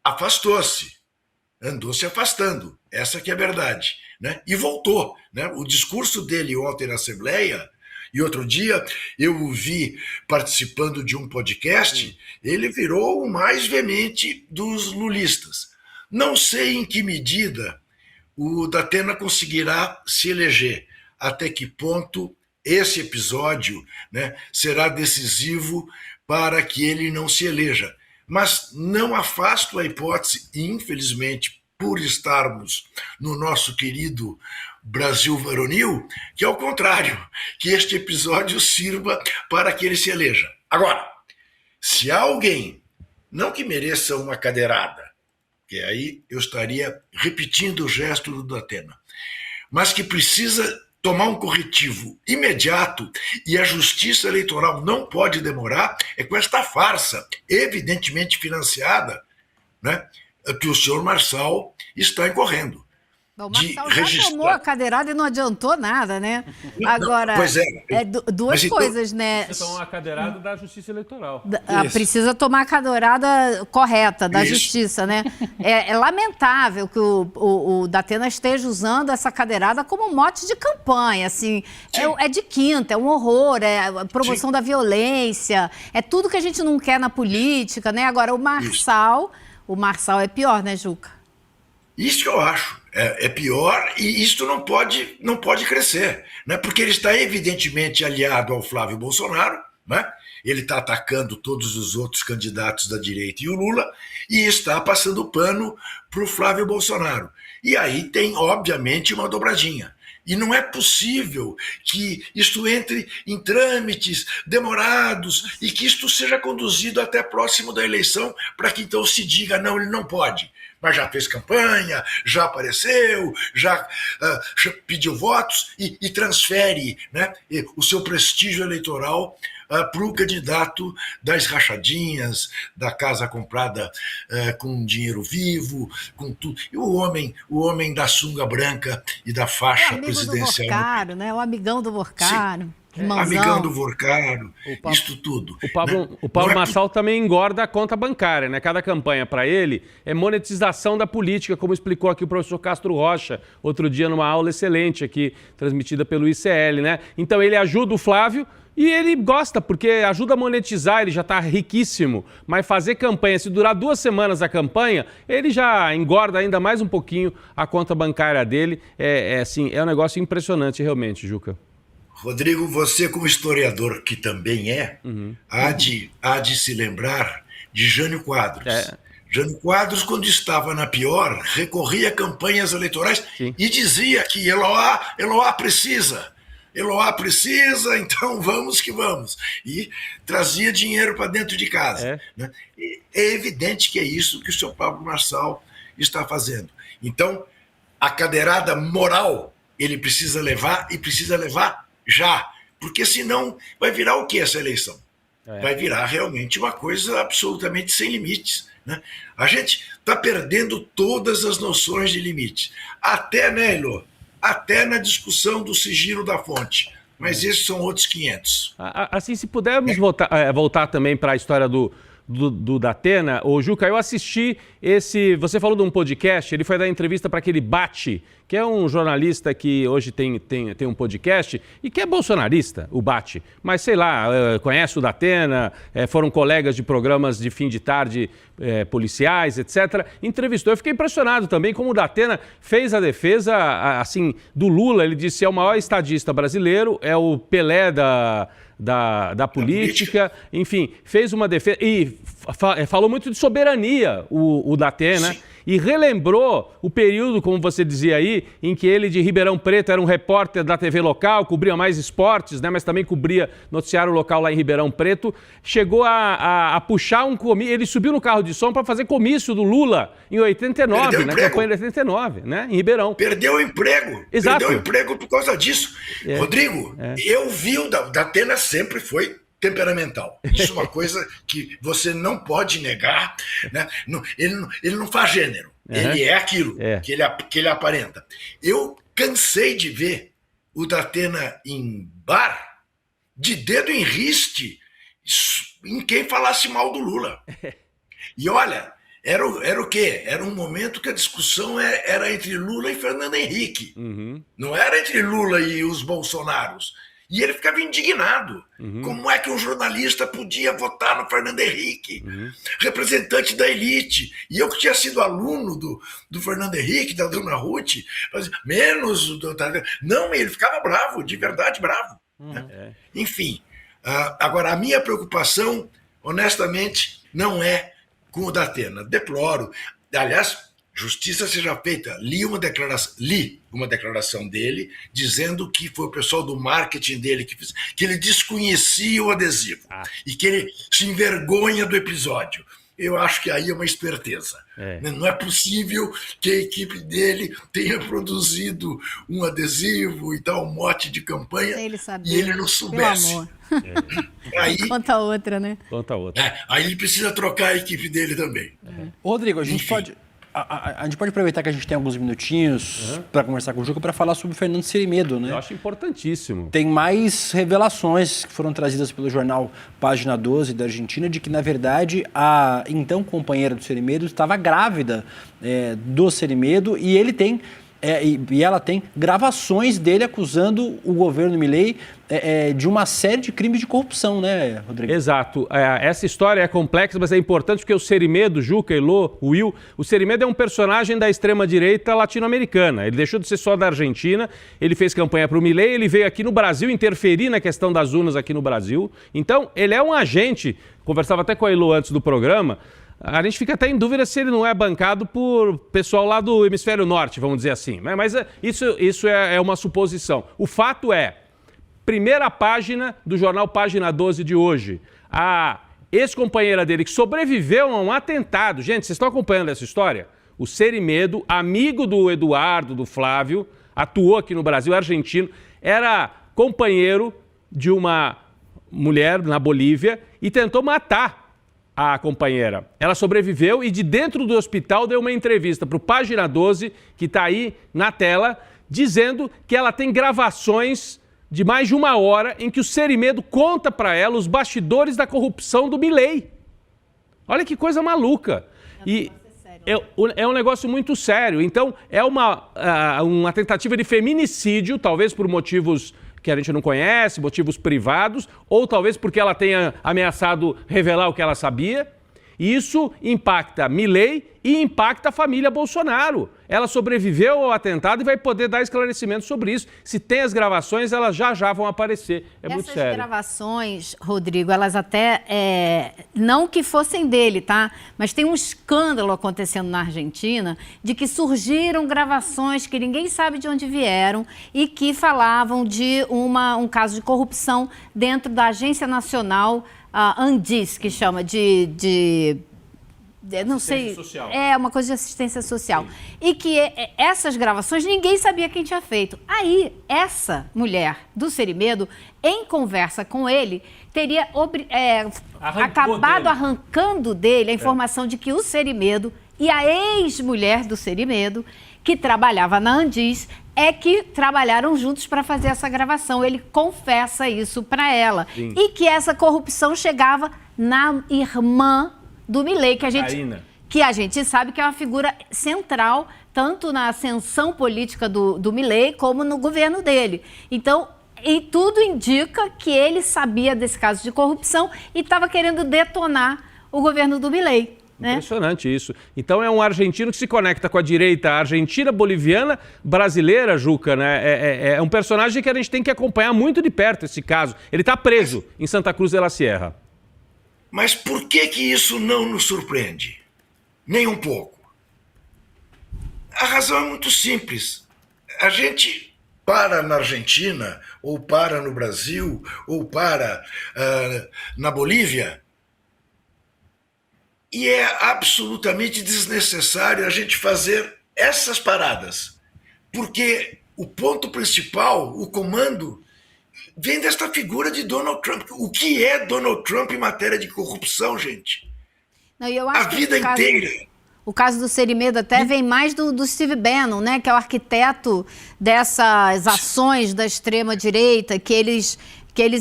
Afastou-se, andou se afastando, essa que é a verdade, né? E voltou, né? O discurso dele ontem na Assembleia, e outro dia eu o vi participando de um podcast, ele virou o mais veemente dos lulistas. Não sei em que medida o da Atena conseguirá se eleger, até que ponto esse episódio, né, será decisivo para que ele não se eleja. Mas não afasto a hipótese, infelizmente, por estarmos no nosso querido Brasil varonil, que é o contrário, que este episódio sirva para que ele se eleja. Agora, se há alguém, não que mereça uma cadeirada, que aí eu estaria repetindo o gesto do Datena, mas que precisa tomar um corretivo imediato, e a justiça eleitoral não pode demorar, é com esta farsa, evidentemente financiada, né, que o senhor Marçal está incorrendo. O Marçal já tomou a cadeirada e não adiantou nada, né? Agora, pois duas coisas, né? Precisa tomar a cadeirada da Justiça Eleitoral. Precisa tomar a cadeirada correta da Justiça, né? É lamentável que o Datena esteja usando essa cadeirada como mote de campanha, assim. É de quinta, é um horror, é a promoção da violência, é tudo que a gente não quer na política, né? Agora, o Marçal é pior, né, Juca? Isso que eu acho. É pior, e isto não pode crescer, né? Porque ele está evidentemente aliado ao Flávio Bolsonaro, né? Ele está atacando todos os outros candidatos da direita e o Lula, e está passando pano para o Flávio Bolsonaro. E aí tem, obviamente, uma dobradinha. E não é possível que isto entre em trâmites demorados e que isto seja conduzido até próximo da eleição para que então se diga, não, ele não pode. Mas já fez campanha, já apareceu, já pediu votos e transfere, né, o seu prestígio eleitoral para o candidato das rachadinhas, da casa comprada com dinheiro vivo, com tudo. E o homem da sunga branca e da faixa presidencial. Do Vorcaro, né? O amigão do Vorcaro. Amigão do Vorcaro, isto tudo. O Paulo Marçal também engorda a conta bancária, né? Cada campanha para ele é monetização da política, como explicou aqui o professor Castro Rocha, outro dia numa aula excelente aqui, transmitida pelo ICL, né? Então ele ajuda o Flávio e ele gosta, porque ajuda a monetizar, ele já está riquíssimo, mas fazer campanha, se durar 2 semanas a campanha, ele já engorda ainda mais um pouquinho a conta bancária dele. Assim, é um negócio impressionante realmente, Juca. Rodrigo, você como historiador que também há de se lembrar de Jânio Quadros. Jânio Quadros, quando estava na pior, recorria a campanhas eleitorais e dizia que Eloá precisa, então vamos que vamos. E trazia dinheiro para dentro de casa. Né? É evidente que é isso que o senhor Pablo Marçal está fazendo. Então, a cadeirada moral ele precisa levar, e precisa levar já, porque senão vai virar o que essa eleição? Vai virar realmente uma coisa absolutamente sem limites, né? A gente está perdendo todas as noções de limite, até, né, Elô? Até na discussão do sigilo da fonte, mas esses são outros 500. Assim, se pudermos voltar também para a história do Datena, ô Juca, eu assisti você falou de um podcast, ele foi dar entrevista para aquele Bate, que é um jornalista que hoje tem um podcast e que é bolsonarista, o Bate, mas sei lá, conhece o Datena, foram colegas de programas de fim de tarde policiais, etc. Entrevistou, eu fiquei impressionado também como o Datena fez a defesa assim, do Lula. Ele disse que é o maior estadista brasileiro, é o Pelé da política, enfim, fez uma defesa e falou muito de soberania o Datena. E relembrou o período, como você dizia aí, em que ele de Ribeirão Preto era um repórter da TV local, cobria mais esportes, né, mas também cobria noticiário local lá em Ribeirão Preto. Chegou a puxar um comício, ele subiu no carro de som para fazer comício do Lula em 89, na campanha de 89, né, em Ribeirão. Perdeu o emprego. Exato. Perdeu o emprego por causa disso. Rodrigo, eu vi o Datena sempre foi temperamental. Isso é uma coisa que você não pode negar, né? Ele não faz gênero. Ele é aquilo que ele aparenta. Eu cansei de ver o Datena em bar, de dedo em riste, em quem falasse mal do Lula. E olha, era o quê? Era um momento que a discussão era entre Lula e Fernando Henrique. Não era entre Lula e os Bolsonaros. E ele ficava indignado. Como é que um jornalista podia votar no Fernando Henrique, representante da elite? E eu que tinha sido aluno do Fernando Henrique, da dona Ruth, menos... Não, ele ficava bravo, de verdade bravo. Né? Enfim, agora a minha preocupação, honestamente, não é com o Datena. Deploro. Aliás, Justiça seja feita. Li uma declaração dele dizendo que foi o pessoal do marketing dele que fez, que ele desconhecia o adesivo e que ele se envergonha do episódio. Eu acho que aí é uma esperteza. Não é possível que a equipe dele tenha produzido um adesivo e tal, um mote de campanha, e ele não soubesse. Aí, conta outra, né? Conta outra. Aí ele precisa trocar a equipe dele também. Rodrigo, a gente pode aproveitar que a gente tem alguns minutinhos para conversar com o Juca para falar sobre o Fernando Cerimedo, né? Eu acho importantíssimo. Tem mais revelações que foram trazidas pelo jornal Página 12 da Argentina de que, na verdade, a então companheira do Cerimedo estava grávida do Cerimedo e ele tem... e ela tem gravações dele acusando o governo Milei de uma série de crimes de corrupção, né, Rodrigo? Exato. Essa história é complexa, mas é importante porque o Cerimedo, Juca, Elô, Will, o Cerimedo é um personagem da extrema-direita latino-americana. Ele deixou de ser só da Argentina, ele fez campanha para o Milei, ele veio aqui no Brasil interferir na questão das urnas aqui no Brasil. Então, ele é um agente, conversava até com a Elô antes do programa. A gente fica até em dúvida se ele não é bancado por pessoal lá do hemisfério norte, vamos dizer assim. Mas isso é uma suposição. O fato é, primeira página do jornal Página 12 de hoje, a ex-companheira dele que sobreviveu a um atentado. Gente, vocês estão acompanhando essa história? O Cerimedo, amigo do Eduardo, do Flávio, atuou aqui no Brasil, argentino, era companheiro de uma mulher na Bolívia e tentou matar a companheira. Ela sobreviveu e de dentro do hospital deu uma entrevista para o Página 12, que está aí na tela, dizendo que ela tem gravações de mais de 1 hora em que o Cerimedo conta para ela os bastidores da corrupção do Milei. Olha que coisa maluca. E é um negócio muito sério. Então, é uma tentativa de feminicídio, talvez por motivos que a gente não conhece, motivos privados, ou talvez porque ela tenha ameaçado revelar o que ela sabia. E isso impacta Milei e impacta a família Bolsonaro. Ela sobreviveu ao atentado e vai poder dar esclarecimentos sobre isso. Se tem as gravações, elas já vão aparecer. Muito sério. Essas gravações, Rodrigo, elas até, não que fossem dele, tá? Mas tem um escândalo acontecendo na Argentina de que surgiram gravações que ninguém sabe de onde vieram e que falavam de um caso de corrupção dentro da Agência Nacional Andis, que chama não sei, social. É uma coisa de assistência social. Sim. E que essas gravações ninguém sabia quem tinha feito. Aí, essa mulher do Cerimedo, em conversa com ele, teria acabado arrancando dele a informação de que o Cerimedo e a ex-mulher do Cerimedo, que trabalhava na Andis, que trabalharam juntos para fazer essa gravação. Ele confessa isso para ela. Sim. E que essa corrupção chegava na irmã do Milei, que a gente sabe que é uma figura central tanto na ascensão política do Milei como no governo dele. Então, e tudo indica que ele sabia desse caso de corrupção e estava querendo detonar o governo do Milei. Impressionante isso. Então é um argentino que se conecta com a direita argentina, boliviana, brasileira, Juca, né? É um personagem que a gente tem que acompanhar muito de perto esse caso. Ele está preso em Santa Cruz de la Sierra. Mas por que isso não nos surpreende? Nem um pouco. A razão é muito simples. A gente para na Argentina, ou para no Brasil, ou para na Bolívia, e é absolutamente desnecessário a gente fazer essas paradas, porque o ponto principal, o comando, vem desta figura de Donald Trump. O que é Donald Trump em matéria de corrupção, gente? Não, eu acho a vida inteira. O caso do Cerimedo até vem mais do Steve Bannon, né, que é o arquiteto dessas ações da extrema-direita que eles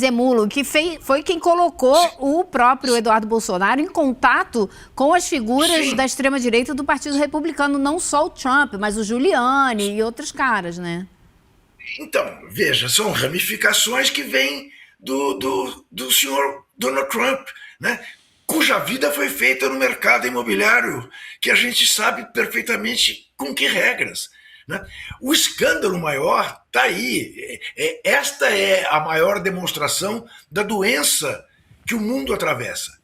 emulam, que foi quem colocou o próprio Eduardo Bolsonaro em contato com as figuras da extrema-direita do Partido Republicano, não só o Trump, mas o Giuliani e outros caras, né? Então, veja, são ramificações que vêm do senhor Donald Trump, né? Cuja vida foi feita no mercado imobiliário, que a gente sabe perfeitamente com que regras. Né? O escândalo maior está aí. Esta é a maior demonstração da doença que o mundo atravessa.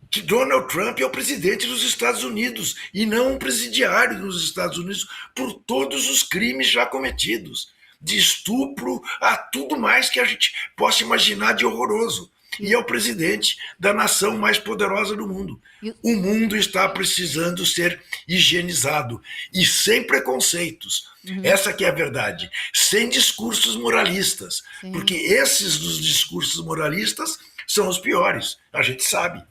que Donald Trump é o presidente dos Estados Unidos e não um presidiário dos Estados Unidos por todos os crimes já cometidos, de estupro a tudo mais que a gente possa imaginar de horroroso. E é o presidente da nação mais poderosa do mundo. O mundo está precisando ser higienizado e sem preconceitos. Essa que é a verdade. Sem discursos moralistas. Sim. Porque esses dos discursos moralistas são os piores. A gente sabe.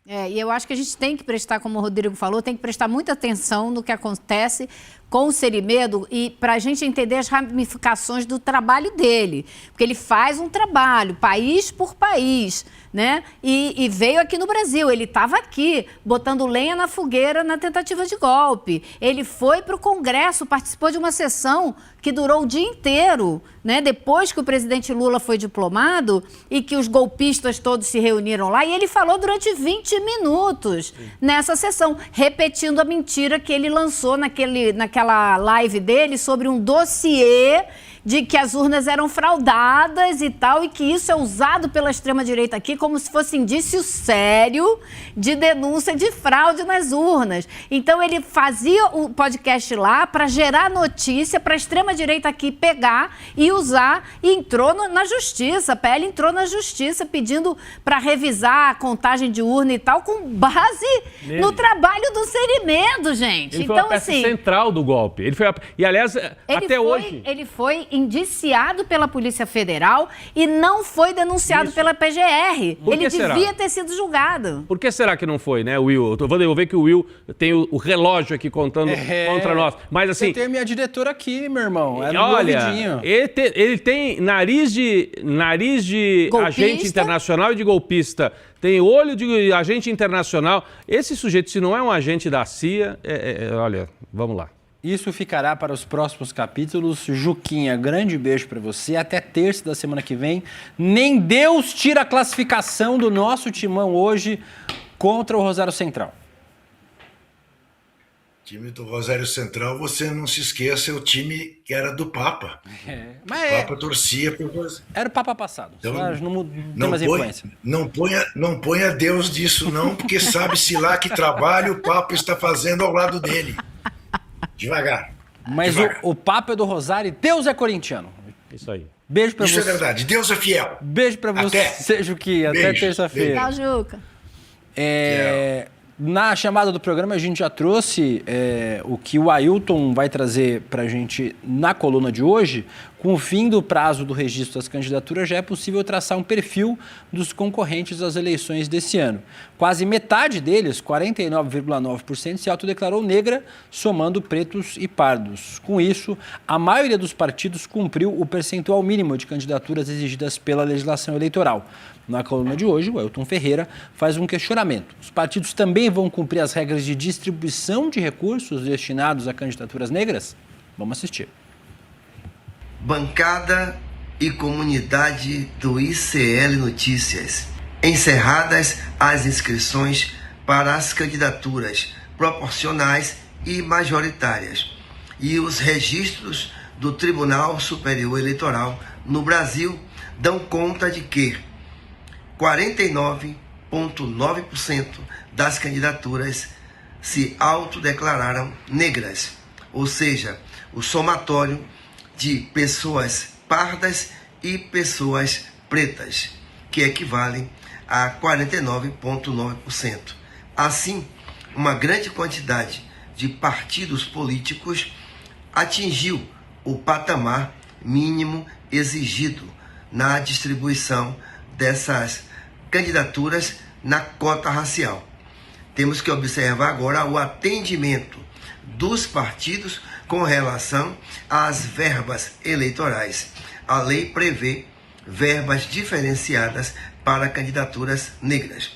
E eu acho que a gente tem que prestar, como o Rodrigo falou, tem que prestar muita atenção no que acontece com o Cerimedo e para a gente entender as ramificações do trabalho dele. Porque ele faz um trabalho, país por país, né? E veio aqui no Brasil, ele estava aqui, botando lenha na fogueira na tentativa de golpe. Ele foi para o Congresso, participou de uma sessão que durou o dia inteiro, né? Depois que o presidente Lula foi diplomado e que os golpistas todos se reuniram lá, e ele falou durante 20 minutos nessa sessão, repetindo a mentira que ele lançou naquela live dele sobre um dossiê de que as urnas eram fraudadas e tal, e que isso é usado pela extrema-direita aqui como se fosse indício sério de denúncia de fraude nas urnas. Então ele fazia o podcast lá para gerar notícia, para a extrema-direita aqui pegar e usar, e entrou na justiça. A PL entrou na justiça pedindo para revisar a contagem de urna e tal, com base no trabalho do Cerimedo, gente. Ele então, foi a peça central do golpe. E, aliás, hoje... Ele foi indiciado pela Polícia Federal e não foi denunciado pela PGR. Ele devia ter sido julgado. Por que será que não foi, né, Will? Eu vou ver que o Will tem o relógio aqui contando contra nós. Mas assim... Eu tenho a minha diretora aqui, meu irmão. Olha, ele tem nariz de agente internacional e de golpista. Tem olho de agente internacional. Esse sujeito, se não é um agente da CIA, olha, vamos lá. Isso ficará para os próximos capítulos. Juquinha, grande beijo para você. Até terça da semana que vem. Nem Deus tira a classificação do nosso timão hoje contra o Rosário Central. Time do Rosário Central, você não se esqueça, é o time que era do Papa. O Papa torcia por você. Era o Papa passado. Então, não tem mais influência. Não ponha Deus disso não, porque sabe-se lá que trabalho o Papa está fazendo ao lado dele. Devagar. Mas o Papa é do Rosário e Deus é corintiano. Isso aí. Beijo pra você. Isso é verdade. Deus é fiel. Beijo pra você, Juquinha. Até terça-feira. Tchau, Juca. Na chamada do programa, a gente já trouxe o que o Ailton vai trazer para a gente na coluna de hoje. Com o fim do prazo do registro das candidaturas, já é possível traçar um perfil dos concorrentes às eleições desse ano. Quase metade deles, 49,9%, se autodeclarou negra, somando pretos e pardos. Com isso, a maioria dos partidos cumpriu o percentual mínimo de candidaturas exigidas pela legislação eleitoral. Na coluna de hoje, o Ailton Ferreira faz um questionamento. Os partidos também vão cumprir as regras de distribuição de recursos destinados a candidaturas negras? Vamos assistir. Bancada e comunidade do ICL Notícias. Encerradas as inscrições para as candidaturas proporcionais e majoritárias e os registros do Tribunal Superior Eleitoral no Brasil dão conta de que 49,9% das candidaturas se autodeclararam negras, ou seja, o somatório de pessoas pardas e pessoas pretas, que equivalem a 49,9%. Assim, uma grande quantidade de partidos políticos atingiu o patamar mínimo exigido na distribuição dessas candidaturas na cota racial. Temos que observar agora o atendimento dos partidos com relação às verbas eleitorais. A lei prevê verbas diferenciadas para candidaturas negras.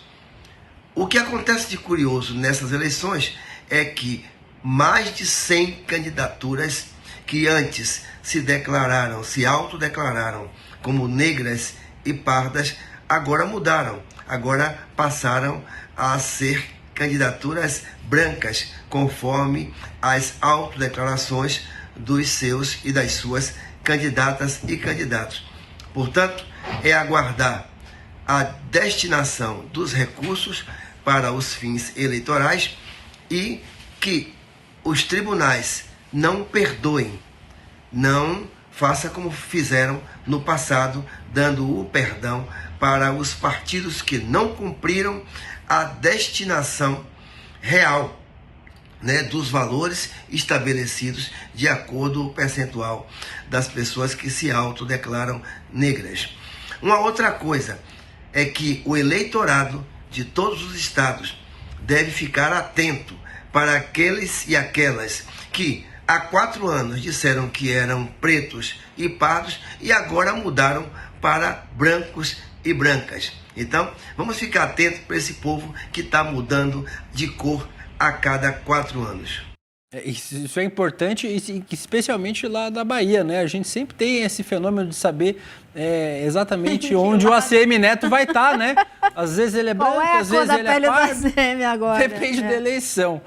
O que acontece de curioso nessas eleições é que mais de 100 candidaturas que antes se autodeclararam como negras e pardas, agora mudaram, agora passaram a ser candidaturas brancas, conforme as autodeclarações dos seus e das suas candidatas e candidatos. Portanto, é aguardar a destinação dos recursos para os fins eleitorais e que os tribunais não perdoem, não faça como fizeram no passado, dando o perdão para os partidos que não cumpriram a destinação real, né, dos valores estabelecidos de acordo com o percentual das pessoas que se autodeclaram negras. Uma outra coisa é que o eleitorado de todos os estados deve ficar atento para aqueles e aquelas que há 4 anos disseram que eram pretos e pardos e agora mudaram para brancos e brancas. Então, vamos ficar atentos para esse povo que está mudando de cor a cada 4 anos. Isso é importante, especialmente lá da Bahia, né? A gente sempre tem esse fenômeno de saber exatamente onde o ACM Neto vai estar, né? Às vezes ele é branco, às vezes ele é pardo. Depende da eleição.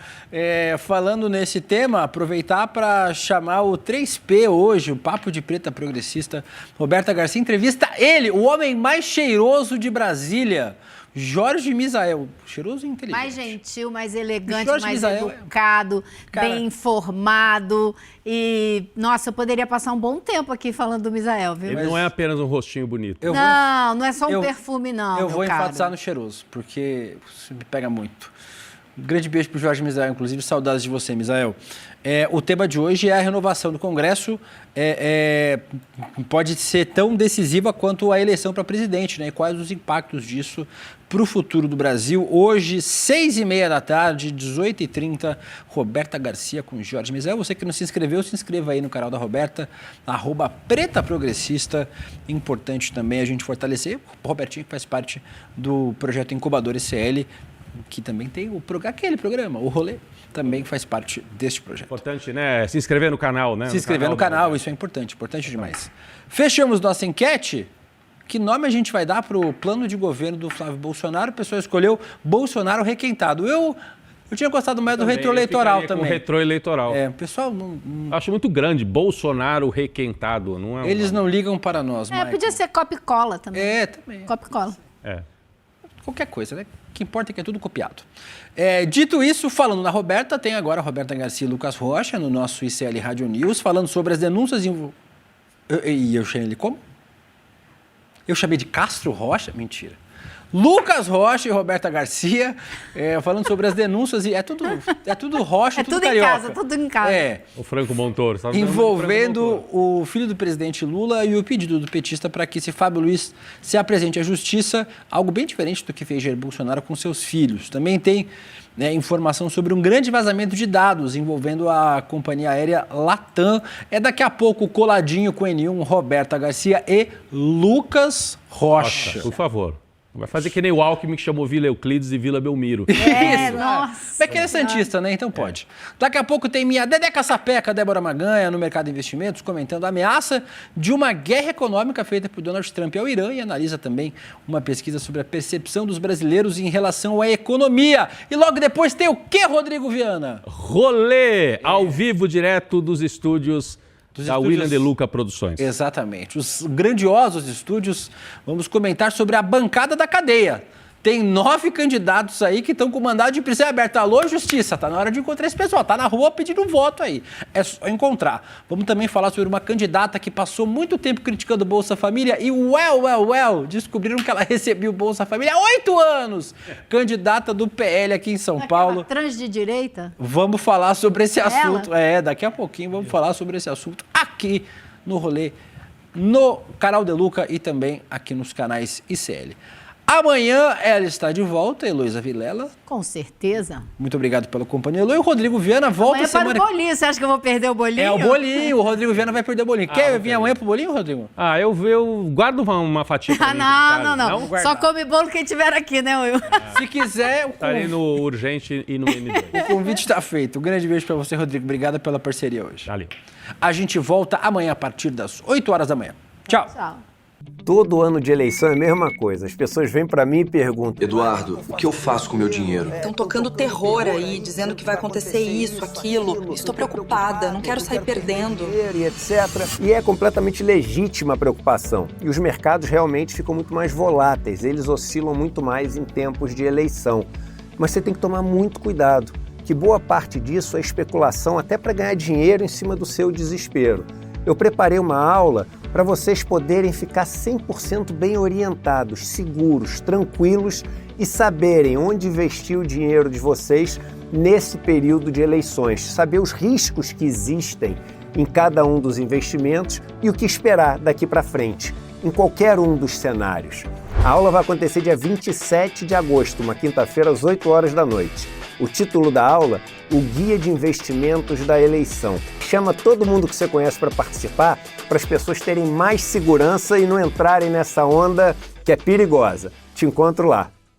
Falando nesse tema, aproveitar para chamar o 3P hoje, o Papo de Preta Progressista, Roberta Garcia, entrevista ele, o homem mais cheiroso de Brasília, Jorge Misael, cheiroso e inteligente. Mais gentil, mais elegante, Jorge mais Misael, educado, bem informado. E, nossa, eu poderia passar um bom tempo aqui falando do Misael, viu? Ele não é apenas um rostinho bonito. Não é só um perfume, não. Eu vou enfatizar no cheiroso, porque isso me pega muito. Um grande beijo pro Jorge Misael, inclusive, saudades de você, Misael. O tema de hoje é a renovação do Congresso. Pode ser tão decisiva quanto a eleição para presidente, né? E quais os impactos disso para o futuro do Brasil. Hoje, 6h30 da tarde, 18h30, Roberta Garcia com Jorge Misael. Você que não se inscreveu, se inscreva aí no canal da Roberta, @pretaprogressista. Importante também a gente fortalecer. O Robertinho que faz parte do projeto Incubador ICL, que também tem aquele programa, o Rolê, também faz parte deste projeto. Importante, né? Se inscrever no canal, né? Se inscrever no canal, isso é importante demais. Fechamos nossa enquete. Que nome a gente vai dar para o plano de governo do Flávio Bolsonaro? O pessoal escolheu Bolsonaro requentado. Eu tinha gostado mais do retroeleitoral também. Com retroeleitoral. O pessoal não... Acho muito grande, Bolsonaro requentado. Não é Eles não ligam para nós, Maicon. Podia ser copy-cola também. Também. Copy-cola. Qualquer coisa, né? O que importa é que é tudo copiado. Dito isso, falando na Roberta, tem agora a Roberta Garcia e Lucas Rocha no nosso ICL Rádio News, falando sobre as denúncias... E eu chamei ele como? Eu chamei de Castro Rocha? Mentira. Lucas Rocha e Roberta Garcia, falando sobre as denúncias, e é tudo Rocha, tudo carioca. Tudo em casa. O Franco Montoro. Envolvendo o filho do presidente Lula e o pedido do petista para que esse Fábio Luiz se apresente à justiça, algo bem diferente do que fez Jair Bolsonaro com seus filhos. Também tem informação sobre um grande vazamento de dados envolvendo a companhia aérea Latam. Daqui a pouco coladinho com o N1, Roberta Garcia e Lucas Rocha. Nossa, por favor. Vai fazer que nem o Alckmin que chamou Vila Euclides e Vila Belmiro. Nossa. Mas que ele é santista, né? Então pode. Daqui a pouco tem minha Dedeca Sapeca, Débora Maganha, no Mercado de Investimentos, comentando a ameaça de uma guerra econômica feita por Donald Trump ao Irã e analisa também uma pesquisa sobre a percepção dos brasileiros em relação à economia. E logo depois tem o quê, Rodrigo Viana? Rolê, ao vivo, direto dos estúdios da William De Luca Produções. Exatamente. Os grandiosos estúdios. Vamos comentar sobre a bancada da cadeia. Tem 9 candidatos aí que estão com mandado de prisão aberta. Alô, Justiça, tá na hora de encontrar esse pessoal. Tá na rua pedindo voto aí. É só encontrar. Vamos também falar sobre uma candidata que passou muito tempo criticando o Bolsa Família e descobriram que ela recebeu o Bolsa Família há 8 anos. Candidata do PL aqui em São Paulo. Trans de direita? Vamos falar sobre esse assunto. Daqui a pouquinho vamos falar sobre esse assunto aqui no Rolê, no canal De Luca e também aqui nos canais ICL. Amanhã ela está de volta, Heloísa Vilela. Com certeza. Muito obrigado pela companhia, Heloísa. E o Rodrigo Viana volta amanhã semana... para o bolinho. Você acha que eu vou perder o bolinho? O bolinho. O Rodrigo Viana vai perder o bolinho. Quer vir amanhã pro bolinho, Rodrigo? Eu guardo uma fatia pra mim. Não. Só come bolo quem tiver aqui, né, Will? Se quiser... Estarei no Urgente e no N2. O convite está feito. Um grande beijo para você, Rodrigo. Obrigado pela parceria hoje. Valeu. A gente volta amanhã a partir das 8 horas da manhã. Tchau. Todo ano de eleição é a mesma coisa. As pessoas vêm pra mim e perguntam: Eduardo, o que eu faço com o meu dinheiro? Estão tocando terror aí, dizendo que vai acontecer isso, aquilo. Estou preocupada, não quero sair perdendo. E etc. E é completamente legítima a preocupação. E os mercados realmente ficam muito mais voláteis. Eles oscilam muito mais em tempos de eleição. mas você tem que tomar muito cuidado, que boa parte disso é especulação até para ganhar dinheiro em cima do seu desespero. Eu preparei uma aula para vocês poderem ficar 100% bem orientados, seguros, tranquilos e saberem onde investir o dinheiro de vocês nesse período de eleições, saber os riscos que existem em cada um dos investimentos e o que esperar daqui para frente, em qualquer um dos cenários. A aula vai acontecer dia 27 de agosto, uma quinta-feira, às 8 horas da noite. O título da aula, o Guia de Investimentos da Eleição. Chama todo mundo que você conhece para participar, para as pessoas terem mais segurança e não entrarem nessa onda que é perigosa. Te encontro lá.